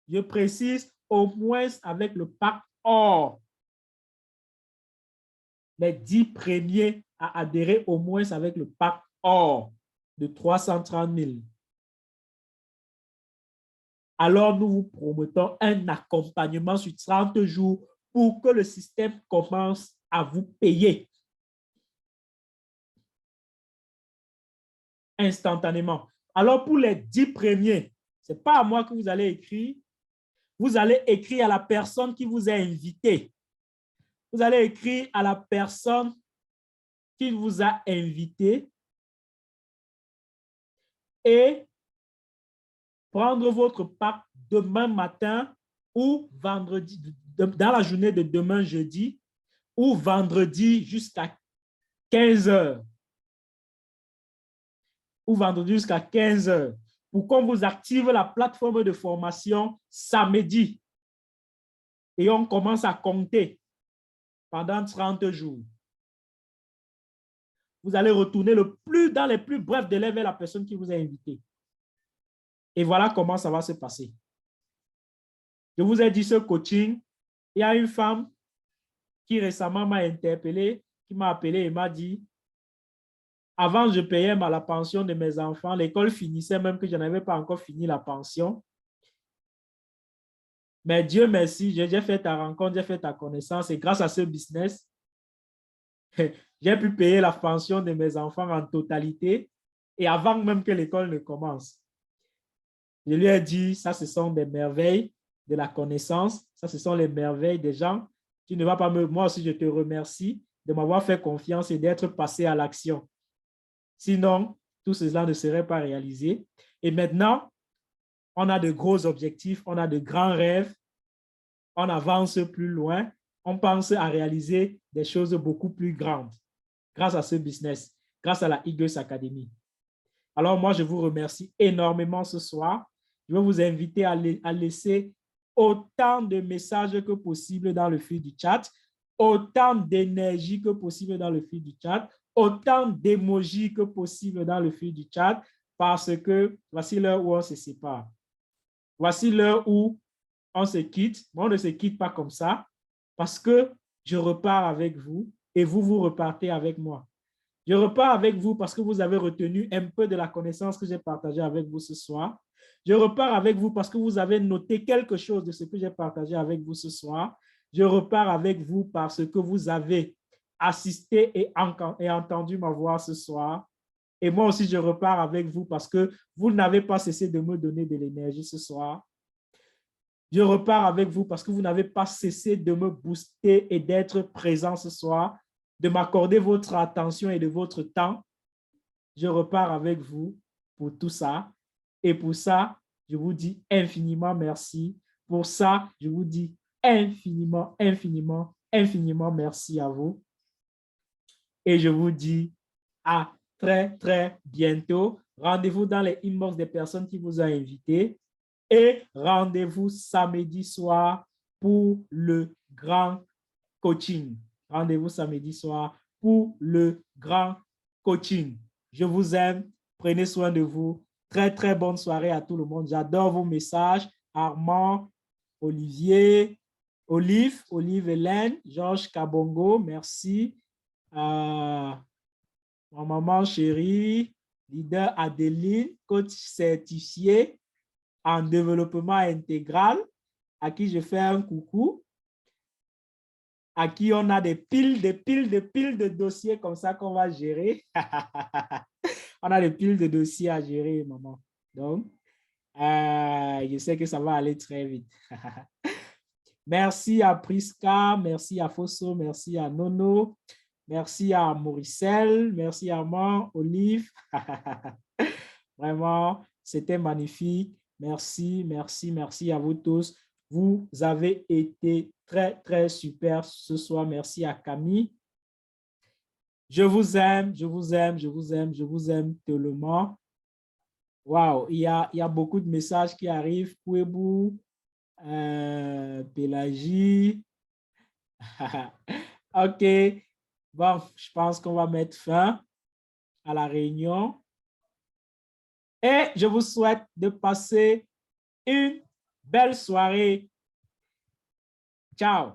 Je précise, au moins avec le pack or. Les 10 premiers à adhérer au moins avec le pack or de 330 000. Alors, nous vous promettons un accompagnement sur 30 jours pour que le système commence à vous payer instantanément. Alors, pour les 10 premiers, ce n'est pas à moi que vous allez écrire. Vous allez écrire à la personne qui vous a invité. Vous allez écrire à la personne qui vous a invité et prendre votre pack demain matin ou vendredi, dans la journée de demain jeudi ou vendredi jusqu'à 15 heures. Ou vendredi jusqu'à 15 heures. Pour qu'on vous active la plateforme de formation samedi. Et on commence à compter pendant 30 jours. Vous allez retourner dans les plus brefs délais vers la personne qui vous a invité. Et voilà comment ça va se passer. Je vous ai dit ce coaching. Il y a une femme qui récemment m'a interpellé, qui m'a appelé et m'a dit, avant, je payais la pension de mes enfants. L'école finissait même que je n'avais pas encore fini la pension. Mais Dieu merci, j'ai fait ta rencontre, j'ai fait ta connaissance et grâce à ce business, j'ai pu payer la pension de mes enfants en totalité et avant même que l'école ne commence. Je lui ai dit, ça, ce sont des merveilles de la connaissance. Ça, ce sont les merveilles des gens. Tu ne vas pas me... Moi aussi, je te remercie de m'avoir fait confiance et d'être passé à l'action. Sinon, tout cela ne serait pas réalisé. Et maintenant, on a de gros objectifs, on a de grands rêves, on avance plus loin, on pense à réaliser des choses beaucoup plus grandes grâce à ce business, grâce à la Eagles Academy. Alors moi, je vous remercie énormément ce soir. Je vais vous inviter à laisser autant de messages que possible dans le fil du chat, autant d'énergie que possible dans le fil du chat, autant d'émojis que possible dans le fil du chat, parce que voici l'heure où on se sépare. Voici l'heure où on se quitte. Mais on ne se quitte pas comme ça, parce que je repars avec vous et vous repartez avec moi. Je repars avec vous parce que vous avez retenu un peu de la connaissance que j'ai partagée avec vous ce soir. Je repars avec vous parce que vous avez noté quelque chose de ce que j'ai partagé avec vous ce soir. Je repars avec vous parce que vous avez assisté et entendu ma voix ce soir. Et moi aussi, je repars avec vous parce que vous n'avez pas cessé de me donner de l'énergie ce soir. Je repars avec vous parce que vous n'avez pas cessé de me booster et d'être présent ce soir, de m'accorder votre attention et de votre temps. Je repars avec vous pour tout ça. Et pour ça, je vous dis infiniment merci. Pour ça, je vous dis infiniment, infiniment, infiniment merci à vous. Et je vous dis à très, très bientôt. Rendez-vous dans les inbox des personnes qui vous ont invité. Et rendez-vous samedi soir pour le grand coaching. Rendez-vous samedi soir pour le grand coaching. Je vous aime. Prenez soin de vous. Très, très bonne soirée à tout le monde. J'adore vos messages. Armand, Olivier, Olive Hélène, Georges Kabongo, merci. Ma maman chérie, leader Adeline, coach certifié en développement intégral, à qui je fais un coucou, à qui on a des piles de dossiers comme ça qu'on va gérer. On a des piles de dossiers à gérer, maman. Donc, je sais que ça va aller très vite. Merci à Priska, merci à Fosso, merci à Nono, merci à Mauricelle, merci à moi, Olive. Vraiment, c'était magnifique. Merci, merci, merci à vous tous. Vous avez été très, très super ce soir. Merci à Camille. Je vous aime, je vous aime, je vous aime, je vous aime tellement. Wow, il y a beaucoup de messages qui arrivent. Pouébou, Pélagie. OK. Bon, je pense qu'on va mettre fin à la réunion. Et je vous souhaite de passer une belle soirée. Ciao.